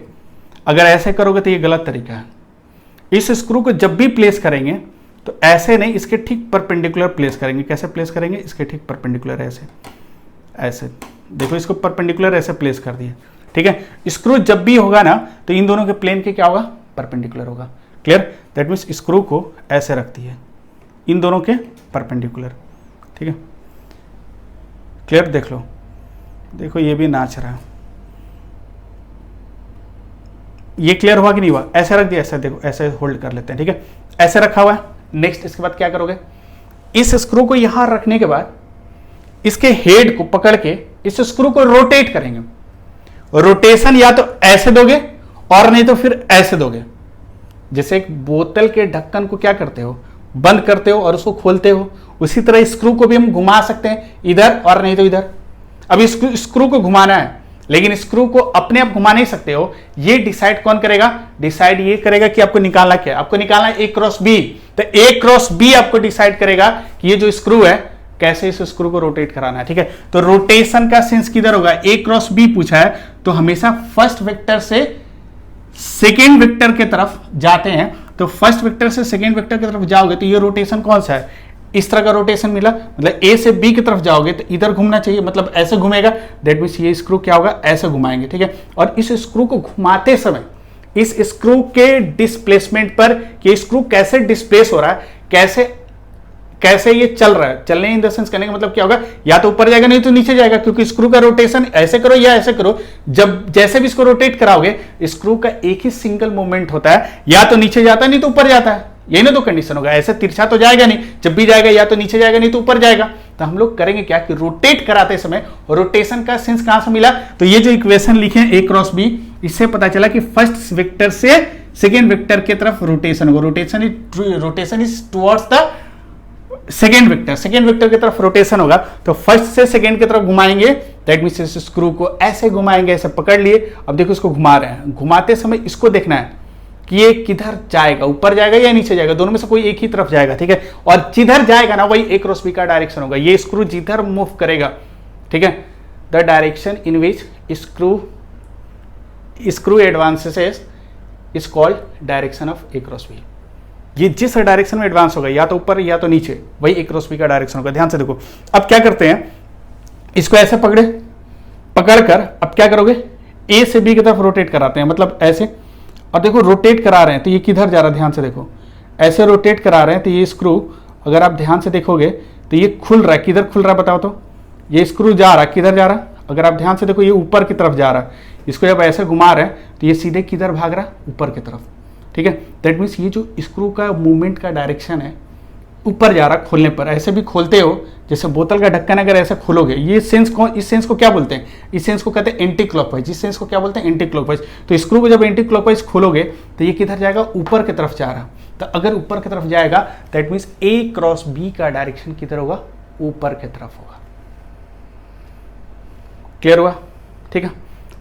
अगर ऐसे करोगे तो ये गलत तरीका है। इस स्क्रू को जब भी प्लेस करेंगे तो ऐसे नहीं, इसके ठीक परपेंडिकुलर प्लेस करेंगे। कैसे प्लेस करेंगे, इसके ठीक परपेंडिकुलर, ऐसे ऐसे देखो, इसको परपेंडिकुलर ऐसे प्लेस कर दिए, ठीक है। स्क्रू जब भी होगा ना तो इन दोनों के प्लेन के क्या होगा, परपेंडिकुलर होगा। क्लियर, दैट मीन्स स्क्रू को ऐसे रखती है, इन दोनों के परपेंडिकुलर, ठीक है। क्लियर, देख लो, देखो ये भी नाच रहा है, ये क्लियर हुआ कि नहीं हुआ, ऐसे रख दिया, ऐसे देखो, ऐसे होल्ड कर लेते हैं, ठीक है, ऐसे रखा हुआ है। नेक्स्ट इसके बाद क्या करोगे, इस स्क्रू को यहां रखने के बाद इसके हेड को पकड़ के इस स्क्रू को रोटेट करेंगे। रोटेशन या तो ऐसे दोगे और नहीं तो फिर ऐसे दोगे। जैसे एक बोतल के ढक्कन को क्या करते हो, बंद करते हो और उसको खोलते हो, उसी तरह स्क्रू को भी हम घुमा सकते हैं, इधर और नहीं तो इधर। अब स्क्रू को घुमाना है, लेकिन स्क्रू को अपने आप घुमा नहीं सकते हो, ये डिसाइड कौन करेगा, डिसाइड ये करेगा कि आपको निकालना क्या है। आपको निकालना है ए क्रॉस बी, तो ए क्रॉस बी आपको डिसाइड करेगा कि ये जो स्क्रू है कैसे इस स्क्रू को रोटेट कराना है, ठीक है। तो रोटेशन का सेंस किधर होगा, ए क्रॉस बी पूछा है तो हमेशा फर्स्ट वेक्टर से सेकेंड वेक्टर के तरफ जाते हैं। तो फर्स्ट वेक्टर से सेकेंड वेक्टर की तरफ जाओगे तो ये रोटेशन कौन सा है, इस तरह का रोटेशन मिला, मतलब ए से बी की तरफ जाओगे तो इधर घूमना चाहिए, मतलब ऐसे घूमेगा। दैट मींस ये स्क्रू क्या होगा, ऐसे घुमाएंगे, ठीक है। और इस स्क्रू को घुमाते समय इस स्क्रू के डिस्प्लेसमेंट पर कि स्क्रू कैसे डिस्प्लेस हो रहा है, कैसे कैसे ये चल रहा है, चलने इन द सेंस करने का मतलब क्या होगा, या तो ऊपर जाएगा नहीं तो नीचे जाएगा, क्योंकि स्क्रू का रोटेशन ऐसे करो या ऐसे करो, जब जैसे भी इसको रोटेट कराओगे स्क्रू का एक ही सिंगल मूवमेंट होता है, या तो नीचे जाता है नहीं तो ऊपर जाता है। यही ना तो कंडीशन होगा, ऐसे तिरछा तो जाएगा नहीं, जब भी जाएगा या तो नीचे जाएगा नहीं तो ऊपर जाएगा। तो हम लोग करेंगे क्या कि रोटेट कराते समय रोटेशन का सेंस कहां से मिला, तो ये जो इक्वेशन लिखे हैं ए क्रॉस बी, इससे पता चला कि फर्स्ट वेक्टर से सेकेंड वेक्टर की तरफ रोटेशन होगा। Rotation is towards the second vector की तरफ रोटेशन होगा। तो फर्स्ट से सेकेंड की तरफ घुमाएंगे, दैट मींस इस स्क्रू को ऐसे घुमाएंगे, ऐसे पकड़ लिए। अब देखो इसको घुमा रहे हैं, घुमाते समय इसको देखना है कि ये किधर जाएगा, ऊपर जाएगा या नीचे जाएगा, दोनों में से कोई एक ही तरफ जाएगा, ठीक है। और जिधर जाएगा ना वही ए क्रॉस बी का डायरेक्शन होगा, ये स्क्रू जिधर मूव करेगा, ठीक है, the direction in which screw advances is called direction of A cross B. ये जिस डायरेक्शन में एडवांस होगा, या तो ऊपर या तो नीचे, वही ए क्रॉस बी का डायरेक्शन होगा। ध्यान से देखो, अब क्या करते हैं, इसको ऐसे पकड़कर अब क्या करोगे, ए से बी की तरफ रोटेट कराते हैं, मतलब ऐसे। और देखो रोटेट करा रहे हैं तो ये किधर जा रहा है, ध्यान से देखो, ऐसे रोटेट करा रहे हैं तो ये स्क्रू अगर आप ध्यान से देखोगे तो ये खुल रहा है, किधर खुल रहा है बताओ तो, ये स्क्रू जा रहा है, किधर जा रहा है, अगर आप ध्यान से देखो ये ऊपर की तरफ जा रहा है। इसको जब ऐसे घुमा रहे हैं तो ये सीधे किधर भाग रहा है, ऊपर की तरफ, ठीक है। दैट मीन्स ये जो स्क्रू का मूवमेंट का डायरेक्शन है ऊपर जा रहा खोलने पर। ऐसे भी खोलते हो, जैसे बोतल का ढक्कन अगर ऐसे खोलोगे, ये सेंस को, इस सेंस को क्या बोलते हैं, इस सेंस को कहते हैं एंटी क्लॉकवाइज। इस सेंस को क्या बोलते हैं, एंटी क्लॉकवाइज। तो स्क्रू को जब एंटी क्लॉकवाइज खोलोगे तो ये किधर जाएगा, ऊपर की तरफ जा रहा। तो अगर ऊपर की तरफ जाएगा that means A cross B का डायरेक्शन किधर होगा, ऊपर की तरफ होगा। क्लियर हुआ, ठीक है।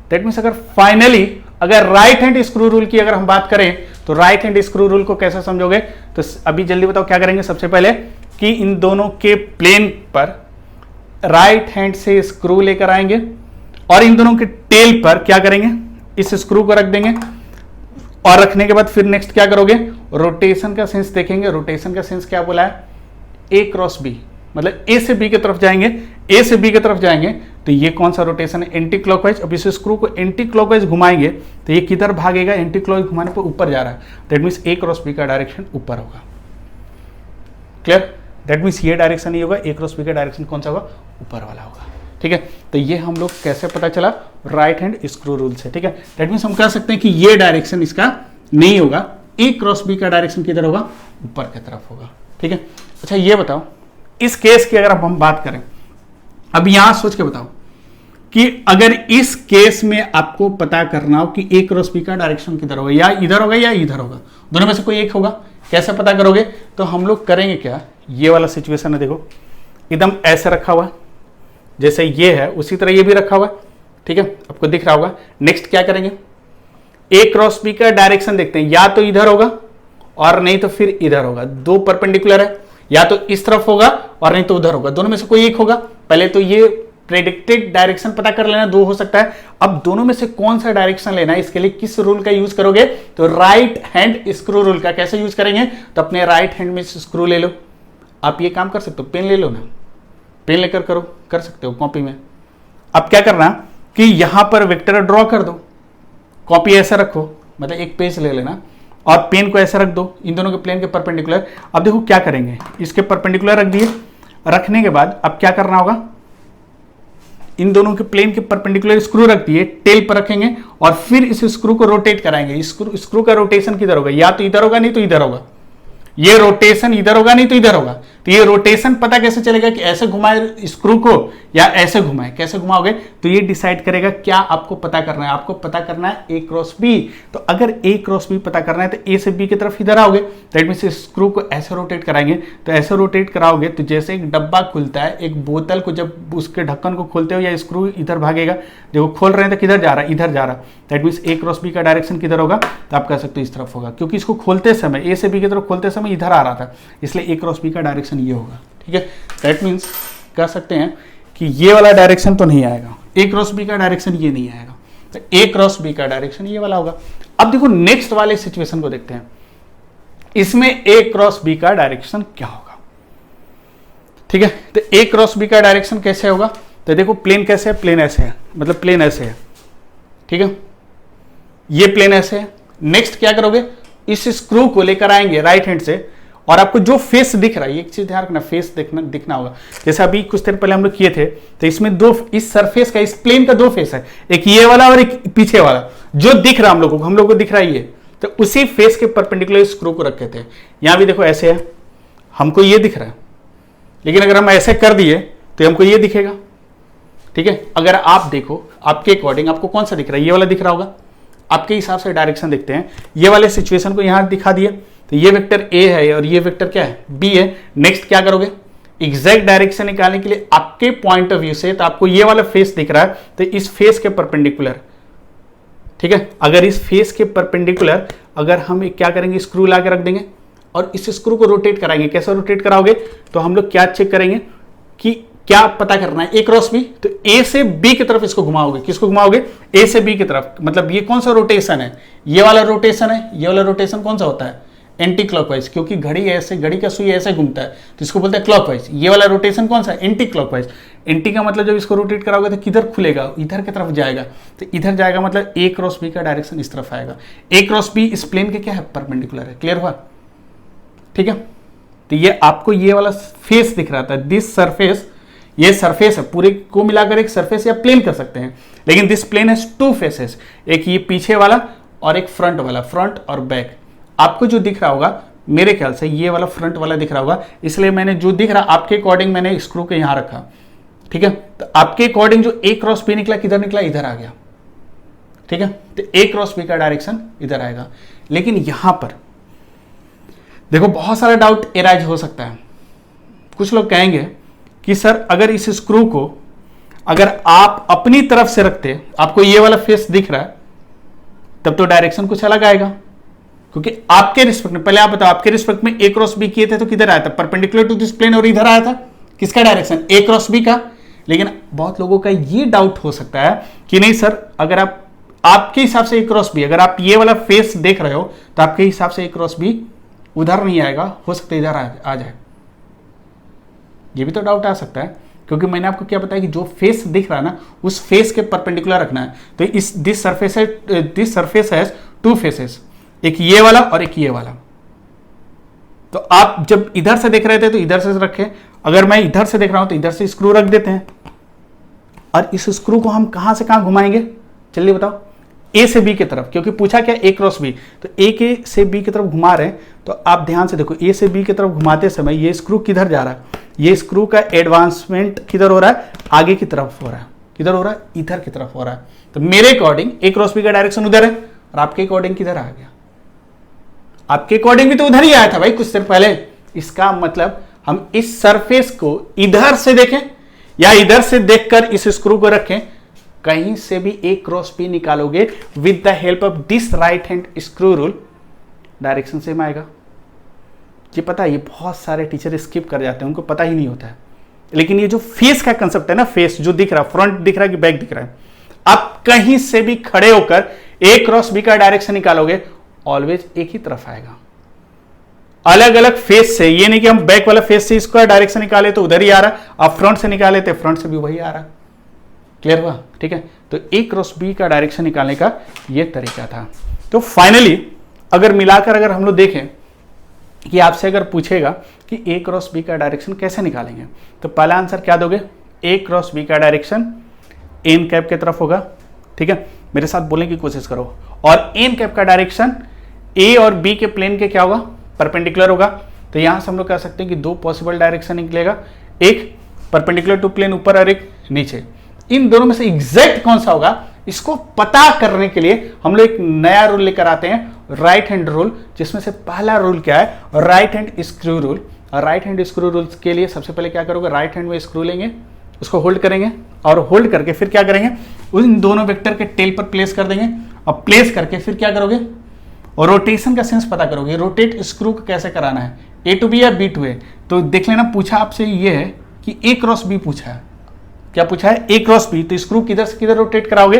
दैट मीन्स अगर फाइनली अगर राइट हैंड स्क्रू रूल की अगर हम बात करें तो राइट हैंड स्क्रू रूल को कैसे समझोगे, तो अभी जल्दी बताओ क्या करेंगे। सबसे पहले कि इन दोनों के प्लेन पर राइट हैंड से स्क्रू लेकर आएंगे और इन दोनों के टेल पर क्या करेंगे, इस स्क्रू को रख देंगे। और रखने के बाद फिर नेक्स्ट क्या करोगे, रोटेशन का सेंस देखेंगे। रोटेशन का सेंस क्या बोला है, ए क्रॉस बी, मतलब ए से बी की तरफ जाएंगे, ए से बी की तरफ जाएंगे तो ये कौन सा रोटेशन है, एंटी क्लॉकवाइज। अब इस स्क्रू को एंटी क्लॉकवाइज घुमाएंगे तो ये किधर भागेगा, एंटी क्लॉकवाइज घुमाने पर ऊपर जा रहा है, that means A cross B का डायरेक्शन ऊपर होगा। क्लियर, दैट मीन्स ये डायरेक्शन ही होगा, ए क्रॉस बी का डायरेक्शन कौन सा होगा, ऊपर वाला होगा। ठीक है, तो ये हम लोग कैसे पता चला, राइट हैंड स्क्रू रूल से। ठीक है, दैट मीन्स हम कह सकते हैं कि ये डायरेक्शन इसका नहीं होगा, ए क्रॉस बी का डायरेक्शन किधर होगा, ऊपर की तरफ होगा। ठीक है, अच्छा ये बताओ इस केस की अगर हम बात करें, अब यहां सोच के बताओ कि अगर इस केस में आपको पता करना हो कि ए क्रॉस बी का डायरेक्शन किधर होगा, या इधर होगा या इधर होगा, दोनों में से कोई एक होगा, कैसे पता करोगे, तो हम लोग करेंगे क्या, ये वाला सिचुएशन है, देखो एकदम ऐसे रखा हुआ जैसे ये है उसी तरह ये भी रखा हुआ। ठीक है, आपको दिख रहा होगा। नेक्स्ट क्या करेंगे, ए क्रॉस बी का डायरेक्शन देखते हैं, या तो इधर होगा और नहीं तो फिर इधर होगा, दो परपेंडिकुलर है, या तो इस तरफ होगा और नहीं तो उधर होगा, दोनों में से कोई एक होगा। पहले तो ये प्रेडिक्टेड डायरेक्शन पता कर लेना, दो हो सकता है। अब दोनों में से कौन सा डायरेक्शन लेना है, इसके लिए किस रूल का यूज करोगे, तो राइट हैंड स्क्रू रूल का। कैसे यूज करेंगे, तो अपने राइट हैंड में स्क्रू ले लो। आप ये काम कर सकते हो, पेन ले लो ना, पेन लेकर करो, कर सकते हो कॉपी में। अब क्या करना कि यहां पर वेक्टर ड्रॉ कर दो, कॉपी ऐसे रखो, मतलब एक पेज ले लेना और पेन को ऐसे रख दो इन दोनों के प्लेन के परपेंडिकुलर। अब देखो क्या करेंगे, इसके परपेंडिकुलर रख दिए, रखने के बाद अब क्या करना होगा, इन दोनों के प्लेन के परपेंडिकुलर स्क्रू रख दिए, टेल पर रखेंगे और फिर इस स्क्रू को रोटेट कराएंगे। स्क्रू का रोटेशन किधर होगा, या तो इधर होगा नहीं तो इधर होगा, ये रोटेशन इधर होगा नहीं तो इधर होगा। तो ये रोटेशन पता कैसे चलेगा कि ऐसे घुमाए स्क्रू को या ऐसे घुमाए, कैसे घुमाओगे, तो ये डिसाइड करेगा क्या आपको पता करना है। आपको पता करना है ए क्रॉस बी, तो अगर ए क्रॉस बी पता करना है तो ए से बी की तरफ इधर आओगे, दैट मीन्स स्क्रू को ऐसे रोटेट कराएंगे। तो ऐसे रोटेट कराओगे तो जैसे एक डब्बा खुलता है, एक बोतल को जब उसके ढक्कन को खोलते हो या स्क्रू इधर भागेगा, देखो खोल रहे हैं तो किधर जा रहा है, इधर जा रहा है, that means A cross B का डायरेक्शन किधर होगा, तो आप कह सकते हो इस तरफ होगा, क्योंकि इसको खोलते समय ए से बी की तरफ खोलते समय इधर आ रहा था, इसलिए ए क्रॉस बी का डायरेक्शन ये होगा। ठीक है, दैट मीन्स कह सकते हैं कि ये वाला डायरेक्शन तो नहीं आएगा, ए क्रॉस बी का डायरेक्शन ये नहीं आएगा, तो ए क्रॉस बी का डायरेक्शन ये वाला होगा। अब देखो नेक्स्ट वाले सिचुएशन को देखते हैं, इसमें ए क्रॉस बी का डायरेक्शन क्या होगा। ठीक है, तो ए क्रॉस बी का डायरेक्शन कैसे होगा, तो देखो प्लेन कैसे है, प्लेन ऐसे है, मतलब प्लेन ऐसे है। ठीक है, ये प्लेन ऐसे है। नेक्स्ट क्या करोगे, इस स्क्रू को लेकर आएंगे राइट हैंड से और आपको जो फेस दिख रहा है, एक चीज ध्यान रखना, फेस दिखना होगा। जैसे अभी कुछ देर पहले हम लोग किए थे, तो इसमें दो, इस सरफेस का, इस प्लेन का दो फेस है, एक ये वाला और एक पीछे वाला। जो दिख रहा हम लोगों को दिख रहा है ये, तो उसी फेस के परपेंडिकुलर स्क्रू को रखे थे। यहां भी देखो ऐसे है, हमको ये दिख रहा है, लेकिन अगर हम ऐसे कर दिए तो हमको ये दिखेगा। ठीक है, अगर आप देखो आपके अकॉर्डिंग आपको कौन सा दिख रहा है, ये वाला दिख रहा होगा, आपके हिसाब से डायरेक्शन देखते हैं। ये वाले सिचुएशन को यहां दिखा दिए, तो ये वेक्टर ए है और ये वेक्टर क्या है, बी है। नेक्स्ट क्या करोगे, एग्जैक्ट डायरेक्शन निकालने के लिए आपके पॉइंट ऑफ व्यू से, तो आपको ये वाला फेस दिख रहा है, तो इस फेस के परपेंडिकुलर, ठीक है, अगर इस फेस के परपेंडिकुलर अगर हम क्या करेंगे, स्क्रू ला के रख देंगे और इस स्क्रू को रोटेट कराएंगे। कैसे रोटेट कराओगे, तो हम लोग क्या चेक करेंगे कि क्या पता करना है, ए क्रॉस बी, तो ए से बी की तरफ इसको घुमाओगे। किसको घुमाओगे, ए से बी की तरफ, मतलब ये कौन सा रोटेशन है, ये वाला रोटेशन है। ये वाला रोटेशन कौन सा होता है, एंटी क्लॉकवाइज, क्योंकि घड़ी ऐसे, घड़ी का सुई ऐसे घूमता है तो इसको बोलते हैं क्लॉकवाइज। ये वाला रोटेशन कौन सा है, एंटी क्लॉकवाइज। एंटी का मतलब जब इसको रोटेट कराओगे तो किधर खुलेगा, इधर की तरफ जाएगा, तो इधर जाएगा मतलब ए क्रॉस बी का डायरेक्शन इस तरफ आएगा। ए क्रॉस बी इस प्लेन के क्या है, परपेंडिकुलर है। क्लियर हुआ, ठीक है। तो ये आपको ये वाला फेस दिख रहा था, दिस सरफेस, ये सरफेस है, पूरे को मिलाकर एक सरफेस या प्लेन कर सकते हैं, लेकिन this plane has two faces, एक ये पीछे वाला और एक फ्रंट वाला, फ्रंट और बैक। आपको जो दिख रहा होगा मेरे ख्याल से ये वाला फ्रंट वाला दिख रहा होगा, इसलिए मैंने जो दिख रहा आपके अकॉर्डिंग मैंने स्क्रू के यहां रखा। ठीक है, तो आपके अकॉर्डिंग जो ए क्रॉस बी निकला किधर निकला, इधर आ गया। ठीक है, तो ए क्रॉस बी का डायरेक्शन इधर आएगा। लेकिन यहां पर देखो बहुत सारा डाउट एराइज हो सकता है। कुछ लोग कहेंगे कि सर अगर इस स्क्रू को अगर आप अपनी तरफ से रखते, आपको ये वाला फेस दिख रहा है, तब तो डायरेक्शन कुछ अलग आएगा, क्योंकि आपके रिस्पेक्ट में, पहले आप बताओ, आपके रिस्पेक्ट में ए क्रॉस बी किए थे तो किधर आया था, परपेंडिकुलर टू दिस प्लेन, और इधर आया था किसका डायरेक्शन, ए क्रॉस बी का। लेकिन बहुत लोगों का ये डाउट हो सकता है कि नहीं सर, अगर आप आपके हिसाब से ए क्रॉस बी, अगर आप ये वाला फेस देख रहे हो तो आपके हिसाब से ए क्रॉस बी उधर नहीं आएगा, हो सकता है इधर आ जाए। ये भी तो डाउट आ सकता है। क्योंकि मैंने आपको क्या बताया कि जो फेस दिख रहा है ना उस फेस के परपेंडिकुलर रखना है। तो इस this surface has two faces, एक ये वाला और एक ये वाला। तो आप जब इधर से देख रहे थे तो इधर से रखे, अगर मैं इधर से देख रहा हूं तो इधर से स्क्रू रख देते हैं। और इस स्क्रू को हम कहां से कहां घुमाएंगे, चलिए बताओ। ए से बी की तरफ, क्योंकि पूछा क्या ए क्रॉस बी, तो ए के से बी की तरफ घुमा रहे हैं। तो आप ध्यान से देखो, ए से बी की तरफ घुमाते समय ये स्क्रू किधर जा रहा है, ये स्क्रू का एडवांसमेंट किधर हो रहा है, आगे की तरफ हो रहा है। किधर हो रहा है, इधर की तरफ हो रहा है। तो मेरे अकॉर्डिंग ए क्रॉस बी का डायरेक्शन उधर है और आपके अकॉर्डिंग किधर आ गया, आपके अकॉर्डिंग भी तो उधर ही आया था भाई कुछ देर पहले। इसका मतलब हम इस सरफेस को इधर से देखें या इधर से देखकर इस स्क्रू को रखें, कहीं से भी ए क्रॉस बी निकालोगे with the help of this right hand screw rule, direction same आएगा। ये पता है, ये बहुत सारे टीचर स्किप कर जाते हैं, उनको पता ही नहीं होता है। लेकिन ये जो फेस का कंसेप्ट है ना, फेस जो दिख रहा है, फ्रंट दिख रहा है कि बैक दिख रहा है, आप कहीं से भी खड़े होकर ए क्रॉस बी का डायरेक्शन निकालोगे ऑलवेज एक ही तरफ आएगा। अलग अलग फेस से, ये नहीं कि हम बैक वाला फेस से इसका डायरेक्शन निकाले तो उधर ही आ रहा, आप फ्रंट से निकाले तो फ्रंट से भी वही आ रहा। क्लियर हुआ, ठीक है। तो ए क्रॉस बी का डायरेक्शन निकालने का ये तरीका था। तो फाइनली अगर मिलाकर अगर हम लोग देखें कि आपसे अगर पूछेगा कि ए क्रॉस बी का डायरेक्शन कैसे निकालेंगे, तो पहला आंसर क्या दोगे, ए क्रॉस बी का डायरेक्शन एन कैप की तरफ होगा। ठीक है, मेरे साथ बोलने की कोशिश करो। और एन कैप का डायरेक्शन ए और बी के प्लेन के क्या होगा, परपेंडिकुलर होगा। तो यहां से हम लोग कह सकते हैं कि दो पॉसिबल डायरेक्शन निकलेगा, एक परपेंडिकुलर टू प्लेन ऊपर और एक नीचे। इन दोनों में से एग्जैक्ट कौन सा होगा, इसको पता करने के लिए हम लोग एक नया रूल लेकर आते हैं, राइट हैंड रूल, जिसमें से पहला रूल क्या है, राइट हैंड स्क्रू रूल। और राइट हैंड स्क्रू रूल के लिए सबसे पहले क्या करोगे, राइट हैंड में स्क्रू लेंगे, उसको होल्ड करेंगे और होल्ड करके फिर क्या करेंगे, उन दोनों वेक्टर के टेल पर प्लेस कर देंगे। और प्लेस करके फिर क्या करोगे, और रोटेशन का सेंस पता करोगे, रोटेट स्क्रू को कैसे कराना है, ए टू बी या बी टू ए। तो देख लेना, पूछा आपसे ये है कि ए क्रॉस बी पूछा है, क्या पूछा है, ए क्रॉस बी। तो स्क्रू किधर से किधर रोटेट कराओगे,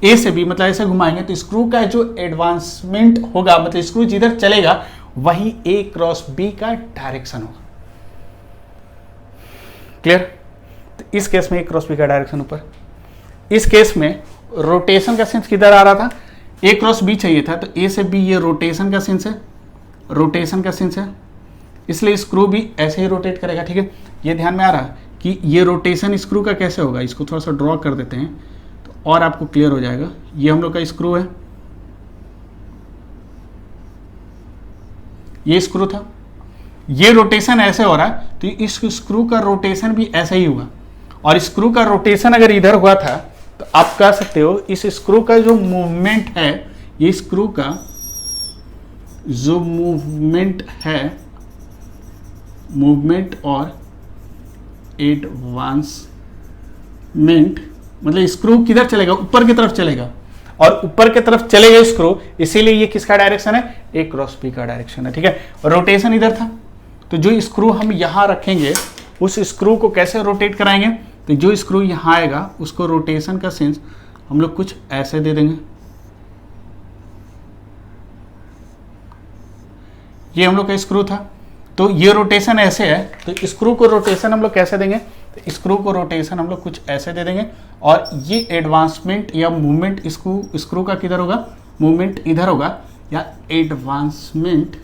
ए से बी, मतलब ऐसे घुमाएंगे तो स्क्रू का जो एडवांसमेंट होगा, मतलब स्क्रू जिधर चलेगा वही ए क्रॉस बी का डायरेक्शन होगा। क्लियर। तो इस केस में ए क्रॉस बी का डायरेक्शन ऊपर, इस केस में रोटेशन का सेंस किधर आ रहा था, ए क्रॉस बी चाहिए था, तो ए से बी ये रोटेशन का सेंस है, रोटेशन का सेंस है, इसलिए स्क्रू भी ऐसे ही रोटेट करेगा। ठीक है, ये ध्यान में आ रहा है कि ये रोटेशन स्क्रू का कैसे होगा। इसको थोड़ा सा ड्रॉ कर देते हैं तो और आपको क्लियर हो जाएगा। ये हम लोग का स्क्रू है, ये स्क्रू था, ये रोटेशन ऐसे हो रहा है, तो इस स्क्रू का रोटेशन भी ऐसा ही हुआ। और स्क्रू का रोटेशन अगर इधर हुआ था तो आप कह सकते हो इस स्क्रू का जो मूवमेंट है, ये स्क्रू का जो मूवमेंट है, मूवमेंट और एडवांसमेंट, मतलब स्क्रू किधर चलेगा, ऊपर की तरफ चलेगा। और ऊपर की तरफ चलेगा स्क्रू, इसीलिए ये किसका डायरेक्शन है, ए क्रॉस बी का डायरेक्शन है। ठीक है, रोटेशन इधर था, तो जो स्क्रू हम यहां रखेंगे उस स्क्रू को कैसे रोटेट कराएंगे, तो जो स्क्रू यहां आएगा उसको रोटेशन का सेंस हम लोग कुछ ऐसे दे देंगे। ये हम लोग का स्क्रू था, तो ये रोटेशन ऐसे है, तो स्क्रू को रोटेशन हम लोग कैसे देंगे, तो स्क्रू को रोटेशन हम लोग कुछ ऐसे दे देंगे। और ये एडवांसमेंट या मूवमेंट स्क्रू का किधर होगा, मूवमेंट इधर होगा, या एडवांसमेंट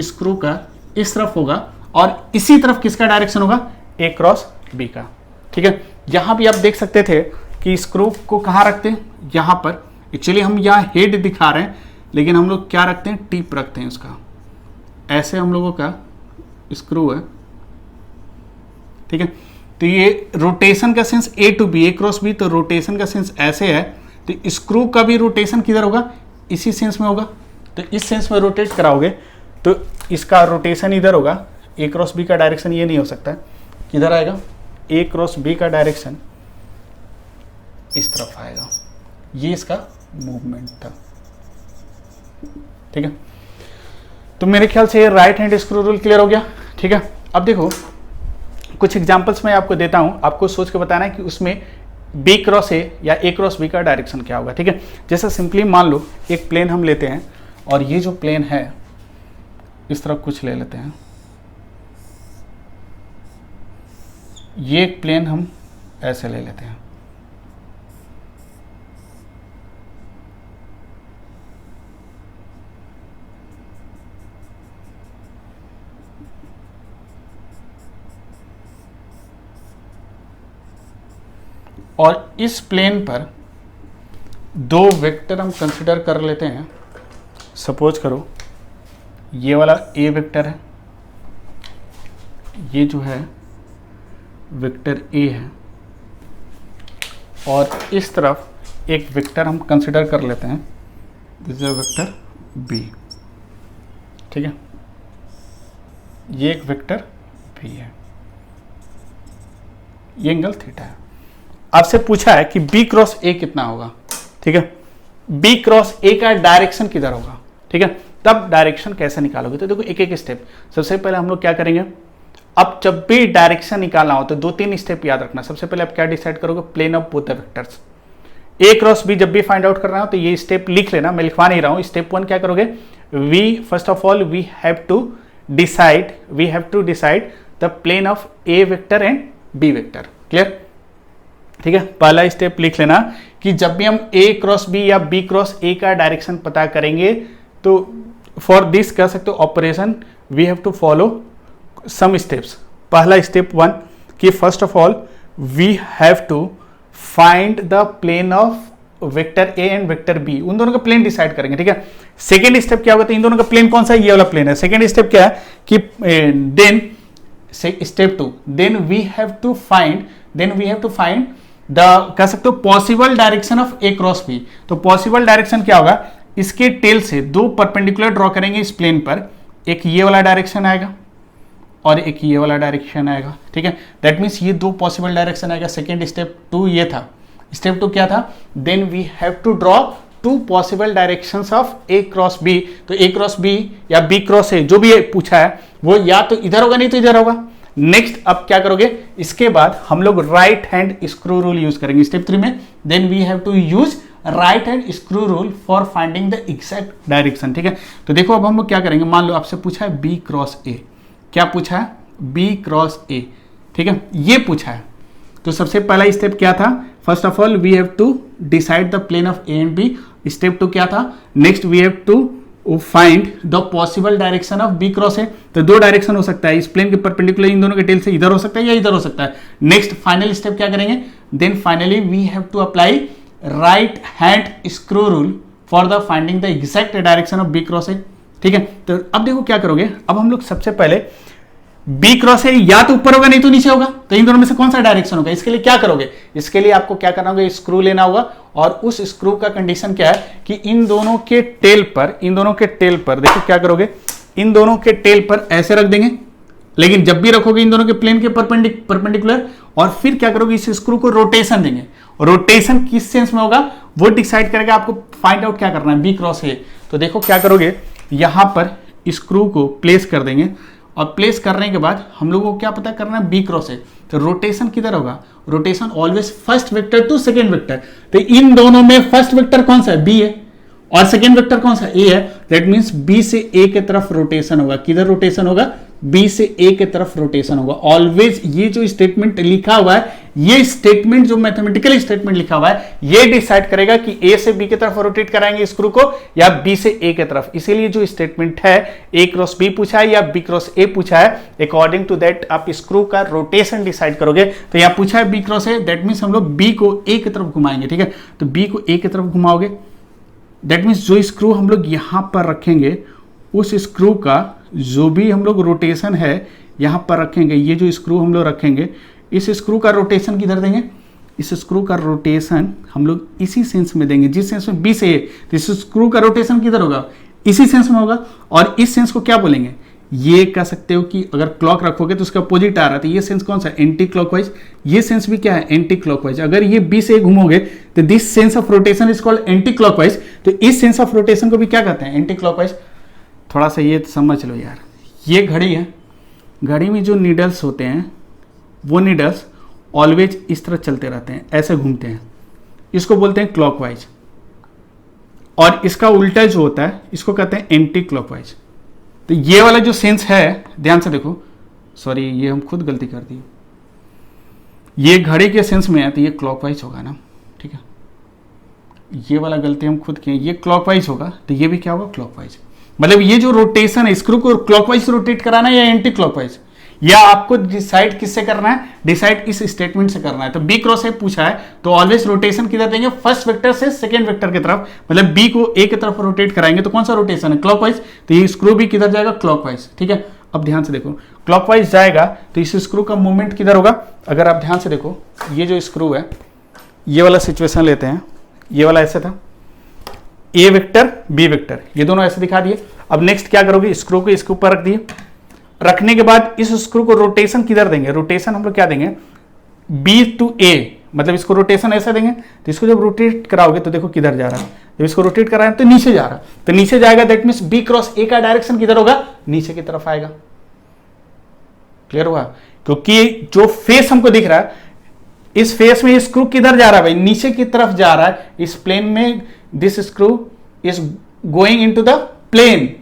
स्क्रू का इस तरफ होगा, और इसी तरफ किसका डायरेक्शन होगा, ए क्रॉस बी का। ठीक है, यहां भी आप देख सकते थे कि स्क्रू को कहां रखते हैं, यहां पर। एक्चुअली हम यहां हेड दिखा रहे हैं, लेकिन हम लोग क्या रखते हैं, टिप रखते हैं उसका। ऐसे हम लोगों का स्क्रू है। ठीक है, तो ये रोटेशन का sense A to B, A cross B, तो रोटेशन का सेंस ऐसे है, तो स्क्रू का भी रोटेशन किधर होगा, इसी सेंस में होगा। तो इस सेंस में रोटेट कराओगे तो इसका रोटेशन इधर होगा, ए क्रॉस बी का डायरेक्शन ये नहीं हो सकता है, किधर आएगा, ए क्रॉस बी का डायरेक्शन इस तरफ आएगा। ये इसका मूवमेंट था। ठीक है, तो मेरे ख्याल से ये right hand screw rule clear हो गया। ठीक है, अब देखो कुछ एग्जांपल्स मैं आपको देता हूं, आपको सोच के बताना है कि उसमें बी क्रॉस ए या ए क्रॉस बी का डायरेक्शन क्या होगा। ठीक है, जैसे सिंपली मान लो एक प्लेन हम लेते हैं, और ये जो प्लेन है इस तरह कुछ ले लेते हैं, ये एक प्लेन हम ऐसे ले लेते हैं, और इस प्लेन पर दो वेक्टर हम कंसिडर कर लेते हैं। सपोज करो ये वाला ए वेक्टर है, ये जो है वेक्टर ए है, और इस तरफ एक वेक्टर हम कंसिडर कर लेते हैं, दिस इज वेक्टर बी। ठीक है, ये एक वेक्टर बी है, ये एंगल थीटा है। आपसे पूछा है कि बी क्रॉस ए कितना होगा। ठीक है, बी क्रॉस ए का डायरेक्शन किधर होगा। ठीक है, तब डायरेक्शन कैसे निकालोगे, तो देखो एक एक स्टेप। सबसे पहले हम लोग क्या करेंगे, अब जब भी डायरेक्शन निकालना हो तो 2-3 स्टेप याद रखना। सबसे पहले आप क्या डिसाइड करोगे, plane of both the vectors. A cross B जब भी फाइंड आउट करना हो तो ये स्टेप लिख लेना, मैं लिखवा नहीं रहा हूं। स्टेप 1 क्या करोगे, we first of all we have to decide the plane of A vector and B vector. Clear. ठीक है, पहला स्टेप लिख लेना कि जब भी हम ए क्रॉस बी या बी क्रॉस ए का डायरेक्शन पता करेंगे तो फॉर दिस कह सकते हो operation we have to follow some steps. पहला स्टेप 1 कि first of all we have to find the plane of vector A and vector B, उन दोनों का प्लेन डिसाइड करेंगे। ठीक है, सेकेंड स्टेप क्या होगा, तो इन दोनों का प्लेन कौन सा है, ये वाला प्लेन है। सेकेंड स्टेप क्या है कि then step 2 then we have to find the कह सकते हो possible direction of A cross B. तो पॉसिबल डायरेक्शन क्या होगा, इसके टेल से दो परपेंडिकुलर ड्रॉ करेंगे इस प्लेन पर, एक ये वाला डायरेक्शन आएगा और एक ये वाला डायरेक्शन आएगा। ठीक है, दैट मीन्स ये दो पॉसिबल डायरेक्शन आएगा। सेकेंड स्टेप 2 ये था। स्टेप 2 क्या था, then we have to draw 2 possible directions of A cross B. तो ए क्रॉस बी या बी क्रॉस ए जो भी पूछा है वो या तो इधर होगा नहीं तो इधर होगा। नेक्स्ट अब क्या करोगे, इसके बाद हम लोग right hand screw rule use करेंगे स्टेप 3 में। Then we have to use right hand screw rule for finding the exact direction. ठीक है, तो देखो अब हम लोग क्या करेंगे, मान लो आपसे पूछा है बी क्रॉस ए, क्या पूछा है, बी क्रॉस ए। ठीक है, ये पूछा है, तो सबसे पहला स्टेप क्या था, first of all we have to decide the plane of A and B. Step 2 क्या था, next we have to find the possible direction of B cross A. तो दो डायरेक्शन हो सकता है, इस प्लेन के परपेंडिकुलर इन दोनों के टेल से इधर हो सकता है या इधर हो सकता है। नेक्स्ट फाइनल स्टेप क्या करेंगे, then finally we have to apply right hand screw rule for the finding the exact direction of B cross A. ठीक है, तो अब देखो क्या करोगे, अब हम लोग सबसे पहले बी क्रॉस ए या तो ऊपर होगा नहीं तो नीचे होगा, तो इन दोनों में से कौन सा डायरेक्शन होगा, इसके लिए क्या करोगे, इसके लिए आपको क्या करना होगा, स्क्रू लेना होगा। और उस स्क्रू का कंडीशन क्या है कि इन दोनों के टेल पर देखो क्या करोगे, इन दोनों के टेल पर ऐसे रख देंगे, लेकिन जब भी रखोगे इन दोनों के प्लेन के परपेंडिकुलर, और फिर क्या करोगे, इस स्क्रू को रोटेशन देंगे। रोटेशन किस सेंस में होगा वो डिसाइड करेगा, आपको फाइंड आउट क्या करना है, बी क्रॉस ए। तो देखो क्या करोगे, यहां पर स्क्रू को प्लेस कर देंगे, और प्लेस करने के बाद हम लोगों को क्या पता करना है, बी क्रॉस है। तो रोटेशन किधर होगा, rotation always first vector to second vector. तो इन दोनों में फर्स्ट वेक्टर कौन सा है, बी है, और सेकेंड वेक्टर कौन सा, ए है। दैट मीन्स बी से ए की तरफ रोटेशन होगा। किधर रोटेशन होगा, बी से ए की तरफ रोटेशन होगा ऑलवेज। ये जो स्टेटमेंट लिखा हुआ है, ये स्टेटमेंट जो मैथमेटिकल स्टेटमेंट लिखा हुआ है, ये डिसाइड करेगा कि ए से बी की तरफ रोटेट कराएंगे स्क्रू को या बी से ए की तरफ। इसीलिए जो स्टेटमेंट है, ए क्रॉस बी पूछा है या बी क्रॉस ए पूछा है, अकॉर्डिंग टू दैट आप स्क्रू का रोटेशन डिसाइड करोगे। तो यहां पूछा है B cross A, that means हम लोग बी को ए की तरफ घुमाएंगे। ठीक है, तो बी को ए की तरफ घुमाओगे, दैट मीन्स जो स्क्रू हम लोग यहां पर रखेंगे, उस स्क्रू का जो भी हम लोग रोटेशन है यहां पर रखेंगे। ये जो स्क्रू हम लोग रखेंगे, इस स्क्रू का रोटेशन किधर देंगे, इस स्क्रू का रोटेशन हम लोग इसी सेंस में देंगे, जिस सेंस में बी से ए। तो इस स्क्रू का रोटेशन किधर होगा, इसी सेंस में होगा। और इस सेंस को क्या बोलेंगे, ये कह सकते हो कि अगर क्लॉक रखोगे तो उसका अपोजिट आ रहा है, तो ये सेंस कौन सा, एंटी क्लॉकवाइज। ये सेंस भी क्या है, एंटी क्लॉकवाइज। अगर ये बी से घूमोगे तो this sense of rotation is called anti clockwise. तो इस सेंस ऑफ रोटेशन को भी क्या कहते हैं, एंटी क्लॉकवाइज। थोड़ा सा ये समझ लो यार, ये घड़ी है, घड़ी में जो नीडल्स होते हैं वो नीडल्स ऑलवेज इस तरह चलते रहते हैं, ऐसे घूमते हैं, इसको बोलते हैं क्लॉकवाइज। और इसका उल्टा जो होता है इसको कहते हैं एंटी क्लॉकवाइज। तो ये वाला जो सेंस है, ध्यान से देखो, सॉरी ये हम खुद गलती कर दी, ये घड़ी के सेंस में है तो ये क्लॉकवाइज होगा ना, ठीक है। ये वाला गलती हम खुद किए, ये क्लॉकवाइज होगा तो ये भी क्या होगा, क्लॉकवाइज। मतलब ये जो रोटेशन है, स्क्रू को क्लॉकवाइज रोटेट कराना है या एंटी क्लॉकवाइज, या आपको डिसाइड किससे करना है, डिसाइड इस स्टेटमेंट से करना है। तो बी क्रॉस ए पूछा है तो ऑलवेज रोटेशन किधर देंगे, फर्स्ट वेक्टर से सेकंड वेक्टर की तरफ, मतलब बी को ए की तरफ रोटेट कराएंगे तो कौन सा रोटेशन है, क्लॉकवाइज। तो ये स्क्रू भी किधर जाएगा, क्लॉकवाइज, ठीक है। अब ध्यान से देखो, क्लॉकवाइज जाएगा तो इस स्क्रू का मूवमेंट किधर होगा। अगर आप ध्यान से देखो, ये जो स्क्रू है, ये वाला सिचुएशन लेते हैं, ये वाला ऐसे था, ए वेक्टर बी वेक्टर, ये दोनों ऐसे दिखा दिए। अब नेक्स्ट क्या करोगे, स्क्रू को इसके ऊपर रख दिए, रखने के बाद इस स्क्रू को रोटेशन किधर देंगे, रोटेशन हम लोग क्या देंगे, बी टू ए, मतलब इसको रोटेशन ऐसा देंगे। तो इसको जब रोटेट कराओगे तो देखो किधर जा रहा है, जब इसको रोटेट कराएं तो नीचे जा रहा है, तो नीचे जाएगा, that means B cross A का डायरेक्शन किधर होगा, नीचे की तरफ आएगा। क्लियर हुआ, क्योंकि जो फेस हमको दिख रहा है, इस फेस में स्क्रू किधर जा रहा है भाई, नीचे की तरफ जा रहा है। इस प्लेन में this screw is going into the plane,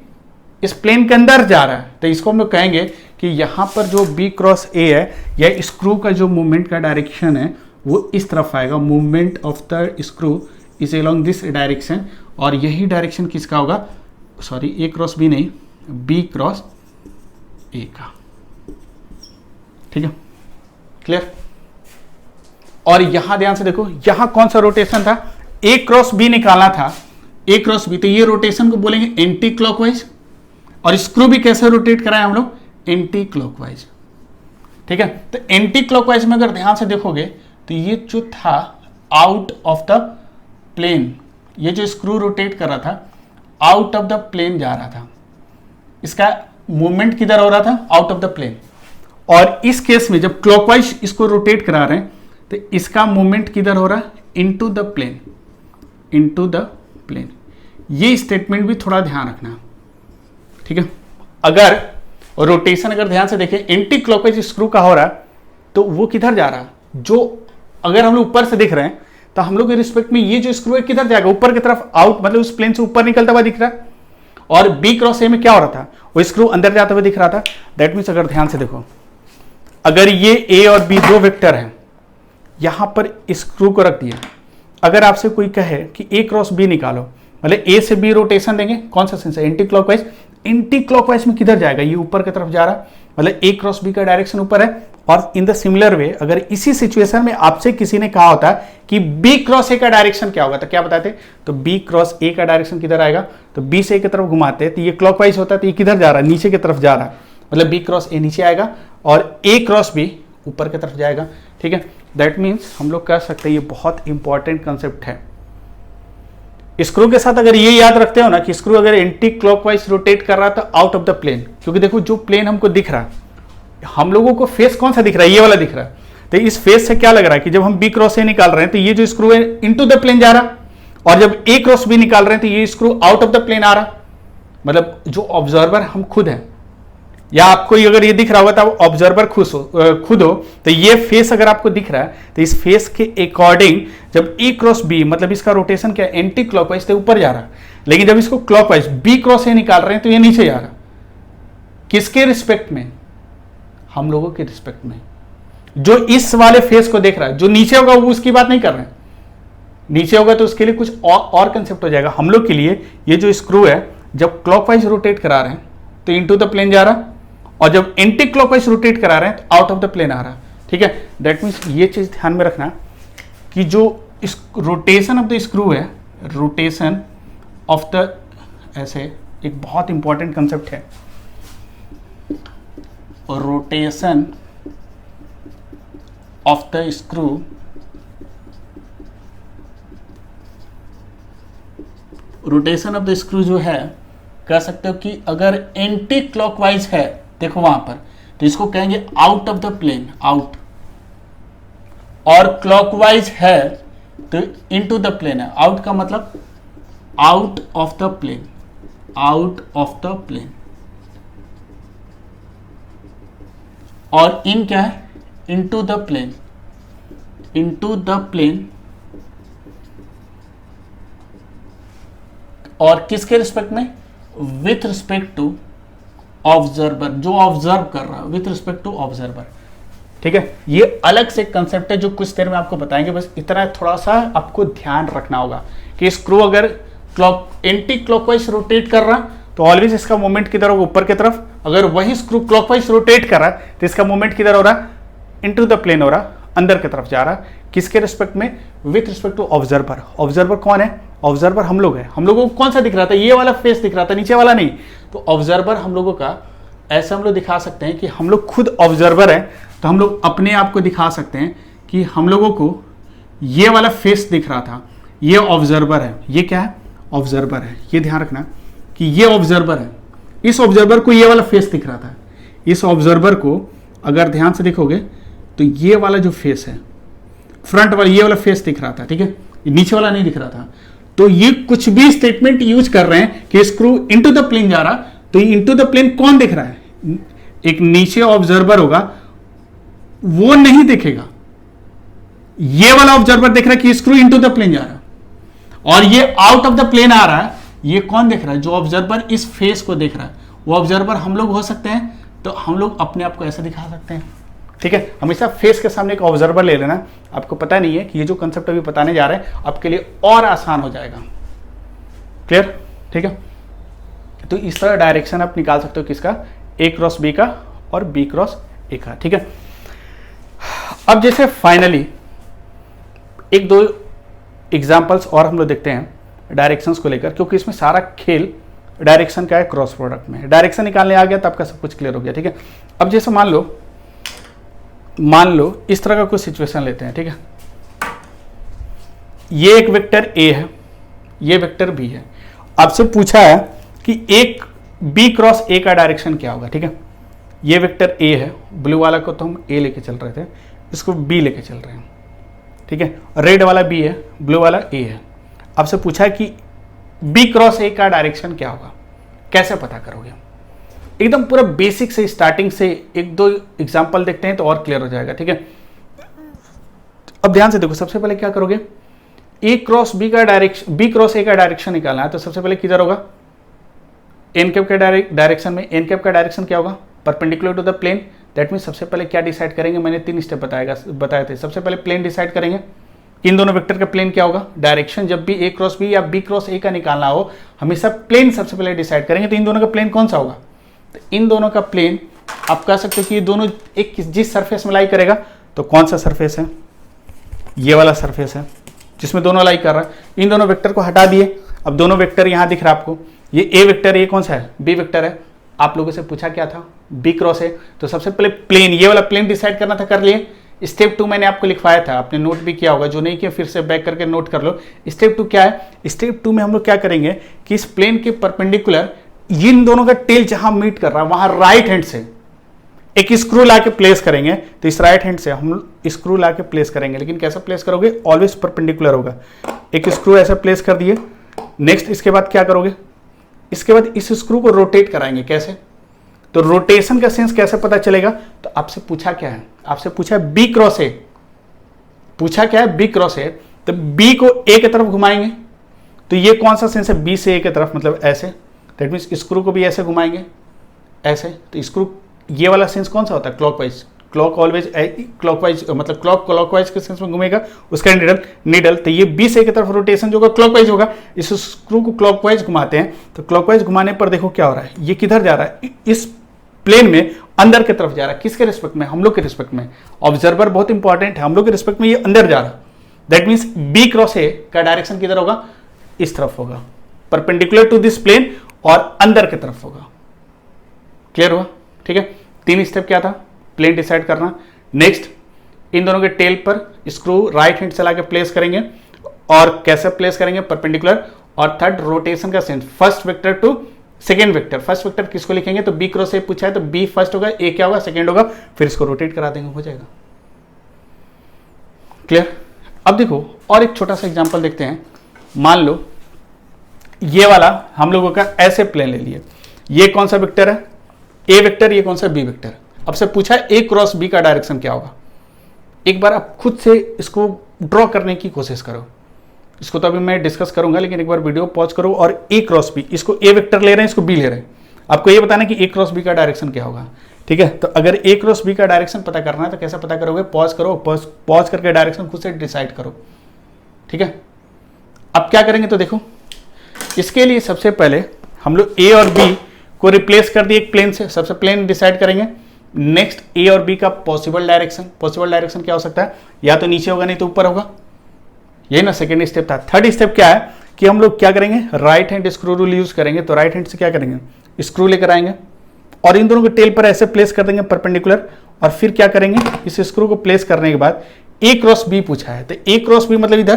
इस प्लेन के अंदर जा रहा है। तो इसको हम लोग कहेंगे कि यहां पर जो बी क्रॉस ए है, या स्क्रू का जो मूवमेंट का डायरेक्शन है वो इस तरफ आएगा, movement of the screw is along this direction, और यही डायरेक्शन किसका होगा, सॉरी ए क्रॉस बी नहीं, बी क्रॉस ए का, ठीक है, क्लियर। और यहां ध्यान से देखो, यहां कौन सा रोटेशन था, ए क्रॉस बी निकालना था, ए क्रॉस बी, तो ये रोटेशन को बोलेंगे एंटी क्लॉकवाइज, और स्क्रू भी कैसे रोटेट कराए हम लोग, एंटी क्लॉकवाइज, ठीक है। तो एंटी क्लॉकवाइज में अगर ध्यान से देखोगे तो ये जो था आउट ऑफ द प्लेन, ये जो स्क्रू रोटेट कर रहा था आउट ऑफ द प्लेन जा रहा था, इसका मूवमेंट किधर हो रहा था, आउट ऑफ द प्लेन। और इस केस में जब क्लॉकवाइज इसको रोटेट करा रहे हैं तो इसका मूवमेंट किधर हो रहा है, into the plane, into the plane. ये स्टेटमेंट भी थोड़ा ध्यान रखना, ठीक है। अगर रोटेशन अगर ध्यान से देखें एंटी क्लॉकवाइज स्क्रू का हो रहा है तो वो किधर जा रहा है, जो अगर हम लोग ऊपर से देख रहे हैं तो हम लोग के रिस्पेक्ट में ये जो स्क्रू है किधर जाएगा, ऊपर की तरफ, आउट, मतलब उस प्लेन से ऊपर निकलता हुआ दिख रहा है। और बी क्रॉस ए में क्या हो रहा था, वो स्क्रू अंदर जाते हुए दिख रहा था। दैट मीन्स अगर ध्यान से देखो, अगर ये ए और बी दो वेक्टर हैं, यहां पर स्क्रू को रख दिया, अगर आपसे कोई कहे कि ए क्रॉस बी निकालो, मतलब ए से बी रोटेशन देंगे, कौन सा सेंस है, एंटी क्लॉकवाइज। एंटी क्लॉकवाइज में किधर जाएगा, ये ऊपर की तरफ जा रहा है, मतलब ए क्रॉस बी का डायरेक्शन ऊपर है। और इन द सिमिलर वे अगर इसी सिचुएशन में आपसे किसी ने कहा होता कि बी क्रॉस ए का डायरेक्शन क्या होगा, तो क्या बताते, तो बी क्रॉस ए का डायरेक्शन किधर आएगा, तो बी से ए की तरफ घुमाते तो ये क्लॉकवाइज होता है, तो ये किधर जा रहा है, नीचे की तरफ जा रहा है, मतलब बी क्रॉस ए नीचे आएगा और ए क्रॉस बी ऊपर की तरफ जाएगा, ठीक है। दैट मीन्स हम लोग कह सकते हैं ये बहुत इंपॉर्टेंट कंसेप्ट है। स्क्रू के साथ अगर ये याद रखते हो ना कि स्क्रू अगर एंटी क्लॉकवाइज रोटेट कर रहा है तो आउट ऑफ द प्लेन, क्योंकि देखो जो प्लेन हमको दिख रहा है, हम लोगों को फेस कौन सा दिख रहा है, ये वाला दिख रहा है। तो इस फेस से क्या लग रहा है कि जब हम बी क्रॉस ए निकाल रहे हैं तो ये जो स्क्रू है इनटू द प्लेन जा रहा, और जब ए क्रॉस बी निकाल रहे हैं तो ये screw out of the plane आ रहा। मतलब जो ऑब्जर्वर हम खुद हैं, या आपको अगर ये दिख रहा होगा तो आप ऑब्जर्वर खुद हो, तो ये फेस अगर आपको दिख रहा है तो इस फेस के अकॉर्डिंग जब ए क्रॉस बी, मतलब इसका रोटेशन क्या है, एंटी क्लॉकवाइज, तो ऊपर जा रहा है। लेकिन जब इसको क्लॉकवाइज बी क्रॉस ए निकाल रहे हैं तो ये नीचे जा रहा। किसके रिस्पेक्ट में, हम लोगों के रिस्पेक्ट में। जो इस वाले फेस को देख रहा है, जो नीचे होगा वो उसकी बात नहीं कर रहे हैं, नीचे होगा तो उसके लिए कुछ और कंसेप्ट हो जाएगा। हम लोग के लिए ये जो स्क्रू है जब क्लॉकवाइज रोटेट करा रहे हैं तो इनटू द प्लेन जा रहा, और जब एंटी क्लॉकवाइज रोटेट करा रहे हैं तो आउट ऑफ द प्लेन आ रहा, ठीक है। दैट मीन्स ये चीज ध्यान में रखना कि जो रोटेशन ऑफ द स्क्रू है, रोटेशन ऑफ द, ऐसे एक बहुत इंपॉर्टेंट कंसेप्ट है, rotation of the screw rotation of the screw जो है, कह सकते हो कि अगर एंटी क्लॉकवाइज है, देखो वहां पर, तो इसको कहेंगे out of the plane, out, और क्लॉकवाइज है तो इनटू द प्लेन है। आउट का मतलब out of the plane, out of the plane, और इन क्या है, into the plane, into the plane, और किसके रिस्पेक्ट में, विथ रिस्पेक्ट टू ऑब्जर्वर, जो ऑब्जर्व कर रहा है, विथ रिस्पेक्ट टू ऑब्जर्वर, ठीक है, ये अलग से कंसेप्ट है जो कुछ देर में आपको बताएंगे। बस इतना थोड़ा सा आपको ध्यान रखना होगा कि स्क्रू अगर एंटी क्लॉकवाइज रोटेट कर रहा तो ऑलवेज इसका मूवमेंट किधर होगा, ऊपर की तरफ। अगर वही स्क्रू क्लॉकवाइज रोटेट कर रहा है तो इसका मूवमेंट किधर हो रहा, इनटू द प्लेन हो रहा, अंदर की तरफ जा रहा। किसके रिस्पेक्ट में, with respect to observer. Observer कौन है, ऑब्जर्वर हम लोग हैं। हम लोगों को कौन सा दिख रहा था, ये वाला फेस दिख रहा था, नीचे वाला नहीं। तो ऑब्जर्वर हम लोगों का ऐसा हम लोग दिखा सकते हैं कि हम लोग खुद ऑब्जर्वर हैं, तो हम लोग अपने आप को दिखा सकते हैं कि हम लोगों को ये वाला फेस दिख रहा था, ये ऑब्जर्वर है। ये क्या है, ऑब्जर्वर है। ये ध्यान रखना कि ये ऑब्जर्वर है। इस ऑब्जर्वर को ये वाला फेस दिख रहा था। इस ऑब्जर्वर को अगर ध्यान से देखोगे तो ये वाला जो फेस है, फ्रंट वाला ये वाला फेस दिख रहा था, ठीक है, नीचे वाला नहीं दिख रहा था। तो ये कुछ भी स्टेटमेंट यूज कर रहे हैं कि स्क्रू इनटू द प्लेन जा रहा, तो ये इनटू द प्लेन कौन दिख रहा है, एक नीचे ऑब्जर्वर होगा, वो नहीं दिखेगा। ये वाला ऑब्जर्वर देख रहा है कि स्क्रू इनटू द प्लेन जा रहा, और ये आउट ऑफ द प्लेन आ रहा है। ये कौन देख रहा है, जो ऑब्जर्वर इस फेस को देख रहा है, वो ऑब्जर्वर हम लोग हो सकते हैं। तो हम लोग अपने आप को ऐसा दिखा सकते हैं, ठीक है। हमेशा फेस के सामने एक ऑब्जर्वर ले लेना। आपको पता नहीं है कि ये जो कंसेप्ट अभी बताने जा रहे हैं आपके लिए और आसान हो जाएगा। क्लियर, ठीक है। तो इस तरह डायरेक्शन आप निकाल सकते हो किसका, ए क्रॉस बी का और बी क्रॉस ए का, ठीक है। अब जैसे फाइनली एक दो एग्जाम्पल्स और हम लोग देखते हैं डायरेक्शंस को लेकर, क्योंकि इसमें सारा खेल डायरेक्शन का है, क्रॉस प्रोडक्ट में। डायरेक्शन निकालने आ गया तो आपका सब कुछ क्लियर हो गया, ठीक है। अब जैसे मान लो इस तरह का कुछ सिचुएशन लेते हैं, ठीक है। ये एक वेक्टर ए है, ये वेक्टर बी है। आपसे पूछा है कि एक बी क्रॉस ए का डायरेक्शन क्या होगा, ठीक है। ये वेक्टर ए है, ब्लू वाला को तो हम ए लेके चल रहे थे, इसको बी लेके चल रहे हैं, ठीक है। रेड वाला बी है, ब्लू वाला ए है। आपसे पूछा है कि बी क्रॉस ए का डायरेक्शन क्या होगा, कैसे पता करोगे। एकदम पूरा बेसिक से स्टार्टिंग से एक दो एग्जांपल देखते हैं तो और क्लियर हो जाएगा, ठीक है। अब ध्यान से देखो, सबसे पहले क्या करोगे, ए क्रॉस बी का डायरेक्शन, बी क्रॉस ए का डायरेक्शन निकालना है। तो सबसे पहले किधर होगा, एन कैप के डायरेक्शन में। एन कैप का डायरेक्शन क्या होगा, perpendicular to the plane. That mean सबसे पहले क्या डिसाइड करेंगे, मैंने 3 स्टेप बताए थे। सबसे पहले प्लेन डिसाइड करेंगे, इन दोनों वेक्टर का प्लेन क्या होगा। डायरेक्शन जब भी ए क्रॉस बी या बी क्रॉस ए का निकालना हो, हमेशा प्लेन सबसे पहले डिसाइड करेंगे। तो इन दोनों का प्लेन कौन सा होगा, तो इन दोनों का प्लेन आप कह सकते हो कि ये दोनों एक जिस सरफेस में लाई करेगा, तो कौन सा सरफेस है, ये वाला सरफेस है जिसमें दोनों लाई कर रहा है। इन दोनों वेक्टर को हटा दिए, अब दोनों वेक्टर यहां दिख रहा है आपको, ये ए वेक्टर, ये कौन सा है, बी वेक्टर है। आप लोगों से पूछा क्या था, बी क्रॉस है। तो सबसे पहले प्लेन, ये वाला प्लेन डिसाइड करना था, कर लिए। स्टेप 2 मैंने आपको लिखवाया था, आपने नोट भी किया होगा, जो नहीं किया फिर से बैक करके नोट कर लो। स्टेप 2 क्या है, स्टेप 2 में हम लोग क्या करेंगे कि इस प्लेन के परपेंडिकुलर इन दोनों का टेल जहां मीट कर रहा है वहां राइट हैंड से एक स्क्रू ला के प्लेस करेंगे। तो इस राइट हैंड से हम स्क्रू ला के प्लेस करेंगे, लेकिन कैसा प्लेस करोगे, ऑलवेज परपेंडिकुलर होगा। एक स्क्रू ऐसा प्लेस कर दिए। नेक्स्ट इसके बाद क्या करोगे, इसके बाद इस स्क्रू को रोटेट कराएंगे। कैसे, तो रोटेशन का सेंस कैसे पता चलेगा, तो आपसे पूछा क्या है, आपसे पूछा है बी क्रॉस ए, पूछा क्या है, बी क्रॉस ए। तो बी को ए की तरफ घुमाएंगे, तो ये कौन सा सेंस है, बी से ए की तरफ, मतलब ऐसे। दैट मीन्स स्क्रू को भी ऐसे घुमाएंगे, ऐसे। तो स्क्रू ये वाला सेंस कौन सा होता है, क्लॉकवाइज। क्लॉक ऑलवेज क्लॉकवाइज, मतलब क्लॉकवाइज के सेंस में घूमेगा उसका नीडल। तो ये बी से की तरफ रोटेशन जो होगा क्लॉकवाइज होगा। इस स्क्रू को क्लॉकवाइज घुमाते हैं, तो क्लॉकवाइज घुमाने पर देखो क्या हो रहा है, ये किधर जा रहा है, इस प्लेन में अंदर की तरफ जा रहा है। किसके रिस्पेक्ट में, हम लोग के रिस्पेक्ट में। ऑब्जर्वर बहुत इंपॉर्टेंट है, हम लोग के रिस्पेक्ट में ये अंदर जा रहा है। That means B cross A का डायरेक्शन किधर होगा, इस तरफ होगा, परपेंडिकुलर टू दिस प्लेन और अंदर की तरफ होगा। क्लियर हुआ, ठीक है। 3 स्टेप क्या था, प्लेन डिसाइड करना। नेक्स्ट इन दोनों के टेल पर स्क्रू राइट हैंड से लाके प्लेस करेंगे, और कैसे प्लेस करेंगे, परपेंडिकुलर। और थर्ड रोटेशन का sense, first vector to second vector. First vector किसको लिखेंगे, तो बी क्रॉस ए पूछा है, तो बी फर्स्ट होगा, ए क्या होगा, सेकेंड होगा, फिर इसको रोटेट करा देंगे, हो जाएगा। क्लियर। अब देखो और एक छोटा सा एग्जांपल देखते हैं। मान लो ये वाला हम लोगों का ऐसे प्लेन ले लिए, ये कौन सा वेक्टर है, ए वेक्टर, ये कौन सा बी वेक्टर। अब से पूछा है ए क्रॉस बी का डायरेक्शन क्या होगा। एक बार आप खुद से इसको ड्रॉ करने की कोशिश करो। इसको तो अभी मैं डिस्कस करूंगा, लेकिन एक बार वीडियो पॉज करो और ए क्रॉस बी, इसको ए वेक्टर ले रहे हैं, इसको बी ले रहे हैं। आपको ये बताना कि ए क्रॉस बी का डायरेक्शन क्या होगा। ठीक है। तो अगर ए क्रॉस बी का डायरेक्शन पता करना है तो कैसे पता करोगे, पॉज करो, पॉज करके डायरेक्शन खुद से डिसाइड करो। ठीक है, अब क्या करेंगे तो देखो, इसके लिए सबसे पहले हम लोग ए और बी को रिप्लेस कर दिए एक प्लेन से, सबसे प्लेन डिसाइड करेंगे। नेक्स्ट ए और बी का पॉसिबल डायरेक्शन क्या हो सकता है, या तो नीचे होगा नहीं तो ऊपर होगा, यही ना सेकेंड स्टेप था। थर्ड स्टेप क्या है कि हम लोग क्या करेंगे, right hand screw rule use करेंगे। तो राइट हैंड से क्या करेंगे, स्क्रू लेकर आएंगे और इन दोनों के टेल पर ऐसे प्लेस कर देंगे परपेंडिकुलर, और फिर क्या करेंगे, इस स्क्रू को प्लेस करने के बाद ए क्रॉस बी पूछा है, तो ए क्रॉस बी मतलब इधर,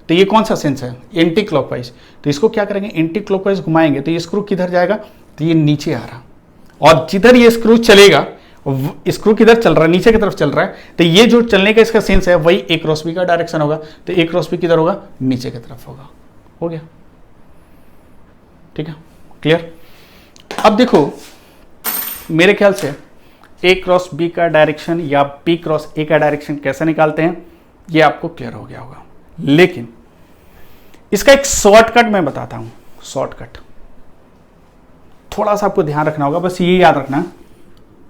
तो ये कौन सा सेंस है, एंटी क्लॉकवाइज। तो इसको क्या करेंगे, एंटी क्लॉकवाइज घुमाएंगे, तो ये स्क्रू किधर जाएगा, तो ये नीचे आ रहा, और जिधर ये स्क्रू चलेगा, स्क्रू किधर चल रहा है, नीचे की तरफ चल रहा है, तो ये जो चलने का इसका सेंस है वही ए क्रॉस बी का डायरेक्शन होगा। तो ए क्रॉस बी किधर होगा, नीचे की तरफ होगा। हो गया, ठीक है, क्लियर। अब देखो, मेरे ख्याल से ए क्रॉस बी का डायरेक्शन या बी क्रॉस ए का डायरेक्शन कैसे निकालते हैं ये आपको क्लियर हो गया होगा, लेकिन इसका एक शॉर्टकट मैं बताता हूं। शॉर्टकट थोड़ा सा आपको ध्यान रखना होगा, बस ये याद रखना,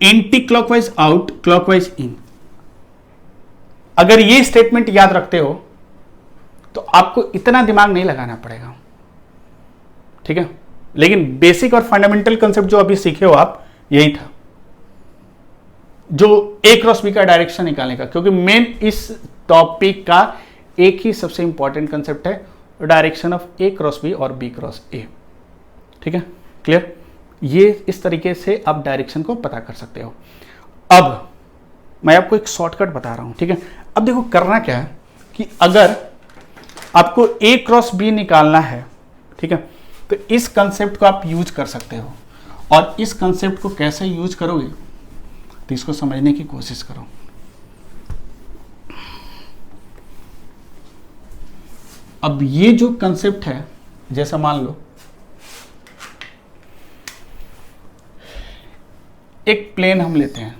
एंटी क्लॉकवाइज आउट, क्लॉकवाइज इन। अगर ये स्टेटमेंट याद रखते हो तो आपको इतना दिमाग नहीं लगाना पड़ेगा, ठीक है। लेकिन बेसिक और फंडामेंटल कंसेप्ट जो अभी सीखे हो आप, यही था जो ए क्रॉस बी का डायरेक्शन निकालने का, क्योंकि मेन इस टॉपिक का एक ही सबसे इंपॉर्टेंट कंसेप्ट है, direction of A cross B और बी क्रॉस ए। ठीक है, क्लियर। ये इस तरीके से आप डायरेक्शन को पता कर सकते हो। अब मैं आपको एक शॉर्टकट बता रहा हूं, ठीक है। अब देखो करना क्या है कि अगर आपको ए क्रॉस बी निकालना है, ठीक है, तो इस कंसेप्ट को आप यूज कर सकते हो। और इस कंसेप्ट को कैसे यूज करोगे तो इसको समझने की कोशिश करो। अब ये जो कंसेप्ट है, जैसा मान लो एक प्लेन हम लेते हैं,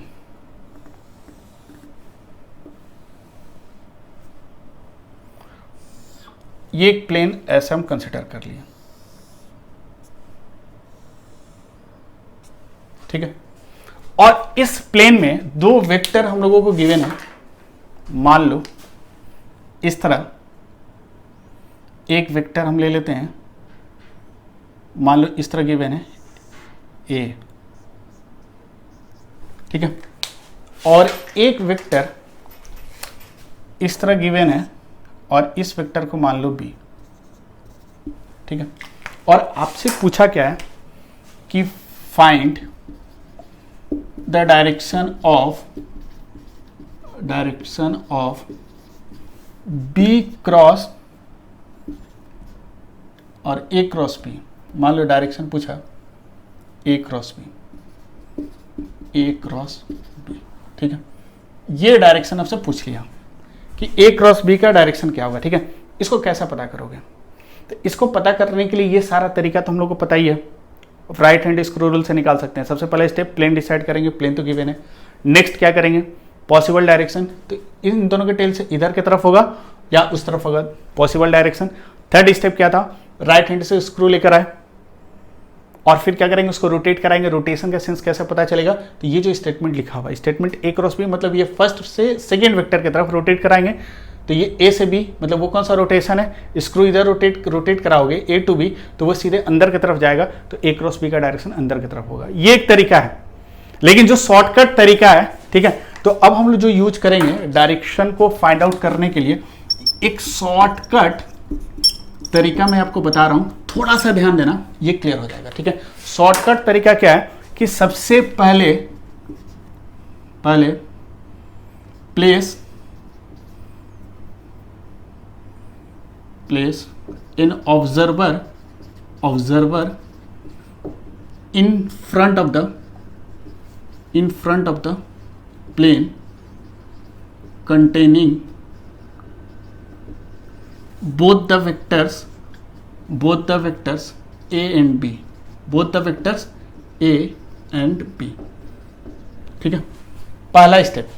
ये एक प्लेन ऐसा हम कंसिडर कर लिए, ठीक है। और इस प्लेन में दो वेक्टर हम लोगों को गिवन है, मान लो इस तरह एक वेक्टर हम ले लेते हैं, मान लो इस तरह गिवन है ए, ठीक है, और एक वेक्टर इस तरह गिवन है और इस वेक्टर को मान लो बी, ठीक है। और आपसे पूछा क्या है कि find the direction of B cross और ए क्रॉस बी। मान लो डायरेक्शन पूछा A cross B, A cross B, ठीक है। ये डायरेक्शन आपसे पूछ लिया कि ए क्रॉस बी का डायरेक्शन क्या होगा, ठीक है। इसको कैसा पता करोगे, तो इसको पता करने के लिए ये सारा तरीका तो हम लोग को पता ही है, राइट हैंड स्क्रू रूल से निकाल सकते हैं। सबसे पहला स्टेप प्लेन डिसाइड करेंगे, प्लेन तो गिवन है। नेक्स्ट क्या करेंगे, पॉसिबल डायरेक्शन, तो इन दोनों के टेल से इधर की तरफ होगा या उस तरफ होगा, पॉसिबल डायरेक्शन। थर्ड स्टेप क्या था, राइट हैंड से स्क्रू लेकर आए और फिर क्या करेंगे, उसको रोटेट कराएंगे। रोटेशन का सेंस कैसे पता चलेगा, तो ये जो स्टेटमेंट लिखा हुआ है, स्टेटमेंट ए क्रॉस बी, मतलब ये फर्स्ट से सेकेंड वेक्टर की तरफ रोटेट कराएंगे। तो ये ए से बी मतलब वो कौन सा रोटेशन है, स्क्रू इधर रोटेट कराओगे ए टू बी, तो वो सीधे अंदर की तरफ जाएगा, तो ए क्रॉस बी का डायरेक्शन अंदर की तरफ होगा। ये एक तरीका है, लेकिन जो शॉर्टकट तरीका है, ठीक है। तो अब हम लोग जो यूज करेंगे डायरेक्शन को फाइंड आउट करने के लिए, एक शॉर्टकट तरीका मैं आपको बता रहा हूं, थोड़ा सा ध्यान देना, ये क्लियर हो जाएगा, ठीक है। शॉर्टकट तरीका क्या है कि सबसे पहले place an observer in front of the plane containing both the vectors a and b, ठीक है, पहला step.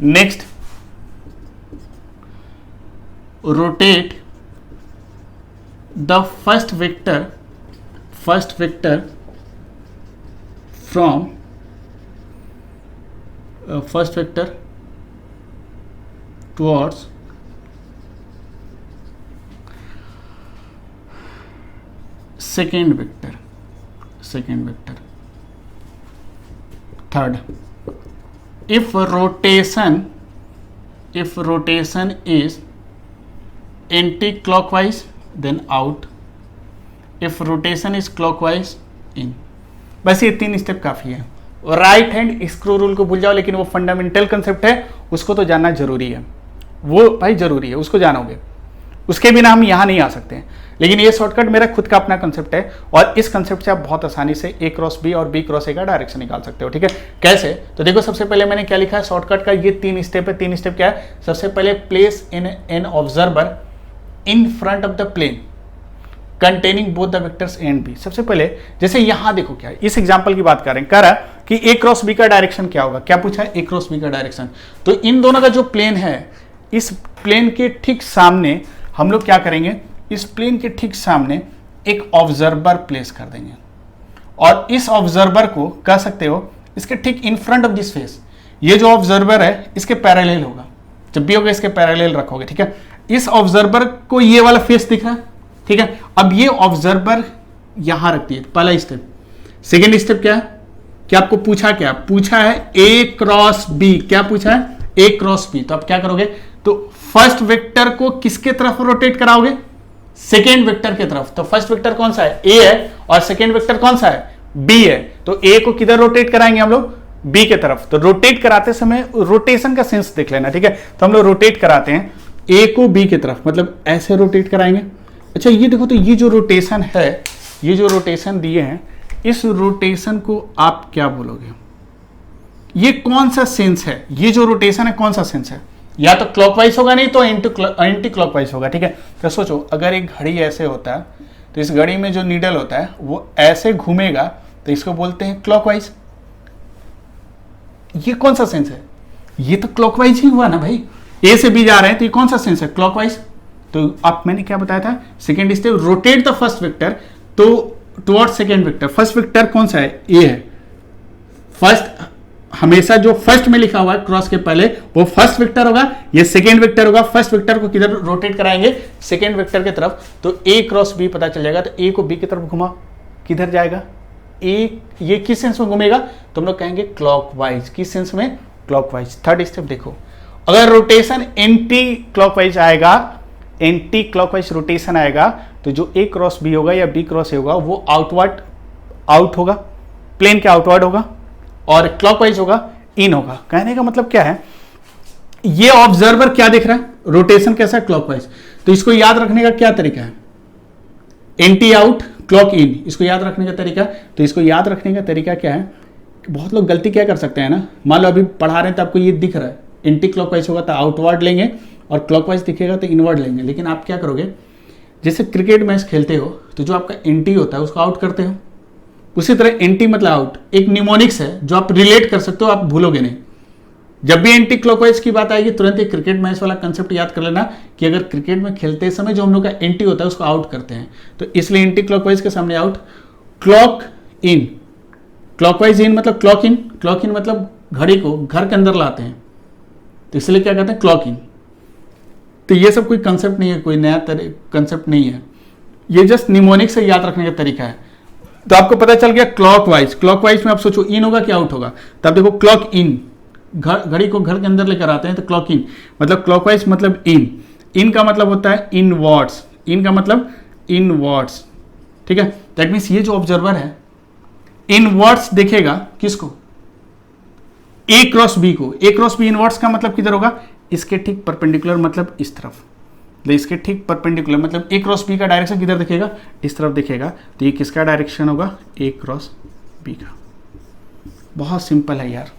Next, rotate the first vector from first vector towards second vector, third, if rotation is anti-clockwise then out, if rotation is clockwise in। बस ये 3 step काफी है। Right hand screw rule को भूल जाओ, लेकिन वो फंडामेंटल कंसेप्ट है, उसको तो जानना जरूरी है, वो भाई जरूरी है, उसको जानोगे, उसके बिना हम यहां नहीं आ सकते हैं। लेकिन ये शॉर्टकट मेरा खुद का अपना कंसेप्ट है, और इस कंसेप्ट से आप बहुत आसानी से A क्रॉस B और B क्रॉस A का डायरेक्शन निकाल सकते हो। ठीक है, कैसे? तो देखो, सबसे पहले मैंने क्या लिखा है शॉर्टकट का, ये 3 स्टेप है। 3 स्टेप क्या है? सबसे पहले place in an observer in front of the plane containing both the vectors A and B। सबसे पहले जैसे यहां देखो, क्या है, इस एग्जांपल की बात कर रहे हैं, कह रहा है कि A क्रॉस B का डायरेक्शन क्या होगा। क्या पूछा है? A क्रॉस B का डायरेक्शन। तो इन दोनों का जो प्लेन है, इस प्लेन के ठीक सामने हम लोग क्या करेंगे, इस प्लेन के ठीक सामने एक ऑब्जर्वर प्लेस कर देंगे, और इस ऑब्जर्वर को कह सकते हो इसके ठीक इन फ्रंट ऑफ दिस फेस। ये जो ऑब्जर्वर है इसके पैरेलल होगा, जब भी होगा इसके पैरेलल रखोगे। ठीक है, इस ऑब्जर्वर को ये वाला फेस दिख रहा है। ठीक है, अब ये ऑब्जर्वर यहां रखती है, पहला स्टेप। सेकेंड स्टेप क्या है कि आपको पूछा है A क्रॉस B। क्या पूछा है? A cross B। तो आप क्या करोगे, तो फर्स्ट वेक्टर को किसके तरफ रोटेट कराओगे? सेकेंड वेक्टर की तरफ। तो फर्स्ट वेक्टर कौन सा है? A है, और सेकेंड वेक्टर कौन सा है? B है। तो A को किधर रोटेट कराएंगे हम लोग? B के तरफ। तो रोटेट कराते समय रोटेशन का सेंस देख लेना। ठीक है, तो हम लोग रोटेट कराते हैं A को B की तरफ, मतलब ऐसे रोटेट कराएंगे। अच्छा, ये देखो, तो ये जो रोटेशन है, ये जो रोटेशन दिए हैं, इस रोटेशन को आप क्या बोलोगे? ये कौन सा सेंस है? ये जो रोटेशन है कौन सा सेंस है? या तो क्लॉकवाइज होगा, नहीं तो एंटी क्लॉकवाइज होगा। ठीक है, तो सोचो, अगर एक घड़ी ऐसे होता है, तो इस घड़ी में जो नीडल होता है वो ऐसे घूमेगा, तो इसको बोलते हैं क्लॉकवाइज। ये कौन सा सेंस है? ये तो क्लॉकवाइज ही हुआ ना भाई, A से B जा रहे हैं, तो ये कौन सा सेंस है? क्लॉकवाइज। तो आप, मैंने क्या बताया था, second step, rotate the first vector to towards second vector. First vector कौन सा है? A है। फर्स्ट हमेशा जो फर्स्ट में लिखा हुआ है क्रॉस के पहले, वो फर्स्ट वेक्टर होगा, ये सेकेंड वेक्टर होगा। फर्स्ट वेक्टर को किधर रोटेट कराएंगे? सेकेंड वेक्टर की तरफ। तो A क्रॉस B पता चल जाएगा। तो A को B की तरफ घुमा, किधर जाएगा? A ये किस सेंस में घूमेगा? तो हम लोग कहेंगे क्लॉकवाइज। किस सेंस में? क्लॉकवाइज। थर्ड स्टेप देखो, अगर रोटेशन एंटी क्लॉकवाइज आएगा, एंटी क्लॉकवाइज रोटेशन आएगा, तो जो A क्रॉस B होगा या B क्रॉस A होगा वो आउट होगा, प्लेन के आउटवर्ड होगा, और क्लॉकवाइज होगा, इन होगा। कहने का मतलब क्या है, ये ऑब्जर्वर क्या देख रहा है? रोटेशन कैसा है? क्लॉकवाइज। तो इसको याद रखने का क्या तरीका है? एंटी आउट, क्लॉक इन, इसको याद रखने का तरीका। तो इसको याद रखने का तरीका क्या है, बहुत लोग गलती क्या कर सकते हैं ना, मान लो अभी पढ़ा रहे हैं तो आपको ये दिख रहा है, एंटी क्लॉकवाइज होगा तो आउटवर्ड लेंगे, और क्लॉकवाइज दिखेगा तो इनवर्ड लेंगे। लेकिन आप क्या करोगे, जैसे क्रिकेट मैच खेलते हो तो जो आपका एंटी होता है उसको आउट करते हो, उसी तरह एंटी मतलब आउट एक निमोनिक्स है जो आप रिलेट कर सकते हो, आप भूलोगे नहीं। जब भी एंटी क्लॉकवाइज की बात आएगी तुरंत एक क्रिकेट मैच वाला कंसेप्ट याद कर लेना कि अगर क्रिकेट में खेलते समय जो हम लोग का एंटी होता है उसको आउट करते हैं, तो इसलिए एंटी क्लॉकवाइज के सामने आउट। क्लॉक इन, क्लॉकवाइज इन मतलब क्लॉक इन, क्लॉक इन मतलब घड़ी को घर के अंदर लाते हैं, तो इसलिए क्या कहते हैं? Clock in. तो ये सब कोई कंसेप्ट नहीं है, कोई नया कंसेप्ट नहीं है, ये जस्ट निमोनिक से याद रखने का तरीका है। तो आपको पता चल गया क्लॉकवाइज। क्लॉकवाइज में आप सोचो इन होगा कि आउट होगा, तो आप देखो क्लॉक इन, घड़ी को घर के अंदर लेकर आते हैं तो क्लॉक इन मतलब क्लॉकवाइज मतलब इन। इन का मतलब होता है इनवर्ड्स, इन का मतलब इनवर्ड्स। ठीक है, दैट मीन्स ये जो ऑब्जर्वर है इनवर्ड्स देखेगा किसको? A क्रॉस B को। A क्रॉस B इनवर्ड्स का मतलब किधर होगा? इसके ठीक परपेंडिकुलर, मतलब इस तरफ। इसके ठीक परपेंडिकुलर मतलब A क्रॉस B का डायरेक्शन किधर दिखेगा? इस तरफ दिखेगा। तो ये किसका डायरेक्शन होगा? A क्रॉस B का। बहुत सिंपल है यार।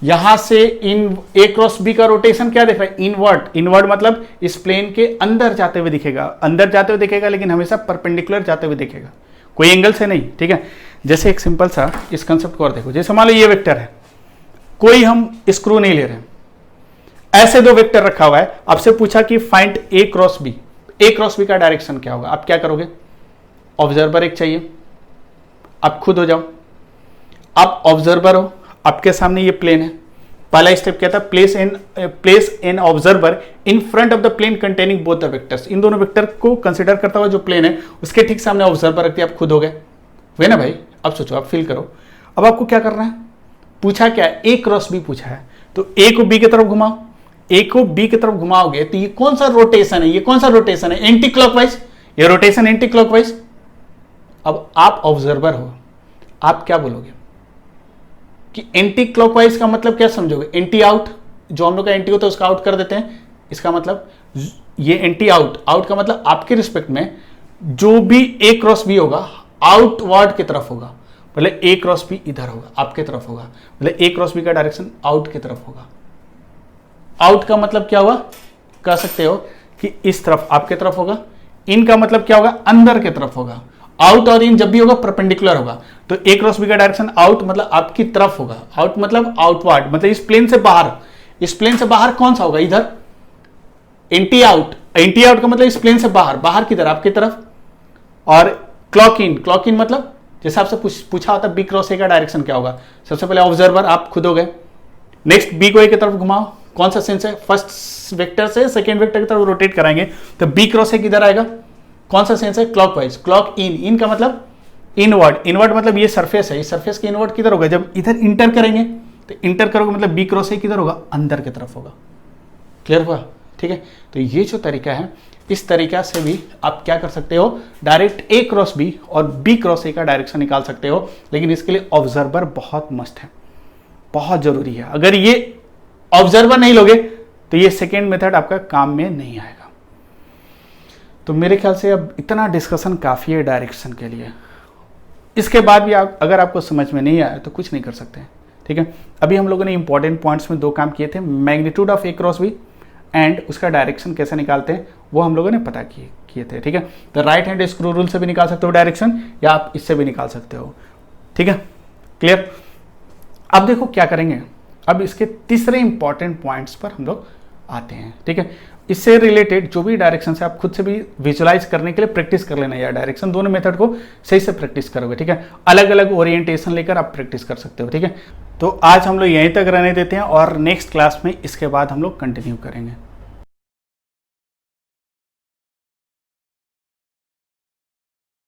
यहां से इन A क्रॉस B का रोटेशन क्या दिख रहा है? इनवर्ड। इनवर्ड मतलब इस प्लेन के अंदर जाते हुए दिखेगा, अंदर जाते हुए दिखेगा, लेकिन हमेशा परपेंडिकुलर जाते हुए दिखेगा, कोई एंगल से नहीं। ठीक है, जैसे एक सिंपल सा इस कंसेप्ट को और देखो, जैसे मान लो ये वेक्टर है, कोई हम स्क्रू नहीं ले रहे हैं, ऐसे दो वेक्टर रखा हुआ है, आपसे पूछा कि find A cross B। A cross B का डायरेक्शन क्या होगा? आप क्या करोगे? ऑब्जर्वर एक चाहिए, आप खुद हो जाओ, आप ऑब्जर्वर हो, आपके सामने ये प्लेन है, पहला स्टेप क्या था, place an observer in front of the plane containing both the vectors. इन दोनों वेक्टर को कंसिडर करता हुआ जो प्लेन है उसके ठीक सामने ऑब्जर्वर रख दिया, आप खुद हो गए वे ना भाई। अब सोचो, आप फील करो, अब आपको क्या करना है, पूछा क्या है, ए क्रॉस बी पूछा है, तो ए को बी की तरफ घुमाओ, ए को बी की तरफ घुमाओगे तो ये कौन सा रोटेशन है, ये कौन सा रोटेशन है, एंटी क्लॉकवाइज, ये रोटेशन एंटी क्लॉकवाइज। अब आप ऑब्जर्वर हो, आप क्या बोलोगे कि एंटी क्लॉकवाइज का मतलब क्या समझोगे, एंटी आउट, जो हम लोग का एंटी होता है उसका आउट कर देते हैं, इसका मतलब ये एंटी आउट, आउट का मतलब आपके रिस्पेक्ट में जो भी ए क्रॉस बी होगा आउटवर्ड की तरफ होगा, मतलब ए क्रॉस बी इधर होगा, आपके तरफ होगा, मतलब ए क्रॉस बी का डायरेक्शन आउट की तरफ होगा। आउट का मतलब क्या होगा, कह सकते हो कि इस तरफ आपके तरफ होगा, इन का मतलब क्या होगा, अंदर की तरफ होगा। आउट और इन जब भी होगा परपेंडिकुलर होगा, तो ए क्रॉस बी का डायरेक्शन आउट मतलब आपकी तरफ होगा, आउट मतलब आउटवर्ड, मतलब इस प्लेन से बाहर, इस प्लेन से बाहर कौन सा होगा, इधर एंटी आउट, एंटी आउट का मतलब इस प्लेन से बाहर, बाहर किधर, आपकी तरफ। और क्लॉक इन मतलब जैसे आपसे पूछा होता बी क्रॉस ए का डायरेक्शन क्या होगा, सबसे पहले ऑब्जर्वर आप खुद हो गए, नेक्स्ट बी को ए की तरफ घुमाओ, कौन सा सेंस है, फर्स्ट वेक्टर से सेकंड वेक्टर की तरफ रोटेट कराएंगे तो बी क्रॉस ए किधर आएगा, कौन सा सेंस है, क्लॉकवाइज। क्लॉक इन का मतलब इनवर्ड मतलब ये सरफेस है, इस सरफेस के इनवर्ड किधर होगा, जब इधर इंटर करेंगे तो इंटर करोगे मतलब बी क्रॉस ए किधर होगा, अंदर की तरफ होगा। क्लियर हुआ, ठीक है। तो ये जो तरीका है, इस तरीका से भी आप क्या कर सकते हो, डायरेक्ट ए क्रॉस बी और बी क्रॉस ए का डायरेक्शन निकाल सकते हो, लेकिन इसके लिए ऑब्जर्वर बहुत मस्ट है, बहुत जरूरी है। अगर ये ऑब्जर्वर नहीं लोगे तो ये सेकेंड मेथड आपका काम में नहीं आएगा। तो मेरे ख्याल से अब इतना डिस्कशन काफी है डायरेक्शन के लिए। इसके बाद भी अगर आपको समझ में नहीं आया तो कुछ नहीं कर सकते, ठीक है। अभी हम लोगों ने इंपॉर्टेंट पॉइंट्स में 2 काम किए थे, magnitude of A cross B and उसका डायरेक्शन कैसे निकालते हैं वो हम लोगों ने पता किए थे, ठीक है। तो राइट हैंड स्क्रू रूल से भी निकाल सकते हो डायरेक्शन, या आप इससे भी निकाल सकते हो, ठीक है। क्लियर। अब देखो क्या करेंगे, अब इसके तीसरे इंपॉर्टेंट पॉइंट्स पर हम लोग आते हैं, ठीक है। इससे रिलेटेड जो भी डायरेक्शन है आप खुद से भी विजुलाइज करने के लिए प्रैक्टिस कर लेना, या डायरेक्शन दोनों मेथड को सही से प्रैक्टिस करोगे, ठीक है। अलग अलग ओरिएंटेशन लेकर आप प्रैक्टिस कर सकते हो, ठीक है। तो आज हम लोग यहीं तक रहने देते हैं और नेक्स्ट क्लास में इसके बाद हम लोग कंटिन्यू करेंगे।